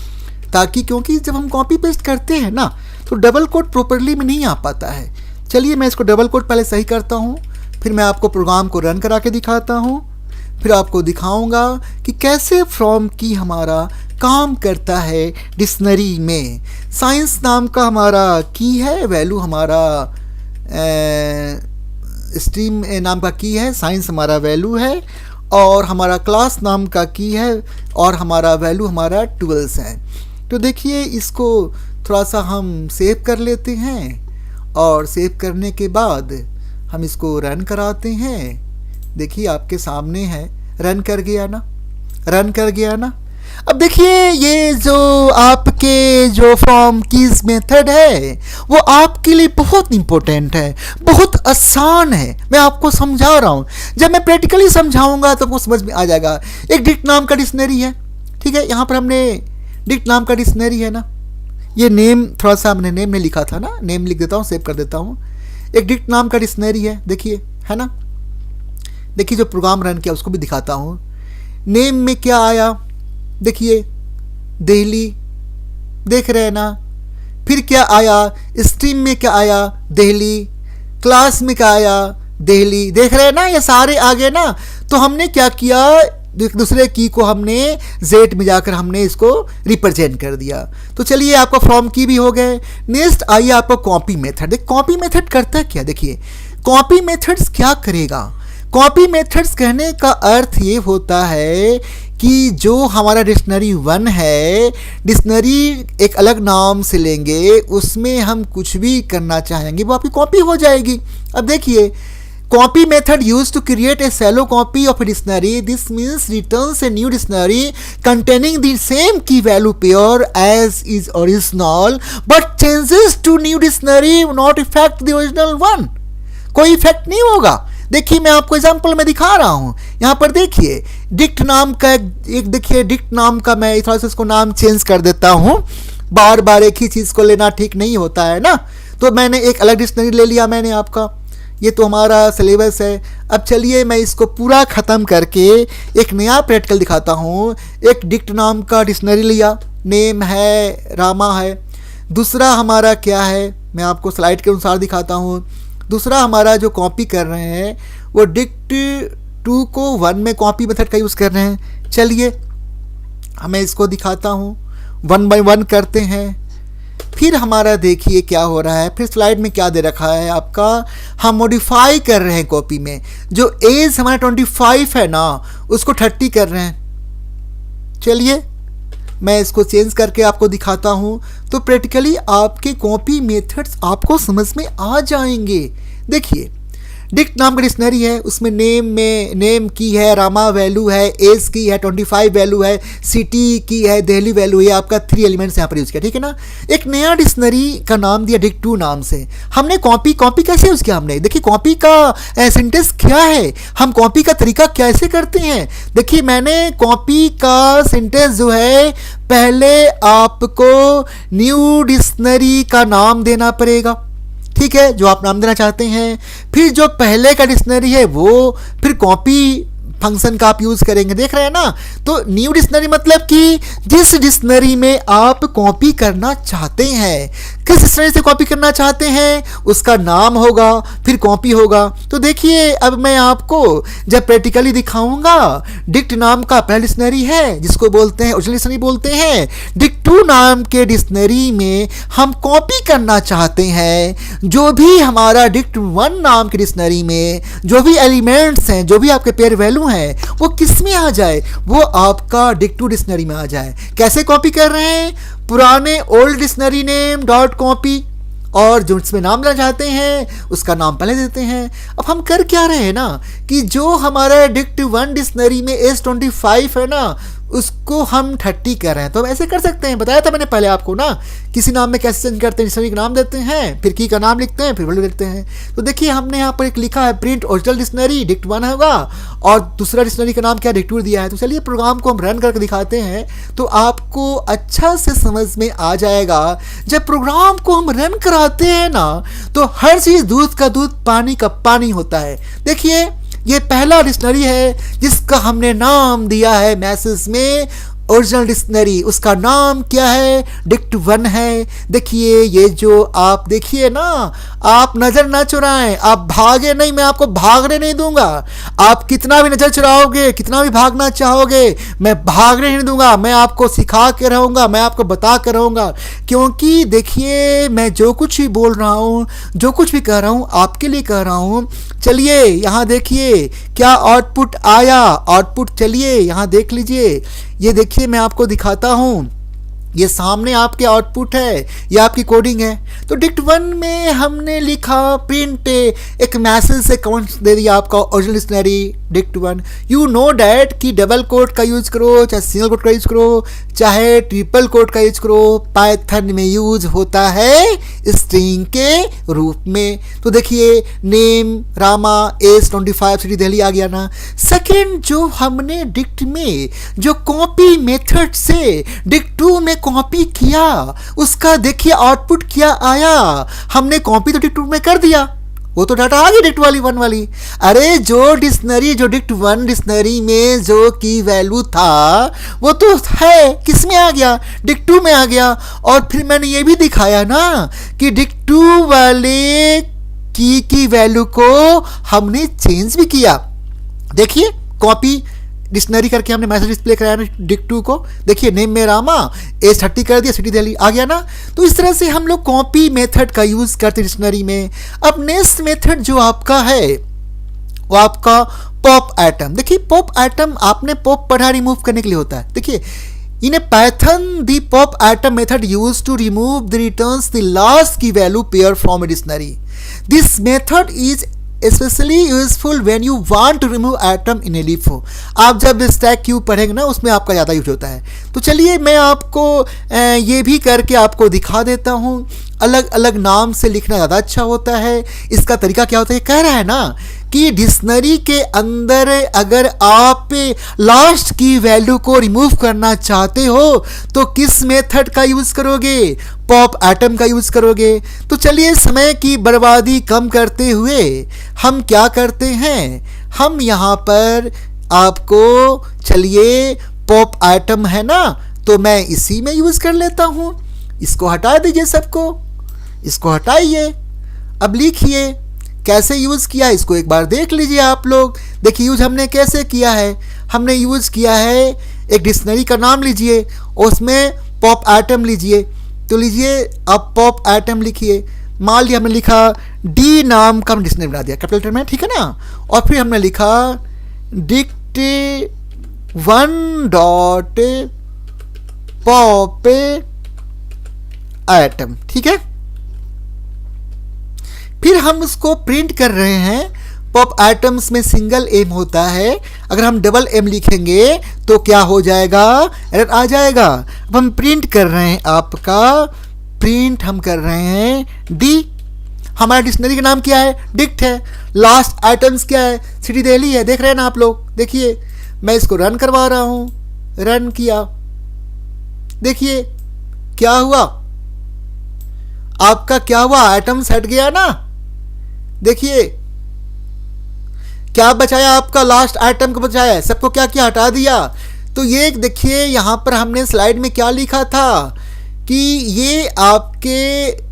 ताकि, क्योंकि जब हम कॉपी पेस्ट करते हैं ना तो डबल कोट प्रॉपरली में नहीं आ पाता है। चलिए मैं इसको डबल कोट पहले सही करता हूँ, फिर मैं आपको प्रोग्राम को रन करा के दिखाता हूँ, फिर आपको दिखाऊंगा कि कैसे फ्रॉम की हमारा काम करता है डिक्शनरी में। साइंस नाम का हमारा की है, वैल्यू हमारा स्ट्रीम नाम का की है, साइंस हमारा वैल्यू है, और हमारा क्लास नाम का की है और हमारा वैल्यू हमारा 12 है। तो देखिए इसको थोड़ा सा हम सेव कर लेते हैं और सेव करने के बाद हम इसको रन कराते हैं। देखिए आपके सामने है, रन कर गया ना, रन कर गया ना। अब देखिए ये जो आपके जो फ्रॉम कीज मेथड है वो आपके लिए बहुत इंपॉर्टेंट है, बहुत आसान है, मैं आपको समझा रहा हूँ। जब मैं प्रैक्टिकली समझाऊंगा तो आपको समझ में आ जाएगा। एक डिक्ट नाम का डिक्शनरी है, ठीक है, यहाँ पर हमने डिक्ट नाम का डिक्शनरी है ना, ये नेम थोड़ा सा हमने नेम में लिखा था ना, नेम लिख देता हूँ, सेव कर देता हूँ। एक डिक्ट नाम का डिक्शनरी है, देखिए है ना। देखिए जो प्रोग्राम रन किया उसको भी दिखाता हूँ। नेम में क्या आया, देखिए दिल्ली, देख रहे हैं ना। फिर क्या आया, स्ट्रीम में क्या आया, दिल्ली, क्लास में क्या आया, दिल्ली, देख रहे हैं ना, ये सारे आ गए ना। तो हमने क्या किया, दूसरे की को हमने जेड में जाकर हमने इसको रिप्रेजेंट कर दिया। तो चलिए आपका फ्रॉम की भी हो गए। नेक्स्ट आइए आपका कॉपी मेथड। देख कॉपी मेथड करता है क्या, देखिए कॉपी मेथड्स क्या करेगा। कॉपी मेथड्स कहने का अर्थ ये होता है कि जो हमारा डिक्शनरी 1 है, डिक्शनरी एक अलग नाम से लेंगे, उसमें हम कुछ भी करना चाहेंगे वो आपकी कॉपी हो जाएगी। अब देखिए copy method used to create a shallow copy of a dictionary. This means returns a new dictionary containing the same key value pair as is original but changes to new dictionary not affect the original one. कोई effect नहीं होगा। देखिए मैं आपको example में दिखा रहा हूँ। यहाँ पर देखिए डिक्ट नाम का एक देखिए डिक्ट नाम का मैं थोड़ा सा इसको नाम चेंज कर देता हूँ। बार बार एक ही चीज़ को लेना ठीक नहीं होता है ना, तो मैंने एक अलग डिक्शनरी ले लिया मैंने आपका। ये तो हमारा सिलेबस है। अब चलिए मैं इसको पूरा ख़त्म करके एक नया प्रैक्टिकल दिखाता हूँ। एक डिक्ट नाम का डिक्शनरी लिया, नेम है, रामा है। दूसरा हमारा क्या है, मैं आपको स्लाइड के अनुसार दिखाता हूँ। दूसरा हमारा जो कॉपी कर रहे हैं वो डिक्ट 2 को 1 में कॉपी मेथड का यूज़ कर रहे हैं। चलिए मैं इसको दिखाता हूँ, 1 बाय 1 करते हैं। फिर हमारा देखिए क्या हो रहा है, फिर स्लाइड में क्या दे रखा है आपका, हम मॉडिफाई कर रहे हैं कॉपी में। जो एज हमारा 25 है ना उसको 30 कर रहे हैं। चलिए मैं इसको चेंज करके आपको दिखाता हूँ, तो प्रैक्टिकली आपके कॉपी मेथड्स आपको समझ में आ जाएंगे। देखिए डिक्ट नाम का डिक्शनरी है, उसमें नेम की है, रामा वैल्यू है, एज की है, 25 वैल्यू है, सिटी की है, दिल्ली वैल्यू है। आपका 3 एलिमेंट्स यहाँ पर यूज़ किया, ठीक है ना। एक नया डिक्शनरी का नाम दिया डिक्ट 2 नाम से। हमने कॉपी कैसे यूज़ किया हमने, देखिए कॉपी का सेंटेंस क्या है, हम कॉपी का तरीका कैसे करते हैं। देखिए मैंने कॉपी का सेंटेंस जो है पहले आपको न्यू डिक्शनरी का नाम देना पड़ेगा, ठीक है, जो आप नाम देना चाहते हैं। फिर जो पहले का डिक्शनरी है वो फिर कॉपी फंक्शन का आप यूज करेंगे, देख रहे हैं ना। तो न्यू डिक्शनरी मतलब कि जिस डिक्शनरी में आप कॉपी करना चाहते हैं, किस डिक्शनरी से कॉपी करना चाहते हैं उसका नाम होगा, फिर कॉपी होगा। तो देखिए अब मैं आपको जब प्रैक्टिकली दिखाऊंगा, डिक्ट नाम का पहला डिक्शनरी है जिसको बोलते हैं ओरिजिनल डिक्शनरी बोलते हैं। डिक्ट 2 नाम के डिक्शनरी में हम कॉपी करना चाहते हैं जो भी हमारा डिक्ट 1 नाम के डिक्शनरी में जो भी एलिमेंट्स हैं, जो भी आपके पेयर वैल्यू हैं, वो किस में आ जाए, वो आपका डिक्ट 2 डिक्शनरी में आ जाए। कैसे कॉपी कर रहे हैं, पुराने old dictionary name dot copy, और जो इसमें नाम लेना चाहते हैं उसका नाम पहले देते हैं। अब हम कर क्या रहे हैं ना कि जो हमारा डिक्ट 1 डिक्शनरी में S25 है ना, उसको हम 30 कर रहे हैं। तो हम ऐसे कर सकते हैं, बताया था मैंने पहले आपको ना, किसी नाम में कैसे चेंज करते हैं, डिक्शनरी का नाम देते हैं, फिर की का नाम लिखते हैं, फिर वैल्यू लिखते हैं। तो देखिए हमने यहाँ पर एक लिखा है प्रिंट ओरिजिनल डिक्शनरी डिक्ट 1 होगा, और दूसरा डिक्शनरी का नाम क्या डिक्ट 2 दिया है। तो चलिए प्रोग्राम को हम रन करके दिखाते हैं तो आपको अच्छा से समझ में आ जाएगा। जब प्रोग्राम को हम रन कराते हैं ना तो हर चीज़ दूध का दूध पानी का पानी होता है। देखिए ये पहला डिक्शनरी है जिसका हमने नाम दिया है मैसेज में ओरिजिनल डिक्शनरी, उसका नाम क्या है, डिक्ट 1 है। देखिए ये जो आप देखिए ना, आप नज़र ना चुराएं, आप भागे नहीं, मैं आपको भागने नहीं दूंगा। आप कितना भी नज़र चुराओगे, कितना भी भागना चाहोगे, मैं भागने नहीं दूंगा। मैं आपको सिखा के रहूँगा, मैं आपको बता के रहूँगा, क्योंकि देखिए मैं जो कुछ भी बोल रहा हूँ, जो कुछ भी कह रहा हूँ आपके लिए कह रहा हूँ। चलिए यहाँ देखिए क्या आउटपुट आया, आउटपुट चलिए यहाँ देख लीजिए। ये देखिए मैं आपको दिखाता हूँ, ये सामने आपके आउटपुट है, ये आपकी कोडिंग है। तो डिक्ट 1 में हमने लिखा प्रिंट, एक मैसेज से काउंट दे दिया आपका original dictionary dict 1। You know that कि डबल कोट का यूज करो, चाहे सिंगल कोट का यूज करो, चाहे ट्रिपल कोट का यूज करो, पाइथन में यूज होता है स्ट्रिंग के रूप में। तो देखिए name Rama S25 city Delhi आ गया ना। सेकेंड जो हमने डिक्ट में जो कॉपी मेथड से डिक्ट 2 में कॉपी किया उसका देखिए आउटपुट क्या आया। हमने कॉपी तो डिक्ट 2 में कर दिया, वो तो डाटा आ गई डिक्ट 1 वाली। अरे जो डिक्शनरी जो डिक्ट 1 डिक्शनरी में जो की वैल्यू था वो तो है किस में आ गया, डिक्ट 2 में आ गया। और फिर मैंने ये भी दिखाया ना कि डिक्ट 2 वाले की वैल्यू को हमने चेंज भी किया। देखिए कॉपी डिक्शनरी करके हमने मैसेज डिस्प्ले कराया ना डिक्ट 2 को। देखिए नेम में रामा S30 कर दिया, सिटी दिल्ली आ गया ना। तो इस तरह से हम लोग कॉपी मेथड का यूज करते डिक्शनरी में। अब नेक्स्ट मेथड जो आपका है वो आपका पॉप आइटम। देखिए पॉप आइटम आपने पॉप पढ़ा रिमूव करने के लिए होता है। देखिए in a Python the pop item method use to remove the returns the last key value pair from a dictionary. This method is especially useful when you want to remove atom in a LIFO। आप जब stack queue पढ़ेंगे ना उसमें आपका ज़्यादा use होता है। तो चलिए मैं आपको ये भी करके आपको दिखा देता हूँ। अलग अलग नाम से लिखना ज़्यादा अच्छा होता है। इसका तरीका क्या होता है, कह रहा है ना कि डिक्शनरी के अंदर अगर आप लास्ट की वैल्यू को रिमूव करना चाहते हो तो किस मेथड का यूज़ करोगे, पॉप आइटम का यूज़ करोगे। तो चलिए समय की बर्बादी कम करते हुए हम क्या करते हैं, हम यहाँ पर आपको चलिए पॉप आइटम है ना तो मैं इसी में यूज़ कर लेता हूँ। इसको हटा दीजिए, सबको इसको हटाइए। अब लिखिए कैसे यूज़ किया इसको एक बार देख लीजिए आप लोग। देखिए यूज़ हमने कैसे किया है, हमने यूज़ किया है एक डिक्शनरी का नाम लीजिए, उसमें पॉप आइटम लीजिए। तो लीजिए अब पॉप आइटम लिखिए। मान लिया हमने लिखा डी नाम का डिक्शनरी बना दिया कैपिटल लेटर में, ठीक है ना। और फिर हमने लिखा डिक्ट 1 डॉट पॉप आइटम, ठीक है। फिर हम उसको प्रिंट कर रहे हैं। पॉप आइटम्स में सिंगल एम होता है, अगर हम डबल एम लिखेंगे तो क्या हो जाएगा, एरर आ जाएगा। अब हम प्रिंट कर रहे हैं, आपका प्रिंट हम कर रहे हैं डी। हमारा डिक्शनरी का नाम क्या है, डिक्ट है। लास्ट आइटम्स क्या है, सिटी दिल्ली है। देख रहे हैं ना आप लोग। देखिए मैं इसको रन करवा रहा हूँ, रन किया, देखिए क्या हुआ, आपका क्या हुआ, आइटम्स हट गया ना। देखिए क्या बचाया आपका, लास्ट आइटम को बचाया, सबको क्या किया, हटा दिया। तो ये देखिए यहाँ पर हमने स्लाइड में क्या लिखा था कि ये आपके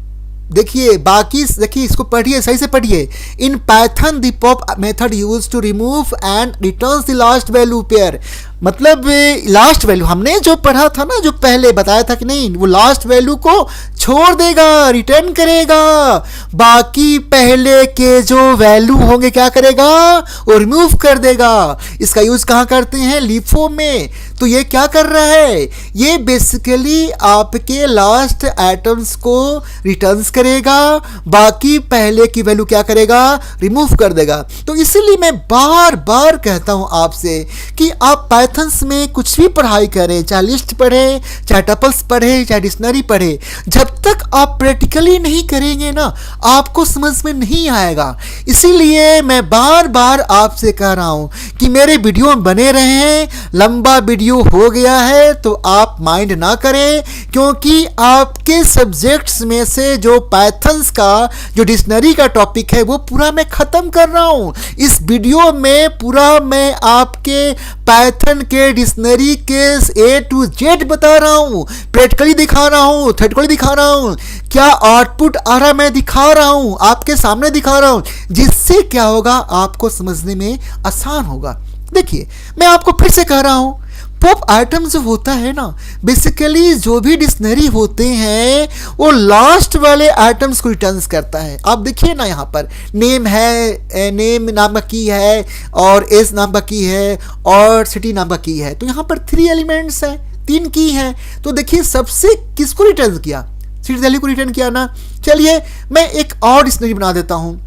देखिए बाकी देखिए, इसको पढ़िए, सही से पढ़िए। In Python the pop method use to remove and returns the last value pair. मतलब लास्ट वैल्यू हमने जो पढ़ा था ना, जो पहले बताया था कि नहीं, वो लास्ट वैल्यू को छोड़ देगा, रिटर्न करेगा, बाकी पहले के जो वैल्यू होंगे क्या करेगा, वो रिमूव कर देगा। इसका यूज कहाँ करते हैं, लिफो में। तो ये क्या कर रहा है, ये बेसिकली आपके लास्ट आइटम्स को रिटर्न्स करेगा, बाकी पहले की वैल्यू क्या करेगा, रिमूव कर देगा। तो इसीलिए मैं बार बार कहता हूं आपसे कि आप पाइथन्स में कुछ भी पढ़ाई करें, चाहे लिस्ट पढ़े, चाहे टपल्स पढ़े, चाहे डिक्शनरी पढ़े, जब तक आप प्रैक्टिकली नहीं करेंगे ना, आपको समझ में नहीं आएगा। इसीलिए मैं बार बार आपसे कह रहा हूं कि मेरे वीडियो बने रहें। लंबा वीडियो हो गया है तो आप माइंड ना करें, क्योंकि आपके सब्जेक्ट्स में से जो पाइथन्स का जो डिक्शनरी का टॉपिक है वो पूरा मैं ख़त्म कर रहा हूँ। इस वीडियो में पूरा मैं आपके पाइथन के डिक्शनरी के A to Z बता रहा हूँ, प्रैक्टिकली दिखा रहा हूँ, थ्योरेटिकली दिखा रहा हूँ, क्या आउटपुट आ रहा है मैं दिखा रहा हूँ, आपके सामने दिखा रहा हूँ, जिससे क्या होगा, आपको समझने में आसान होगा। देखिए मैं आपको फिर से कह रहा हूँ, पॉप आइटम जो होता है ना, बेसिकली जो भी डिक्शनरी होते हैं वो लास्ट वाले आइटम्स को रिटर्न्स करता है। आप देखिए ना, यहाँ पर नेम है, नेम नाम का की है, और एज नाम का की है, और सिटी नाम का की है। तो यहाँ पर 3 एलिमेंट्स हैं, 3 की हैं। तो देखिए सबसे किसको रिटर्न किया, सिटी वैल्यू को रिटर्न किया ना। चलिए मैं एक और डिक्शनरी बना देता हूँ,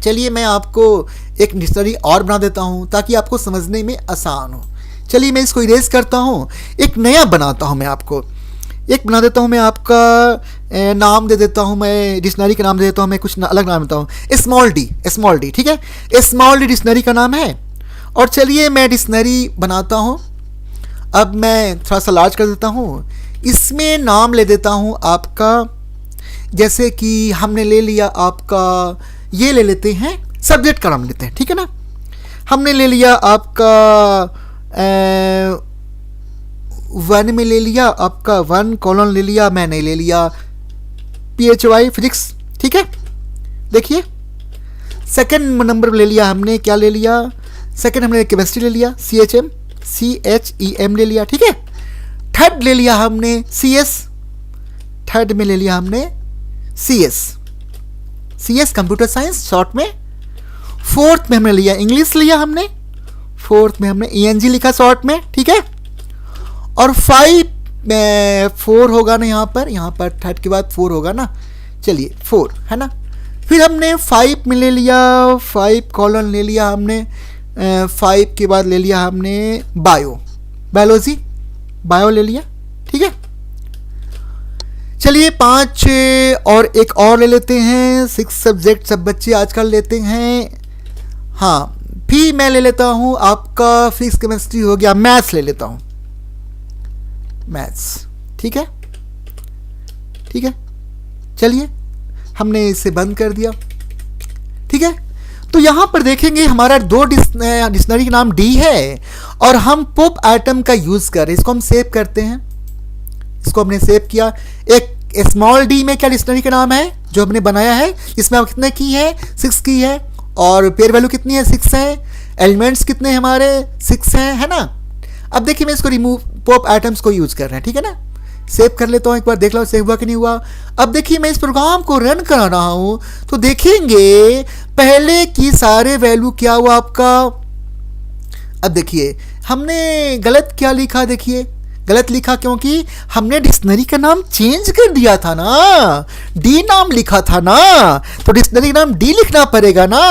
चलिए मैं आपको एक डिक्शनरी और बना देता हूँ ताकि आपको समझने में आसान हो। चलिए मैं इसको इरेज करता हूँ, एक नया बनाता हूँ, मैं आपको एक बना देता हूँ। मैं आपका नाम दे देता हूँ, मैं डिक्शनरी का नाम दे देता हूँ, मैं कुछ अलग नाम देता हूँ, स्मॉल डी, ठीक है, स्मॉल डी डिक्शनरी का नाम है। और चलिए मैं डिक्शनरी बनाता हूँ। अब मैं थोड़ा सा लार्ज कर देता हूँ, इसमें नाम ले देता हूँ आपका, जैसे कि हमने ले लिया आपका, ये ले लेते हैं, सब्जेक्ट का नाम लेते हैं, ठीक है ना। हमने ले लिया आपका 1 में ले लिया आपका 1 कॉलन ले लिया, मैंने ले लिया PHY फिजिक्स, ठीक है। देखिए सेकंड नंबर ले लिया हमने, क्या ले लिया, सेकंड हमने केमिस्ट्री ले लिया, CHEM ले लिया, ठीक है। थर्ड ले लिया हमने CS, थर्ड में ले लिया हमने CS कंप्यूटर साइंस शॉर्ट में। फोर्थ में हमने लिया इंग्लिश लिया हमने, फोर्थ में हमने ENG लिखा शॉर्ट में, ठीक है। और 5 में 4 होगा ना, यहाँ पर थर्ड के बाद 4 होगा ना, चलिए 4 है ना। फिर हमने 5 में ले लिया, 5 कॉलन ले लिया हमने, 5 के बाद ले लिया हमने बायोलॉजी बायो ले लिया, ठीक है। चलिए 5 और एक और ले लेते हैं, 6 सब्जेक्ट सब बच्चे आजकल लेते हैं। हाँ, फिर मैं ले लेता हूँ आपका फिजिक्स केमिस्ट्री हो गया, मैथ्स ले लेता हूँ, मैथ्स, ठीक है, ठीक है। चलिए हमने इसे बंद कर दिया, ठीक है। तो यहाँ पर देखेंगे हमारा 2 डिक्शनरी का नाम डी है और हम पॉप आइटम का यूज़ कर रहे हैं। इसको हम सेव करते हैं, इसको हमने सेव किया। एक स्मॉल डी में क्या डिक्शनरी का नाम है जो हमने बनाया है, इसमें कितने की है, 6 की है, और पेयर वैल्यू कितनी है, 6 है, एलिमेंट्स कितने हमारे 6 हैं, है ना। अब देखिए मैं इसको रिमूव पॉप आइटम्स को यूज़ कर रहे हैं, ठीक है ना। सेव कर लेता हूँ, एक बार देख लो सेव हुआ कि नहीं हुआ। अब देखिए मैं इस प्रोग्राम को रन करा रहा हूँ तो देखेंगे पहले की सारे वैल्यू क्या हुआ आपका। अब देखिए हमने गलत क्या लिखा, देखिए गलत लिखा क्योंकि हमने डिक्शनरी का नाम चेंज कर दिया था ना, डी नाम लिखा था ना, तो डिक्शनरी का नाम डी लिखना पड़ेगा ना।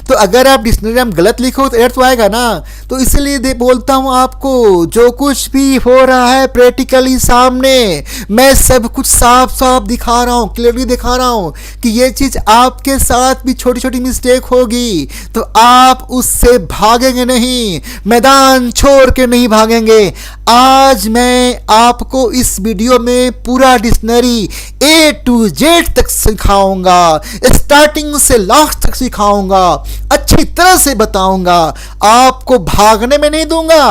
तो अगर आप डिक्शनरी नाम गलत लिखो तो एरर तो आएगा ना। तो इसलिए बोलता हूँ आपको, जो कुछ भी हो रहा है प्रैक्टिकली सामने मैं सब कुछ साफ साफ दिखा रहा हूँ, क्लियरली दिखा रहा हूँ कि ये चीज़ आपके साथ भी छोटी छोटी मिस्टेक होगी तो आप उससे भागेंगे नहीं, मैदान छोड़ के नहीं भागेंगे। आज मैं मैं आपको इस वीडियो में पूरा डिक्शनरी A to Z तक सिखाऊंगा, स्टार्टिंग से लास्ट तक सिखाऊंगा, अच्छी तरह से बताऊंगा, आपको भागने में नहीं दूंगा,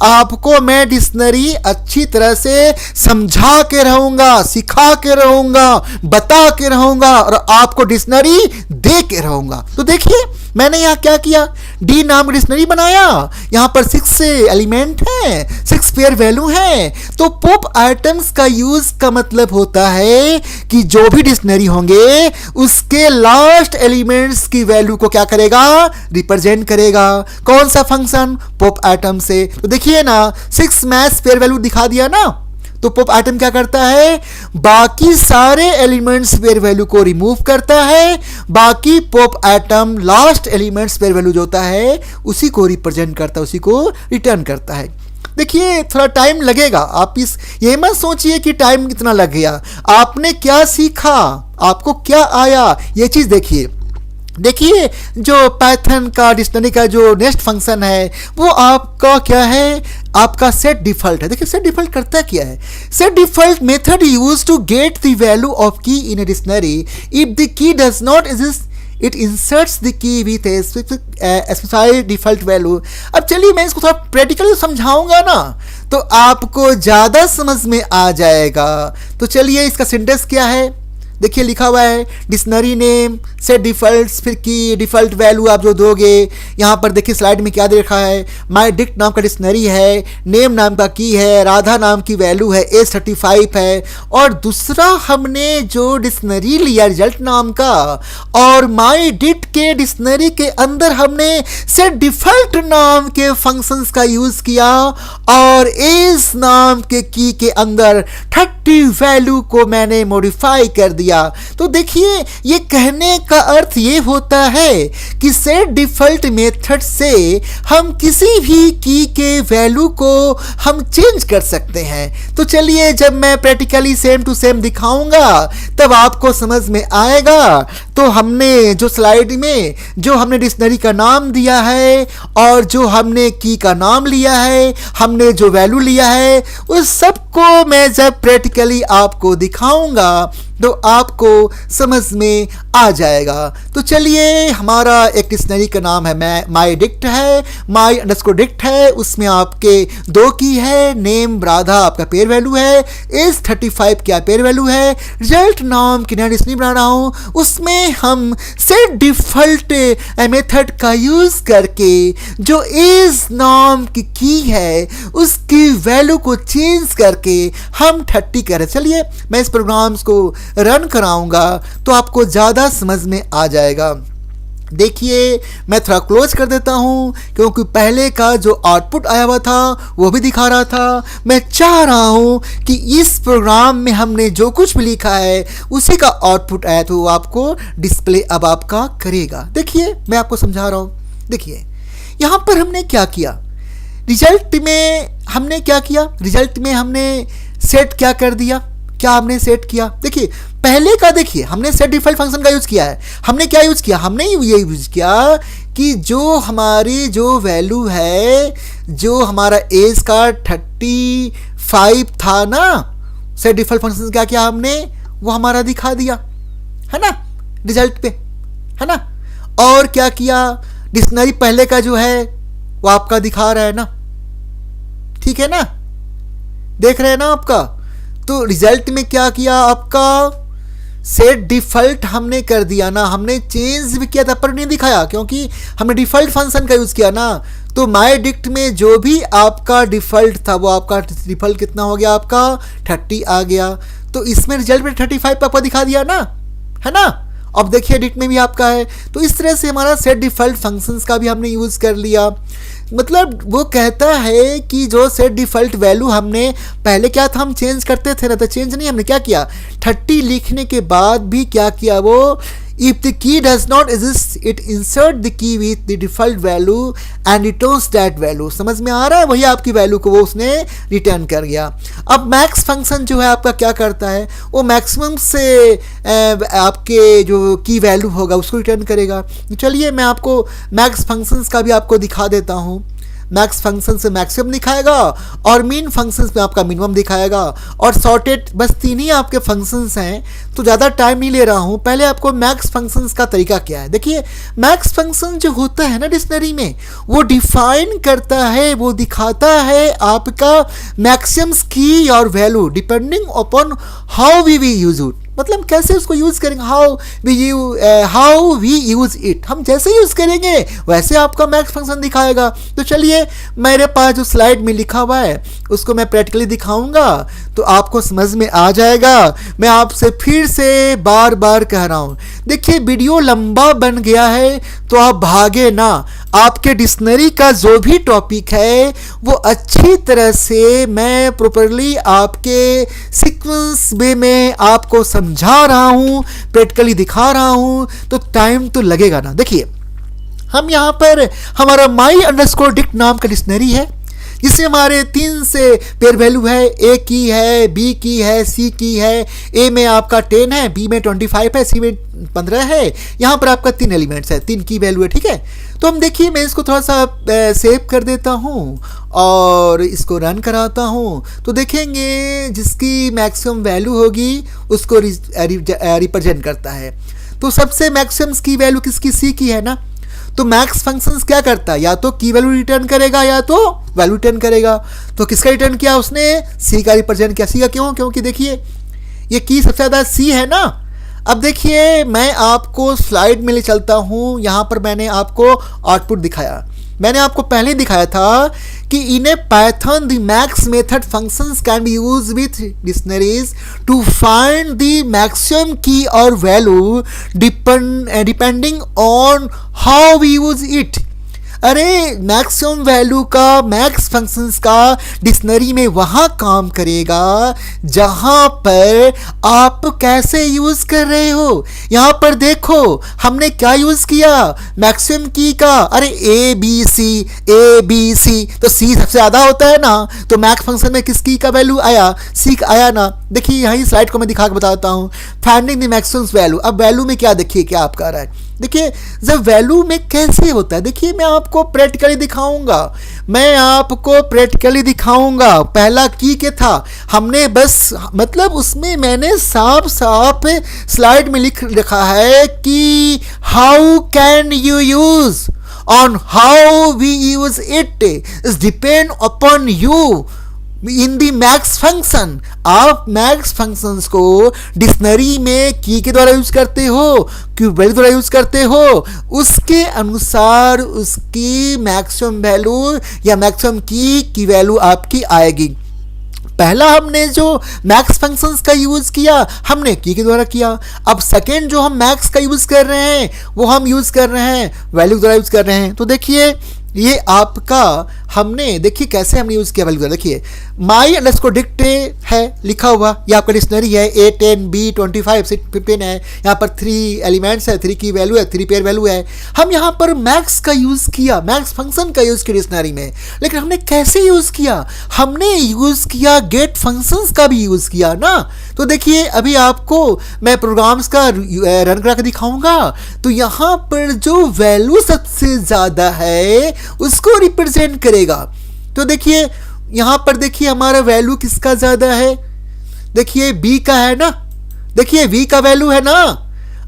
आपको मैं डिक्शनरी अच्छी तरह से समझा के रहूंगा, सिखा के रहूंगा, बता के रहूंगा और आपको डिक्शनरी दे के रहूंगा। तो देखिए मैंने यहाँ क्या किया, डी नाम का डिक्शनरी बनाया, यहाँ पर 6 एलिमेंट हैं, 6 पेयर वैल्यू हैं। तो पॉप आइटम्स का यूज का मतलब होता है कि जो भी डिक्शनरी होंगे उसके लास्ट एलिमेंट्स की वैल्यू को क्या करेगा, रिप्रेजेंट करेगा। कौन सा फंक्शन, पॉप आइटम से। तो देखिए ना 6 मैच पेयर वैल्यू दिखा दिया ना, तो पॉप आइटम क्या करता है, बाकी सारे एलिमेंट्स पेयर वैल्यू को रिमूव करता है, बाकी pop item last elements pair value जो होता है उसी को रिप्रेजेंट करता है, उसी को रिटर्न करता है। देखिए थोड़ा टाइम लगेगा, आप इस ये मत सोचिए कि टाइम कितना लग गया, आपने क्या सीखा, आपको क्या आया, ये चीज देखिए। देखिए जो पाइथन का डिक्शनरी का जो नेक्स्ट फंक्शन है वो आपका क्या है, आपका सेट डिफॉल्ट है। देखिए सेट डिफॉल्ट करता क्या है, set default method use to get the value of key in a dictionary if the key does not exist it inserts the key with a specified default value. अब चलिए मैं इसको थोड़ा प्रैक्टिकली समझाऊंगा ना तो आपको ज़्यादा समझ में आ जाएगा। तो चलिए इसका सिंटेक्स क्या है, देखिए लिखा हुआ है डिक्शनरी नेम सेट डिफॉल्ट, फिर की डिफॉल्ट वैल्यू आप जो दोगे, यहाँ पर देखिए स्लाइड में क्या दे रखा है, माई डिक्ट नाम का डिक्शनरी है, नेम नाम का की है, राधा नाम की वैल्यू है, एज 35 है, और दूसरा हमने जो डिक्शनरी लिया रिजल्ट नाम का, और माई डिक्ट के डिक्शनरी के अंदर हमने सेट डिफॉल्ट नाम के फंक्शंस का यूज किया और एज नाम के की के अंदर 30 वैल्यू को मैंने मॉडिफाई कर दिया। तो देखिए ये कहने का अर्थ ये होता है कि सेट डिफॉल्ट मेथड से हम किसी भी की के वैल्यू को हम चेंज कर सकते हैं। तो चलिए जब मैं प्रैक्टिकली सेम टू सेम दिखाऊंगा तब आपको समझ में आएगा। तो हमने जो स्लाइड में जो हमने डिक्शनरी का नाम दिया है और जो हमने की का नाम लिया है, हमने जो वैल्यू लिया है, उस सब को मैं जब प्रैक्टिकली आपको दिखाऊंगा तो आपको समझ में आ जाएगा। तो चलिए हमारा एक डिक्शनरी का नाम है माई डिक्ट है, माई अंडरस्कोर डिक्ट है, उसमें आपके 2 की है, नेम राधा आपका पेयर वैल्यू है, एज 35 क्या पेयर वैल्यू है, रिजल्ट नाम की नया डिक्शनरी बना रहा हूँ, उसमें हम सेट डिफॉल्ट मेथड का यूज करके जो एज नाम की है उसकी वैल्यू को चेंज करके हम 30 करें। चलिए मैं इस प्रोग्राम्स को रन कराऊंगा तो आपको ज़्यादा समझ में आ जाएगा। देखिए मैं थोड़ा क्लोज कर देता हूं क्योंकि पहले का जो आउटपुट आया हुआ था वो भी दिखा रहा था। मैं चाह रहा हूं कि इस प्रोग्राम में हमने जो कुछ भी लिखा है उसी का आउटपुट आया तो वो आपको डिस्प्ले अब आपका करेगा। देखिए मैं आपको समझा रहा हूं। देखिए यहाँ पर हमने क्या किया, रिजल्ट में हमने क्या किया, रिजल्ट में हमने सेट क्या कर दिया, क्या हमने सेट किया। देखिए पहले का देखिए हमने सेट डिफॉल्ट फंक्शन का यूज किया है, हमने क्या यूज किया, हमने ये यूज किया कि जो हमारी जो वैल्यू है, जो हमारा एज का 35 था ना, सेट डिफॉल्ट फंक्शन क्या किया हमने, वो हमारा दिखा दिया है ना रिजल्ट पे, है ना। और क्या किया, डिक्शनरी पहले का जो है वो आपका दिखा रहा है ना, ठीक है ना, देख रहे हैं ना आपका। तो रिजल्ट में क्या किया, आपका सेट डिफॉल्ट हमने कर दिया ना, हमने चेंज भी किया था पर नहीं दिखाया क्योंकि हमने डिफॉल्ट फंक्शन का यूज किया ना। तो माई डिक्ट में जो भी आपका डिफॉल्ट था वो आपका डिफॉल्ट कितना हो गया, आपका 30 आ गया। तो इसमें रिजल्ट में 35 आपको दिखा दिया ना, है ना। अब देखिए डिक्ट में भी आपका है। तो इस तरह से हमारा सेट डिफॉल्ट फंक्शंस का भी हमने यूज कर लिया। मतलब वो कहता है कि जो सेट डिफॉल्ट वैल्यू हमने पहले क्या था, हम चेंज करते थे ना, तो चेंज नहीं, हमने क्या किया 30 लिखने के बाद भी क्या किया, वो if the key does not exist it insert the key with the default value and returns that value. समझ में आ रहा है, वही आपकी वैल्यू को वो उसने रिटर्न कर गया। अब मैक्स फंक्शन जो है आपका क्या करता है, वो मैक्सिमम से आपके जो की वैल्यू होगा उसको रिटर्न करेगा। चलिए मैं आपको मैक्स फंक्शंस का भी आपको दिखा देता हूँ। मैक्स फंक्शन से मैक्सिमम दिखाएगा और मीन फंक्शंस में आपका मिनिमम दिखाएगा। और सॉर्टेड बस 3 ही आपके फंक्शंस हैं, तो ज़्यादा टाइम नहीं ले रहा हूँ। पहले आपको मैक्स फंक्शंस का तरीका क्या है, देखिए मैक्स फंक्शन जो होता है ना डिक्शनरी में, वो डिफाइन करता है, वो दिखाता है आपका मैक्सिमम्स की और value depending upon how we use it, मतलब कैसे उसको यूज़ करेंगे, हाउ वी यूज़ इट, हम जैसे यूज़ करेंगे वैसे आपका मैक्स फंक्शन दिखाएगा। तो चलिए मेरे पास जो स्लाइड में लिखा हुआ है उसको मैं प्रैक्टिकली दिखाऊंगा तो आपको समझ में आ जाएगा। मैं आपसे फिर से बार बार कह रहा हूँ, देखिए वीडियो लंबा बन गया है तो आप भागे ना, आपके डिक्शनरी का जो भी टॉपिक है वो अच्छी तरह से मैं प्रॉपरली आपके सीक्वेंस वे में आपको समझा रहा हूँ, प्रैक्टिकली दिखा रहा हूँ, तो टाइम तो लगेगा ना। देखिए हम यहाँ पर हमारा my_dict नाम का डिक्शनरी है जिससे हमारे 3 से पेयर वैल्यू है, ए की है, बी की है, सी की है। ए में आपका 10 है, बी में 25 है, सी में 15 है। यहाँ पर आपका 3 एलिमेंट्स है, 3 की वैल्यू है, ठीक है। तो हम देखिए मैं इसको थोड़ा सा सेव कर देता हूँ और इसको रन कराता हूँ, तो देखेंगे जिसकी मैक्सिमम वैल्यू होगी उसको रिप्रेजेंट करता है। तो सबसे मैक्सिमम की वैल्यू किसकी, सी की है ना। तो मैक्स फंक्शंस क्या करता है, या तो की वैल्यू रिटर्न करेगा या तो वैल्यू रिटर्न करेगा। तो किसका रिटर्न किया उसने, सी का रिप्रेजेंट किया। सी का क्यों, क्योंकि देखिए ये की सबसे ज़्यादा सी है ना। अब देखिए मैं आपको स्लाइड में ले चलता हूँ, यहाँ पर मैंने आपको आउटपुट दिखाया, मैंने आपको पहले दिखाया था कि in a Python the max method functions can be use with dictionaries to find the maximum key और value depending on how we use it. अरे मैक्सिमम वैल्यू का, मैक्स फंक्शंस का डिक्शनरी में वहाँ काम करेगा जहाँ पर आप कैसे यूज़ कर रहे हो। यहाँ पर देखो हमने क्या यूज़ किया, मैक्सिमम की का। अरे ए बी सी, तो सी सबसे ज़्यादा होता है ना, तो मैक्स फंक्शन में किस की का वैल्यू आया, सी का आया ना। देखिए यहीं स्लाइड को मैं दिखा के बताता हूँ, फाइंडिंग द मैक्सिमम वैल्यू। अब वैल्यू में क्या, देखिए क्या आपका आ रहा है, देखिए जब वैल्यू में कैसे होता है, देखिए मैं आपको प्रैक्टिकली दिखाऊंगा, पहला की के था हमने बस, मतलब उसमें मैंने साफ साफ स्लाइड में लिख रखा है कि how can you use, on how we use it is depend upon you in the max function. आप मैक्स फंक्शंस को डिक्शनरी में की के द्वारा यूज करते हो, की वैल्यू द्वारा यूज करते हो, उसके अनुसार उसकी मैक्सिमम वैल्यू या मैक्सिमम की वैल्यू आपकी आएगी। पहला हमने जो मैक्स फंक्शंस का यूज़ किया हमने की के द्वारा किया। अब सेकेंड जो हम मैक्स का यूज़ कर रहे हैं वो हम यूज़ कर रहे हैं वैल्यू द्वारा यूज़ कर रहे हैं। तो देखिए ये आपका हमने, देखिए कैसे हमने यूज़ किया वैल्यू द्वारा। देखिए my_dict है लिखा हुआ, ये आपका डिक्शनरी है, A 10 B 25 15 है, यहाँ पर 3 एलिमेंट्स है, 3 की वैल्यू है, 3 पेयर वैल्यू है। हम यहाँ पर मैक्स का यूज़ किया, मैक्स फंक्शन का यूज़ किया डिक्शनरी में, लेकिन हमने कैसे यूज़ किया, हमने यूज़ किया गेट फंक्शंस का भी यूज़ किया ना। तो देखिए अभी आपको मैं प्रोग्राम्स का रन करा के दिखाऊंगा, तो यहाँ पर जो वैल्यू सबसे ज़्यादा है उसको रिप्रेजेंट करेगा। तो देखिए यहां पर देखिए हमारा वैल्यू किसका ज्यादा है, देखिए बी का है ना, देखिए वी का वैल्यू है ना।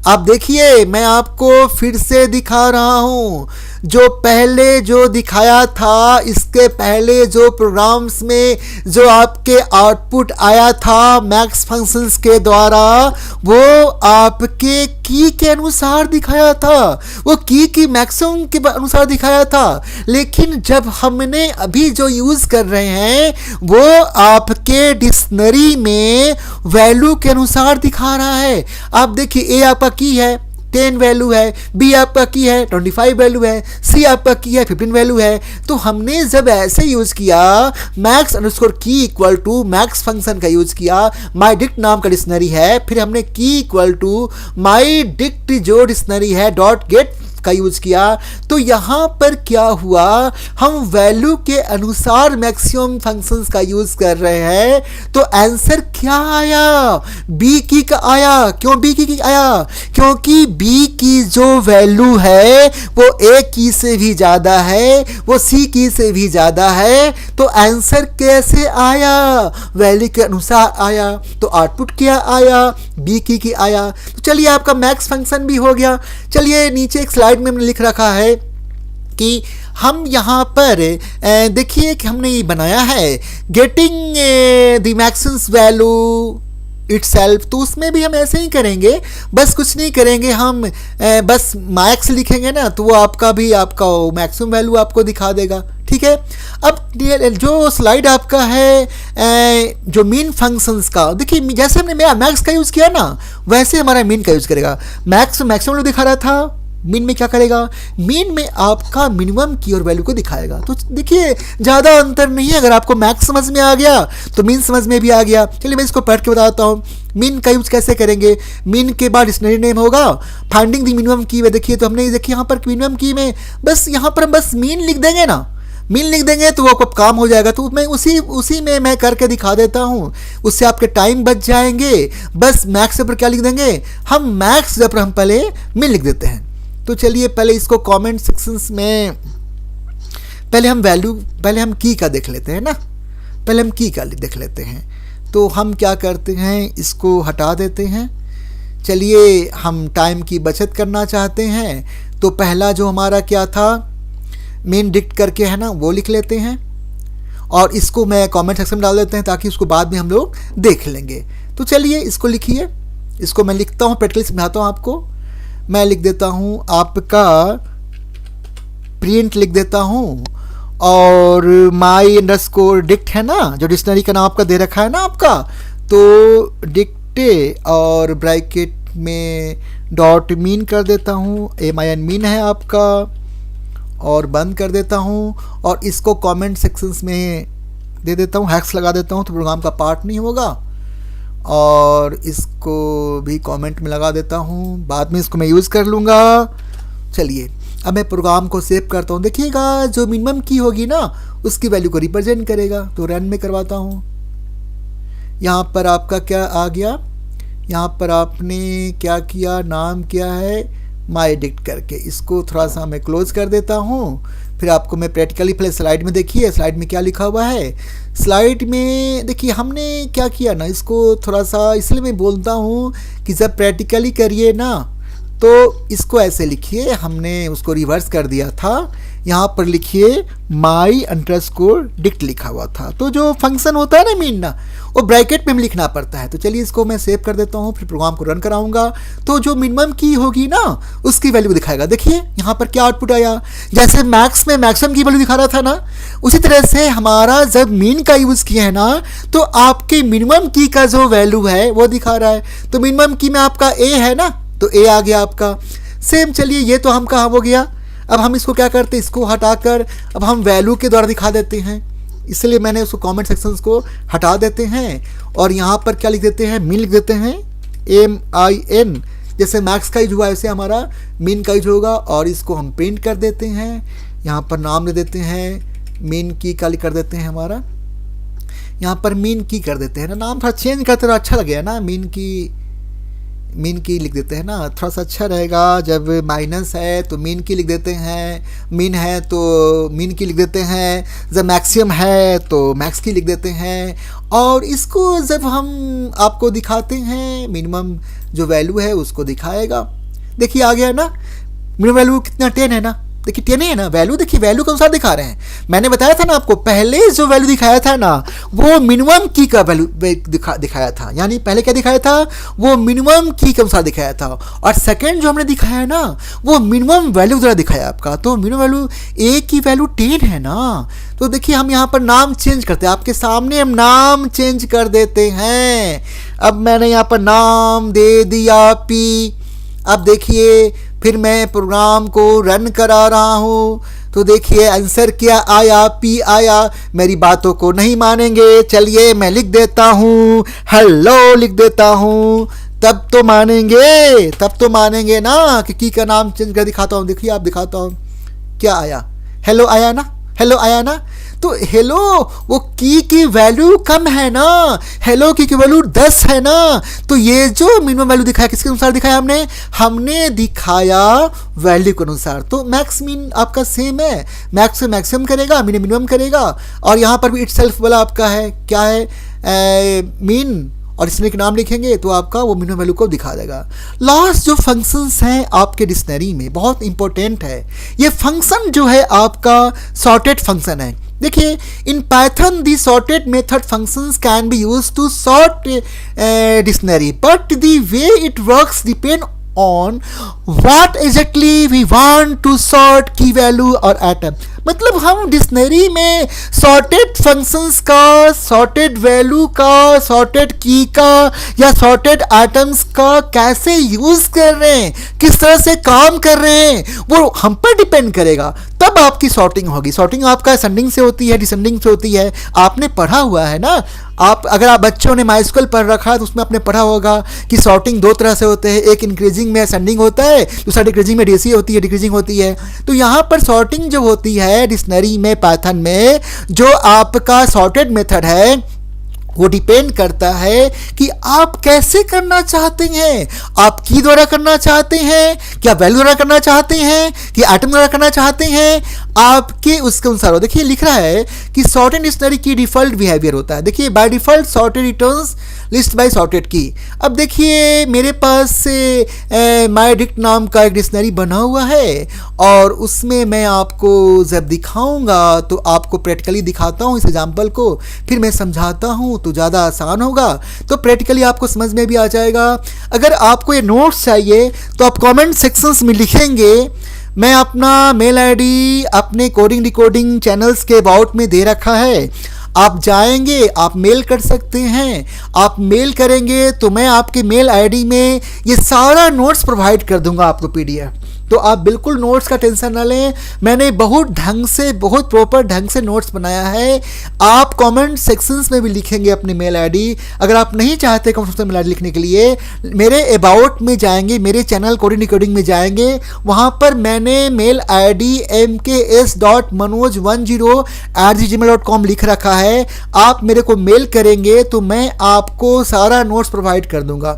अब देखिए मैं आपको फिर से दिखा रहा हूं, जो पहले जो दिखाया था, इसके पहले जो प्रोग्राम्स में जो आपके आउटपुट आया था मैक्स फंक्शंस के द्वारा, वो आपके की के अनुसार दिखाया था, वो की मैक्सिमम के अनुसार दिखाया था। लेकिन जब हमने अभी जो यूज़ कर रहे हैं वो आपके डिक्शनरी में वैल्यू के अनुसार दिखा रहा है। आप देखिए ए आपका की है 10 वैल्यू है, बी आपका की है 25 वैल्यू है, सी आपका की है 15 वैल्यू है। तो हमने जब ऐसे यूज़ किया max_की इक्वल टू मैक्स फंक्शन का यूज़ किया, my_dict नाम का डिक्शनरी है, फिर हमने की इक्वल टू my_dict जो डिक्शनरी है डॉट गेट का यूज किया, तो यहाँ पर क्या हुआ, हम वैल्यू के अनुसार मैक्सिमम फंक्शंस का यूज कर रहे हैं, तो आंसर क्या आया, बी की का आया। क्यों बी की आया, क्योंकि बी की जो वैल्यू है वो ए की से भी ज्यादा है, वो सी की से भी ज्यादा है, तो आंसर कैसे आया, वैल्यू के अनुसार आया। तो आउटपुट क्या आया, बी की आया। तो चलिए आपका मैक्स फंक्शन भी हो गया। चलिए नीचे एक स्लाइड में हमने लिख रखा है कि हम यहाँ पर देखिए कि हमने ये बनाया है getting the maximum value itself, तो उसमें भी हम ऐसे ही करेंगे, बस कुछ नहीं करेंगे, हम बस मैक्स लिखेंगे ना, तो वो आपका मैक्सिमम वैल्यू आपको दिखा देगा। ठीक है, अब जो स्लाइड आपका है जो मीन फंक्शंस का, देखिए जैसे हमने मैक्स का यूज़ किया ना, वैसे हमारा मीन का यूज़ करेगा। मैक्सिमम वैल्यू दिखा रहा था, मीन में क्या करेगा, मीन में आपका मिनिमम की और वैल्यू को दिखाएगा। तो देखिए ज़्यादा अंतर नहीं है, अगर आपको मैक्स समझ में आ गया तो मीन समझ में भी आ गया। चलिए मैं इसको पढ़ के बताता हूँ, मीन का यूज कैसे करेंगे। मीन के बाद डिक्शनरी नेम होगा, फाइंडिंग द मिनिमम की में देखिए, तो हमने देखिए यहाँ पर मिनिमम की में बस यहाँ पर बस मीन लिख देंगे ना, मीन लिख देंगे तो वो काम हो जाएगा। तो मैं उसी में मैं करके दिखा देता हूँ, उससे आपके टाइम बच जाएंगे। बस मैक्स पर क्या लिख देंगे, हम मैक्स पर हम पहले मीन लिख देते हैं। तो चलिए पहले इसको कमेंट सेक्शंस में पहले हम की का देख लेते हैं ना, पहले हम की का देख लेते हैं। तो हम क्या करते हैं, इसको हटा देते हैं। चलिए हम टाइम की बचत करना चाहते हैं, तो पहला जो हमारा क्या था, मेन डिक्ट करके है ना, वो लिख लेते हैं और इसको मैं कमेंट सेक्शन में डाल देते हैं ताकि उसको बाद में हम लोग देख लेंगे। तो चलिए इसको लिखिए, इसको मैं लिखता हूँ, प्रैक्टिकली समझाता हूँ आपको। मैं लिख देता हूँ आपका प्रिंट लिख देता हूँ, और माई अंडरस्कोर डिक्ट है ना, जो डिक्शनरी का नाम आपका दे रखा है ना आपका, तो डिक्टे और ब्रैकेट में डॉट मीन कर देता हूँ, MIN मीन है आपका, और बंद कर देता हूँ। और इसको कमेंट सेक्शंस में दे देता हूँ, हैक्स लगा देता हूँ तो प्रोग्राम का पार्ट नहीं होगा, और इसको भी कमेंट में लगा देता हूँ, बाद में इसको मैं यूज़ कर लूँगा। चलिए अब मैं प्रोग्राम को सेव करता हूँ। देखिएगा जो मिनिमम की होगी ना, उसकी वैल्यू को रिप्रेजेंट करेगा। तो रन में करवाता हूँ। यहाँ पर आपका क्या आ गया, यहाँ पर आपने क्या किया, नाम क्या है, माई डिक्ट करके, इसको थोड़ा सा मैं क्लोज कर देता हूँ। फिर आपको मैं प्रैक्टिकली पहले स्लाइड में देखिए, स्लाइड में क्या लिखा हुआ है। स्लाइड में देखिए हमने क्या किया ना, इसको थोड़ा सा इसलिए मैं बोलता हूँ कि जब प्रैक्टिकली करिए ना, तो इसको ऐसे लिखिए, हमने उसको रिवर्स कर दिया था। यहाँ पर लिखिए माई अंडरस्कोर डिक्ट लिखा हुआ था, तो जो फंक्शन होता है ना मीन ना, वो ब्रैकेट में लिखना पड़ता है। तो चलिए इसको मैं सेव कर देता हूँ, फिर प्रोग्राम को रन कराऊंगा। तो जो मिनिमम की होगी ना, उसकी वैल्यू दिखाएगा। देखिए यहाँ पर क्या आउटपुट आया, जैसे मैक्स में मैक्सिमम की वैल्यू दिखा रहा था ना, उसी तरह से हमारा जब मीन का यूज़ किया है ना, तो आपके मिनिमम की का जो वैल्यू है वो दिखा रहा है। तो मिनिमम की में आपका ए है ना, तो ए आ गया आपका। सेम चलिए ये तो हम कहाँ हो गया। अब हम इसको क्या करते हैं, इसको हटाकर अब हम वैल्यू के द्वारा दिखा देते हैं, इसलिए मैंने उसको कमेंट सेक्शंस को हटा देते हैं और यहाँ पर क्या लिख देते हैं, मीन लिख देते हैं, MIN। जैसे मैक्स का यूज हुआ ऐसे हमारा मीन का यूज होगा, और इसको हम प्रिंट कर देते हैं। यहाँ पर नाम दे देते हैं, मीन की का कर देते हैं हमारा, यहाँ पर मीन की कर देते हैं ना, नाम थोड़ा चेंज करते तो अच्छा लगेगा ना, मीन की लिख देते हैं ना, थोड़ा सा अच्छा रहेगा। जब माइनस है तो मीन की लिख देते हैं, मीन है तो मीन की लिख देते हैं, जब मैक्सिमम है तो मैक्स की लिख देते हैं। और इसको जब हम आपको दिखाते हैं, मिनिमम जो वैल्यू है उसको दिखाएगा। देखिए आ गया ना, मिनिमम वैल्यू कितना 10 है ना, देखिए 10 है ना वैल्यू, देखिए वैल्यू के अनुसार दिखा रहे हैं। मैंने बताया था ना आपको, पहले जो वैल्यू दिखाया था ना, वो मिनिमम की का वैल्यू दिखाया था, यानी पहले क्या दिखाया था, वो मिनिमम की के अनुसार दिखाया था। और सेकंड जो हमने दिखाया ना, वो मिनिमम वैल्यू द्वारा दिखाया आपका। तो मिनिमम वैल्यू ए की वैल्यू 10 है ना। तो देखिए हम यहाँ पर नाम चेंज करते हैं, आपके सामने हम नाम चेंज कर देते हैं। अब मैंने यहाँ पर नाम दे दिया पी। अब देखिए फिर मैं प्रोग्राम को रन करा रहा हूँ, तो देखिए आंसर क्या आया, पी आया। मेरी बातों को नहीं मानेंगे, चलिए मैं लिख देता हूँ, हेलो लिख देता हूँ, तब तो मानेंगे, तब तो मानेंगे ना कि का नाम चेंज कर दिखाता हूँ। देखिए आप दिखाता हूँ क्या आया, हेलो आया ना, हेलो आया ना। तो हेलो वो की वैल्यू कम है ना, हेलो की वैल्यू 10 है ना। तो ये जो मिनिमम वैल्यू दिखाया किसके अनुसार दिखाया हमने दिखाया वैल्यू के अनुसार। तो मैक्स मिन आपका सेम है, मैक्स से मैक्सिमम करेगा, मिनिमम करेगा। और यहाँ पर भी इटसेल्फ वाला आपका है क्या है, मीन, और इसमें एक नाम लिखेंगे तो आपका वो मिनिमम वैल्यू को दिखा देगा। लास्ट जो फंक्शंस हैं आपके डिक्शनरी में बहुत इंपॉर्टेंट है, ये फंक्शन जो है आपका सॉर्टेड फंक्शन है। देखिए in Python the sorted method functions can be use to sort dictionary, but the way it works depend on what exactly we want to sort key value और item. मतलब हम dictionary में sorted functions का, sorted value का, sorted key का या sorted items का कैसे यूज कर रहे हैं, किस तरह से काम कर रहे हैं, वो हम पर डिपेंड करेगा। तब आपकी सॉर्टिंग होगी। सॉर्टिंग आपका असेंडिंग से होती है, डिसेंडिंग से होती है। आपने पढ़ा हुआ है ना, अगर आप बच्चों ने माइस्कल पढ़ रखा है तो उसमें आपने पढ़ा होगा कि सॉर्टिंग दो तरह से होते हैं, एक इंक्रीजिंग में असेंडिंग होता है, दूसरा डिक्रीजिंग में डेसी होती है, डिक्रीजिंग होती है। तो यहाँ पर सॉर्टिंग जो होती है डिक्शनरी में, पाइथन में जो आपका सॉर्टेड मेथड है वो डिपेंड करता है कि आप कैसे करना चाहते हैं। आप की द्वारा करना चाहते हैं, क्या वैल्यू द्वारा करना चाहते हैं, कि आइटम द्वारा करना चाहते हैं, आपके उसके अनुसार हो। देखिए लिख रहा है कि सॉर्टेड डिक्शनरी की डिफॉल्ट बिहेवियर होता है। देखिए by default sorted returns list by sorted की। अब देखिए मेरे पास माय डिक्ट नाम का एक डिक्शनरी बना हुआ है और उसमें मैं आपको जब दिखाऊंगा तो आपको प्रैक्टिकली दिखाता हूँ इस एग्जाम्पल को, फिर मैं समझाता हूँ तो ज़्यादा आसान होगा, तो प्रैक्टिकली आपको समझ में भी आ जाएगा। अगर आपको ये नोट्स चाहिए तो आप कमेंट सेक्शंस में लिखेंगे। मैं अपना मेल आईडी अपने कोडिंग डिकोडिंग चैनल्स के अबाउट में दे रखा है, आप जाएंगे, आप मेल कर सकते हैं। आप मेल करेंगे तो मैं आपके मेल आईडी में ये सारा नोट्स प्रोवाइड कर दूंगा आपको पीडीएफ। तो आप बिल्कुल नोट्स का टेंशन ना लें, मैंने बहुत ढंग से, बहुत प्रॉपर ढंग से नोट्स बनाया है। आप कमेंट सेक्शंस में भी लिखेंगे अपनी मेल आईडी। अगर आप नहीं चाहते कमेंट सेक्शन में मेल आईडी लिखने के लिए, मेरे अबाउट में जाएंगे, मेरे चैनल कोडिंग डिकोडिंग में जाएंगे, वहाँ पर मैंने मेल आईडी mks.manoj10@gmail.com लिख रखा है। आप मेरे को मेल करेंगे तो मैं आपको सारा नोट्स प्रोवाइड कर दूंगा,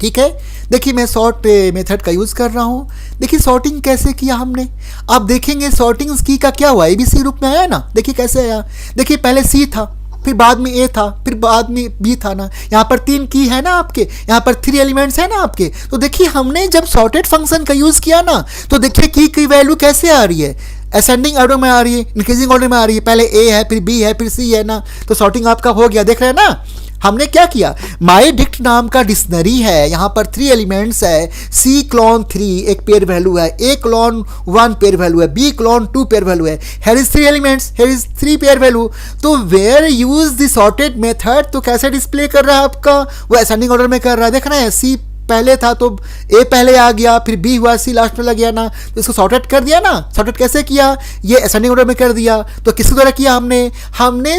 ठीक है। देखिए मैं सॉर्ट मेथड का यूज़ कर रहा हूँ। देखिए सॉर्टिंग कैसे किया हमने, आप देखेंगे सॉर्टिंग की का क्या हुआ, ABC रूप में आया ना। देखिए कैसे आया, देखिए पहले C था, फिर बाद में A था, फिर बाद में B था ना। यहाँ पर 3 की है ना आपके, यहाँ पर 3 एलिमेंट्स है ना आपके। तो देखिए हमने जब सॉर्टेड फंक्शन का यूज़ किया ना, तो देखिए की वैल्यू कैसे आ रही है, असेंडिंग ऑर्डर में आ रही है, इंक्रीजिंग ऑर्डर में आ रही है। पहले A है, फिर B है, फिर C है ना। तो सॉर्टिंग आपका हो गया, देख रहे हैं ना। हमने क्या किया, माई डिक्ट नाम का डिक्शनरी है, यहाँ पर 3 एलिमेंट्स है। C क्लोन 3 एक पेयर वैल्यू है, A क्लोन 1 पेयर वैल्यू है, B क्लोन 2 पेयर वैल्यू है। Here is 3 elements, here is 3 pair value. तो we're use the sorted method, तो कैसे डिस्प्ले कर रहा है आपका, वो असेंडिंग ऑर्डर में कर रहा है। देख रहे हैं C पहले था तो A पहले आ गया, फिर B हुआ, C लास्ट में लग गया ना। तो इसको सॉर्टेड कर दिया ना। सॉर्टेड कैसे किया, ये असेंडिंग ऑर्डर में कर दिया। तो किसके द्वारा किया हमने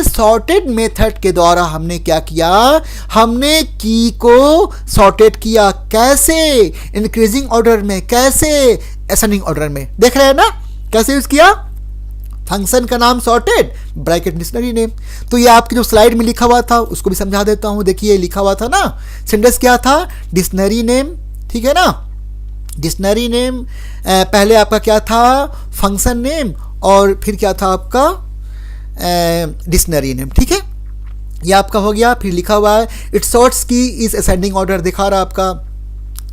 सॉर्टेड मेथड के द्वारा हमने क्या किया, हमने की को सॉर्टेड किया। कैसे, इंक्रीजिंग ऑर्डर में, कैसे असेंडिंग ऑर्डर में। देख रहे हैं ना कैसे यूज किया। फंक्शन का नाम सॉर्टेड, ब्रैकेट डिक्शनरी नेम। तो ये आपकी जो स्लाइड में लिखा हुआ था उसको भी समझा देता हूँ। देखिए लिखा हुआ था ना, सिंटेक्स क्या था, डिक्शनरी नेम, ठीक है ना। डिक्शनरी नेम पहले आपका क्या था, फंक्शन नेम, और फिर क्या था आपका डिक्शनरी नेम, ठीक है। ये आपका हो गया। फिर लिखा हुआ है इट सॉर्ट्स की इज असेंडिंग ऑर्डर, दिखा रहा आपका।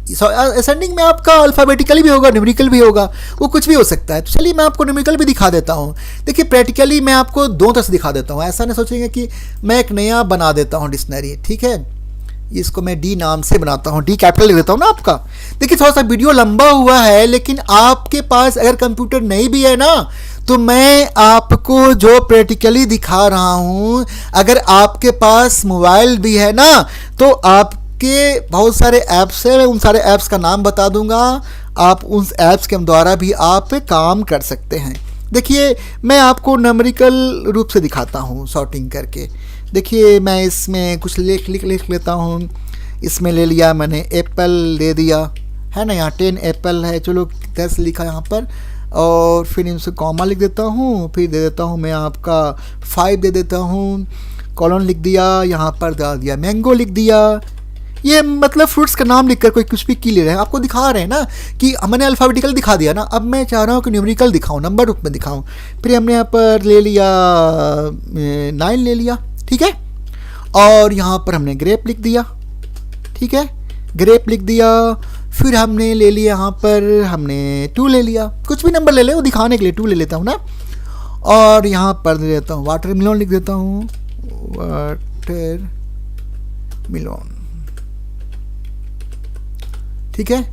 असेंडिंग में आपका अल्फ़ाबेटिकली भी होगा, न्यूमेरिकल भी होगा, वो कुछ भी हो सकता है। तो चलिए मैं आपको न्यूमेरिकल भी दिखा देता हूँ। देखिए प्रैक्टिकली मैं आपको 2 तरह से दिखा देता हूँ, ऐसा नहीं सोचेंगे कि मैं एक नया बना देता हूँ डिक्शनरी, ठीक है। इसको मैं डी नाम से बनाता हूँ, डी कैपिटल लिख देता हूँ ना आपका। देखिए थोड़ा सा वीडियो लंबा हुआ है, लेकिन आपके पास अगर कंप्यूटर नहीं भी है ना, तो मैं आपको जो प्रैक्टिकली दिखा रहा हूँ, अगर आपके पास मोबाइल भी है ना, तो आप के बहुत सारे ऐप्स हैं, मैं उन सारे ऐप्स का नाम बता दूंगा। आप उन ऐप्स के द्वारा भी आप काम कर सकते हैं। देखिए मैं आपको न्यूमेरिकल रूप से दिखाता हूँ सॉर्टिंग करके। देखिए मैं इसमें कुछ लिख लेता हूँ। इसमें ले लिया मैंने एप्पल दे दिया है ना, यहाँ 10 एप्पल है, चलो 10 लिखा यहाँ पर, और फिर इनसे कॉमा लिख देता हूँ, फिर दे देता हूँ मैं आपका 5 दे देता हूँ, कॉलन लिख दिया, यहाँ पर डाल दिया मैंगो लिख दिया। ये मतलब फ्रूट्स का नाम लिखकर कोई कुछ भी की ले रहे हैं, आपको दिखा रहे हैं ना कि मैंने अल्फ़ाबेटिकल दिखा दिया ना, अब मैं चाह रहा हूँ कि न्यूमेरिकल दिखाऊँ, नंबर रूप में दिखाऊँ। फिर हमने यहाँ पर ले लिया 9 ले लिया, ठीक है, और यहाँ पर हमने ग्रेप लिख दिया, ठीक है, ग्रेप लिख दिया। फिर हमने ले लिया यहाँ पर हमने 2 ले लिया, कुछ भी नंबर ले ले वो दिखाने के लिए 2 ले लेता हूँ ना, और यहाँ पर दे देता हूँ वाटरमेलन लिख देता हूँ, वाटरमेलन, ठीक है।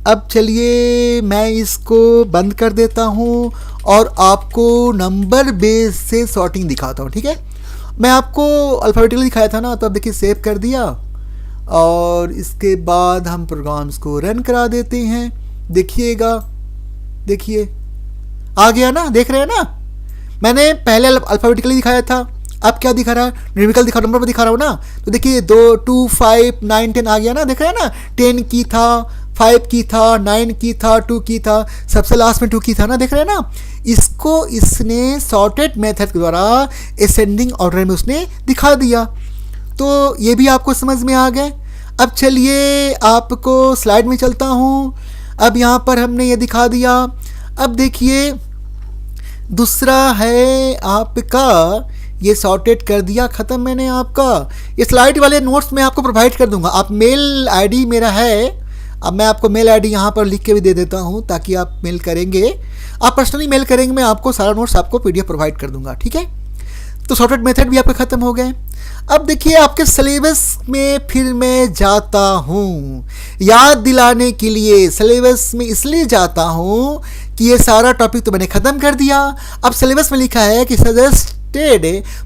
अब चलिए मैं इसको बंद कर देता हूँ और आपको नंबर बेस से सॉर्टिंग दिखाता हूँ, ठीक है। मैं आपको अल्फ़ाबेटिकली दिखाया था ना, तो अब देखिए सेव कर दिया, और इसके बाद हम प्रोग्राम्स को रन करा देते हैं। देखिएगा, देखिए आ गया ना, देख रहे हैं ना, मैंने पहले अल्फ़ाबेटिकली दिखाया था, अब क्या दिखा रहा है, न्यूमेरिकल दिखा, नंबर पर दिखा रहा हूँ ना, तो देखिए 2, 2, 5, 9, 10 आ गया ना, देख रहे हैं ना, 10 की था, 5 की था, 9 की था, 2 की था, सबसे लास्ट में 2 की था ना, देख रहे हैं ना। इसको इसने सॉर्टेड मेथड के द्वारा असेंडिंग ऑर्डर में उसने दिखा दिया, तो ये भी आपको समझ में आ गए। अब चलिए आपको स्लाइड में चलता हूँ। अब यहाँ पर हमने ये दिखा दिया। अब देखिए दूसरा है आपका, ये सॉर्टेड कर दिया, ख़त्म मैंने आपका। ये स्लाइड वाले नोट्स मैं आपको प्रोवाइड कर दूंगा, आप मेल आईडी मेरा है, अब मैं आपको मेल आईडी यहाँ पर लिख के भी दे देता हूँ ताकि आप मेल करेंगे, आप पर्सनली मेल करेंगे, मैं आपको सारा नोट्स आपको पीडीएफ प्रोवाइड कर दूंगा, ठीक है। तो सॉर्टेड मेथड भी आपके ख़त्म हो गए। अब देखिए आपके सिलेबस में फिर मैं जाता हूँ, याद दिलाने के लिए सिलेबस में इसलिए जाता हूँ कि ये सारा टॉपिक तो मैंने ख़त्म कर दिया। अब सिलेबस में लिखा है कि suggested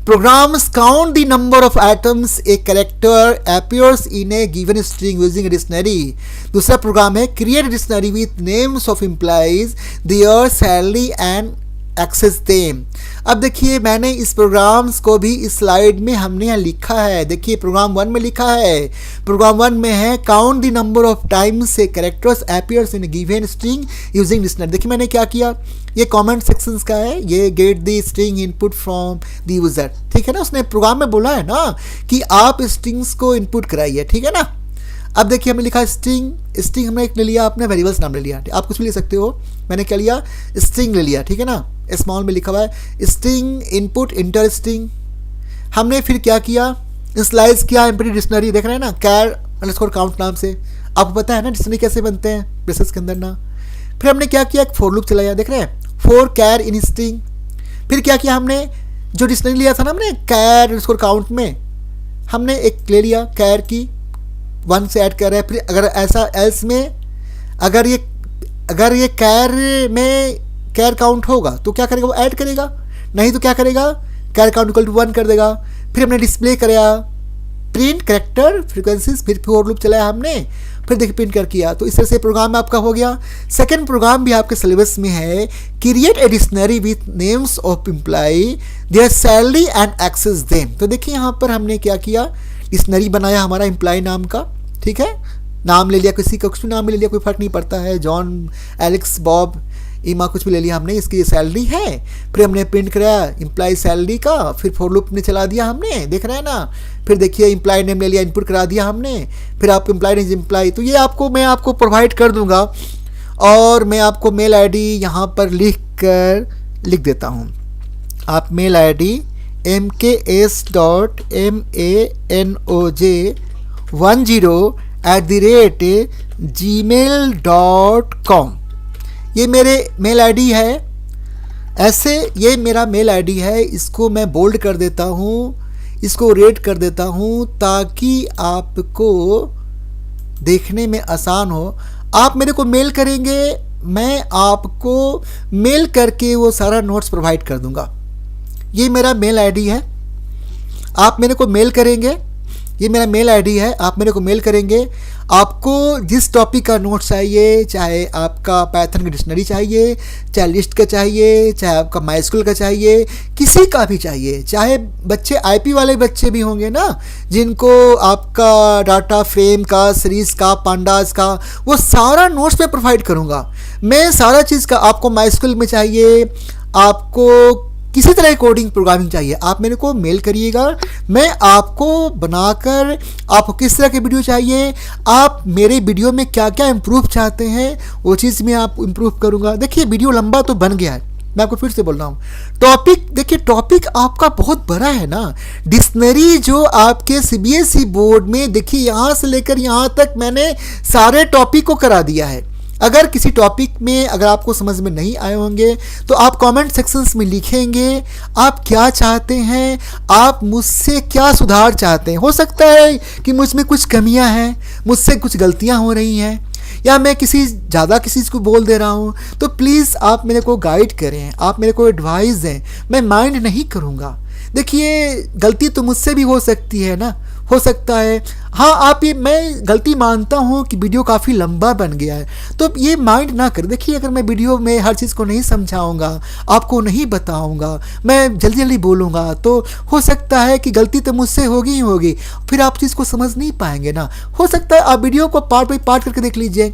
programs count the number of atoms a character appears in a given string using a dictionary। दूसरा प्रोग्राम है create a dictionary with names of implies their salary and access them. अब देखिए मैंने इस प्रोग्राम्स को भी इस slide में हमने यहाँ लिखा है, देखिए प्रोग्राम 1 में लिखा है, प्रोग्राम 1 में है count the number of times से characters appears in given string using dictionary. देखिए मैंने क्या किया, ये कमेंट सेक्शंस का है, ये get the string input from the user, ठीक है ना, उसने प्रोग्राम में बोला है ना कि आप स्ट्रिंग्स को इनपुट कराइए, ठीक है ना। अब देखिए हमने लिखा स्ट्रिंग, स्ट्रिंग हमने एक ले लिया, आपने वेरिएबल्स नाम ले लिया, आप कुछ भी ले सकते हो, मैंने क्या लिया, स्ट्रिंग ले लिया, ठीक है ना, स्मॉल में लिखा हुआ है स्ट्रिंग इनपुट इंटर स्ट्रिंग। हमने फिर क्या किया, इंस्लाइज किया एम्प्टी डिक्शनरी, देख रहे हैं ना, कैर अंडरस्कोर काउंट नाम से, आपको पता है ना डिक्शनरी कैसे बनते हैं ब्रेसेस के अंदर ना। फिर हमने क्या किया, एक फॉर लूप चलाया, देख रहे हैं, फॉर कैर इन स्ट्रिंग। फिर क्या किया हमने, जो डिक्शनरी लिया था ना हमने कैर अंडरस्कोर काउंट में, हमने एक ले लिया कैर की 1 से ऐड कर रहा है। फिर अगर ऐसा एल्स में अगर ये कैर में कैर काउंट होगा तो क्या करेगा, वो ऐड करेगा, नहीं तो क्या करेगा, कैर काउंट इक्वल टू 1 कर देगा। फिर हमने डिस्प्ले कराया प्रिंट कैरेक्टर फ्रीक्वेंसीज, फिर फॉर लूप चलाया हमने, फिर देखिए प्रिंट कर किया। तो इस तरह से प्रोग्राम आपका हो गया। सेकंड प्रोग्राम भी आपके सिलेबस में है, create a dictionary with names of employ their salary and access them. तो देखिए यहाँ पर हमने क्या किया, डिक्शनरी बनाया हमारा एम्प्लॉय नाम का, ठीक है, नाम ले लिया, किसी का कुछ नाम ले लिया, कोई फर्क नहीं पड़ता है, जॉन, एलेक्स, बॉब, ईमा, कुछ भी ले लिया हमने, इसकी ये सैलरी है। फिर हमने प्रिंट कराया एम्प्लॉय सैलरी का, फिर फॉर लूप ने चला दिया हमने, देख रहे हैं ना। फिर देखिए एम्प्लॉय नेम ले लिया, इनपुट करा दिया हमने, फिर आप एम्प्लॉय नेम एम्प्लॉय, तो ये आपको मैं आपको प्रोवाइड कर दूंगा, और मैं आपको मेल आईडी यहाँ पर लिख देता हूँ। आप मेल आईडी mks.manoj10@gmail.com, ये मेरे मेल आईडी है। ऐसे ये मेरा मेल आईडी है, इसको मैं बोल्ड कर देता हूँ, इसको रेड कर देता हूँ ताकि आपको देखने में आसान हो। आप मेरे को मेल करेंगे, मैं आपको मेल करके वो सारा नोट्स प्रोवाइड कर दूंगा। ये मेरा मेल आईडी है, आप मेरे को मेल करेंगे, ये मेरा मेल आईडी है, आप मेरे को मेल करेंगे। आपको जिस टॉपिक का नोट्स चाहिए, चाहे आपका पाइथन की डिक्शनरी चाहिए, चाहे लिस्ट का चाहिए, चाहे आपका माइस्क्यूएल का चाहिए, किसी का भी चाहिए, चाहे बच्चे आईपी वाले बच्चे भी होंगे ना, जिनको आपका डाटा फ्रेम का, सीरीज का, पांडास का, वो सारा नोट्स मैं प्रोवाइड करूँगा। मैं सारा चीज़ का, आपको माइस्क्यूएल में चाहिए, आपको किसी तरह की कोडिंग प्रोग्रामिंग चाहिए, आप मेरे को मेल करिएगा, मैं आपको बनाकर, आपको किस तरह के वीडियो चाहिए, आप मेरे वीडियो में क्या क्या इम्प्रूव चाहते हैं, वो चीज़ मैं आप इम्प्रूव करूँगा। देखिए वीडियो लंबा तो बन गया है, मैं आपको फिर से बोल रहा हूँ। टॉपिक देखिए, टॉपिक आपका बहुत बड़ा है ना। डिक्शनरी जो आपके सीबीएसई बोर्ड में, देखिए यहाँ से लेकर यहाँ तक मैंने सारे टॉपिक को करा दिया है। अगर किसी टॉपिक में अगर आपको समझ में नहीं आए होंगे तो आप कमेंट सेक्शंस में लिखेंगे, आप क्या चाहते हैं, आप मुझसे क्या सुधार चाहते हैं। हो सकता है कि मुझ में कुछ कमियां हैं, मुझसे कुछ गलतियां हो रही हैं, या मैं ज़्यादा किसी चीज़ को बोल दे रहा हूँ, तो प्लीज़ आप मेरे को गाइड करें, आप मेरे को एडवाइस दें, मैं माइंड नहीं करूँगा। देखिए गलती तो मुझसे भी हो सकती है ना, हो सकता है। हाँ, आप ये, मैं गलती मानता हूँ कि वीडियो काफ़ी लंबा बन गया है, तो ये माइंड ना कर। देखिए अगर मैं वीडियो में हर चीज़ को नहीं समझाऊँगा, आपको नहीं बताऊँगा, मैं जल्दी जल्दी बोलूँगा, तो हो सकता है कि गलती तो मुझसे होगी ही होगी, फिर आप चीज़ को समझ नहीं पाएंगे ना। हो सकता है आप वीडियो को पार्ट बाई पार्ट करके देख लीजिए,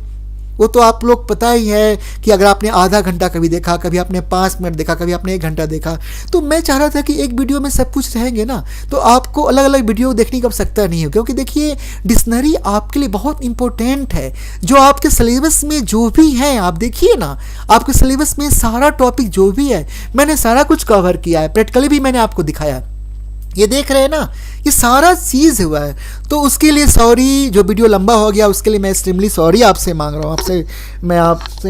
वो तो आप लोग पता ही है कि अगर आपने आधा घंटा कभी देखा, कभी आपने 5 मिनट देखा, कभी आपने 1 घंटा देखा, तो मैं चाह रहा था कि एक वीडियो में सब कुछ रहेंगे ना, तो आपको अलग अलग वीडियो देखने की आवश्यकता नहीं है। क्योंकि देखिए डिक्शनरी आपके लिए बहुत इंपॉर्टेंट है। जो आपके सिलेबस में जो भी है, आप देखिए ना, आपके सिलेबस में सारा टॉपिक जो भी है मैंने सारा कुछ कवर किया है, प्रैक्टिकली भी मैंने आपको दिखाया। ये देख रहे हैं ना, ये सारा चीज़ हुआ है। तो उसके लिए सॉरी, जो वीडियो लंबा हो गया उसके लिए मैं एक्सट्रीमली सॉरी आपसे मांग रहा हूँ,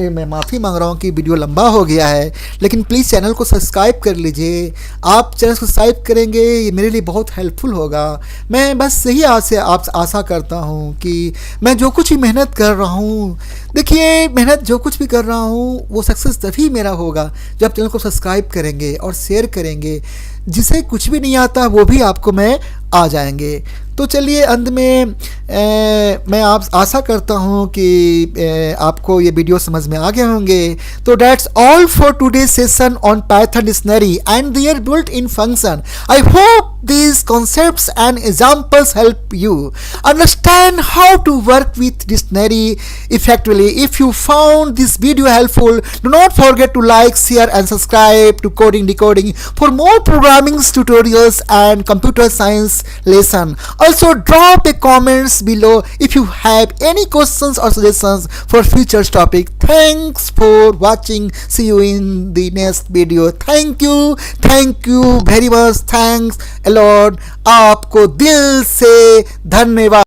मैं माफ़ी मांग रहा हूँ कि वीडियो लंबा हो गया है। लेकिन प्लीज़ चैनल को सब्सक्राइब कर लीजिए, आप चैनल को सब्सक्राइब करेंगे, ये मेरे लिए बहुत हेल्पफुल होगा। मैं बस यही आशा करता हूँ कि मैं जो कुछ भी मेहनत कर रहा हूँ, देखिए मेहनत जो कुछ भी कर रहा हूँ वो सक्सेस तभी मेरा होगा जब चैनल को सब्सक्राइब करेंगे और शेयर करेंगे। जिसे कुछ भी नहीं आता वो भी आपको मैं आ जाएंगे। तो चलिए अंत में मैं आप आशा करता हूँ कि आपको ये वीडियो समझ में आ गए होंगे। तो that's all for today session on Python dictionary and their built in function. I hope these concepts and examples help you understand how to work with dictionary effectively. If you found this video helpful, do not forget to like, share and subscribe to Coding Decoding for more programming tutorials and computer science lesson. Also drop a comments below if you have any questions or suggestions for future topic. Thanks for watching. See you in the next video. Thank you very much. Thanks a lot. आपको दिल से धन्यवाद।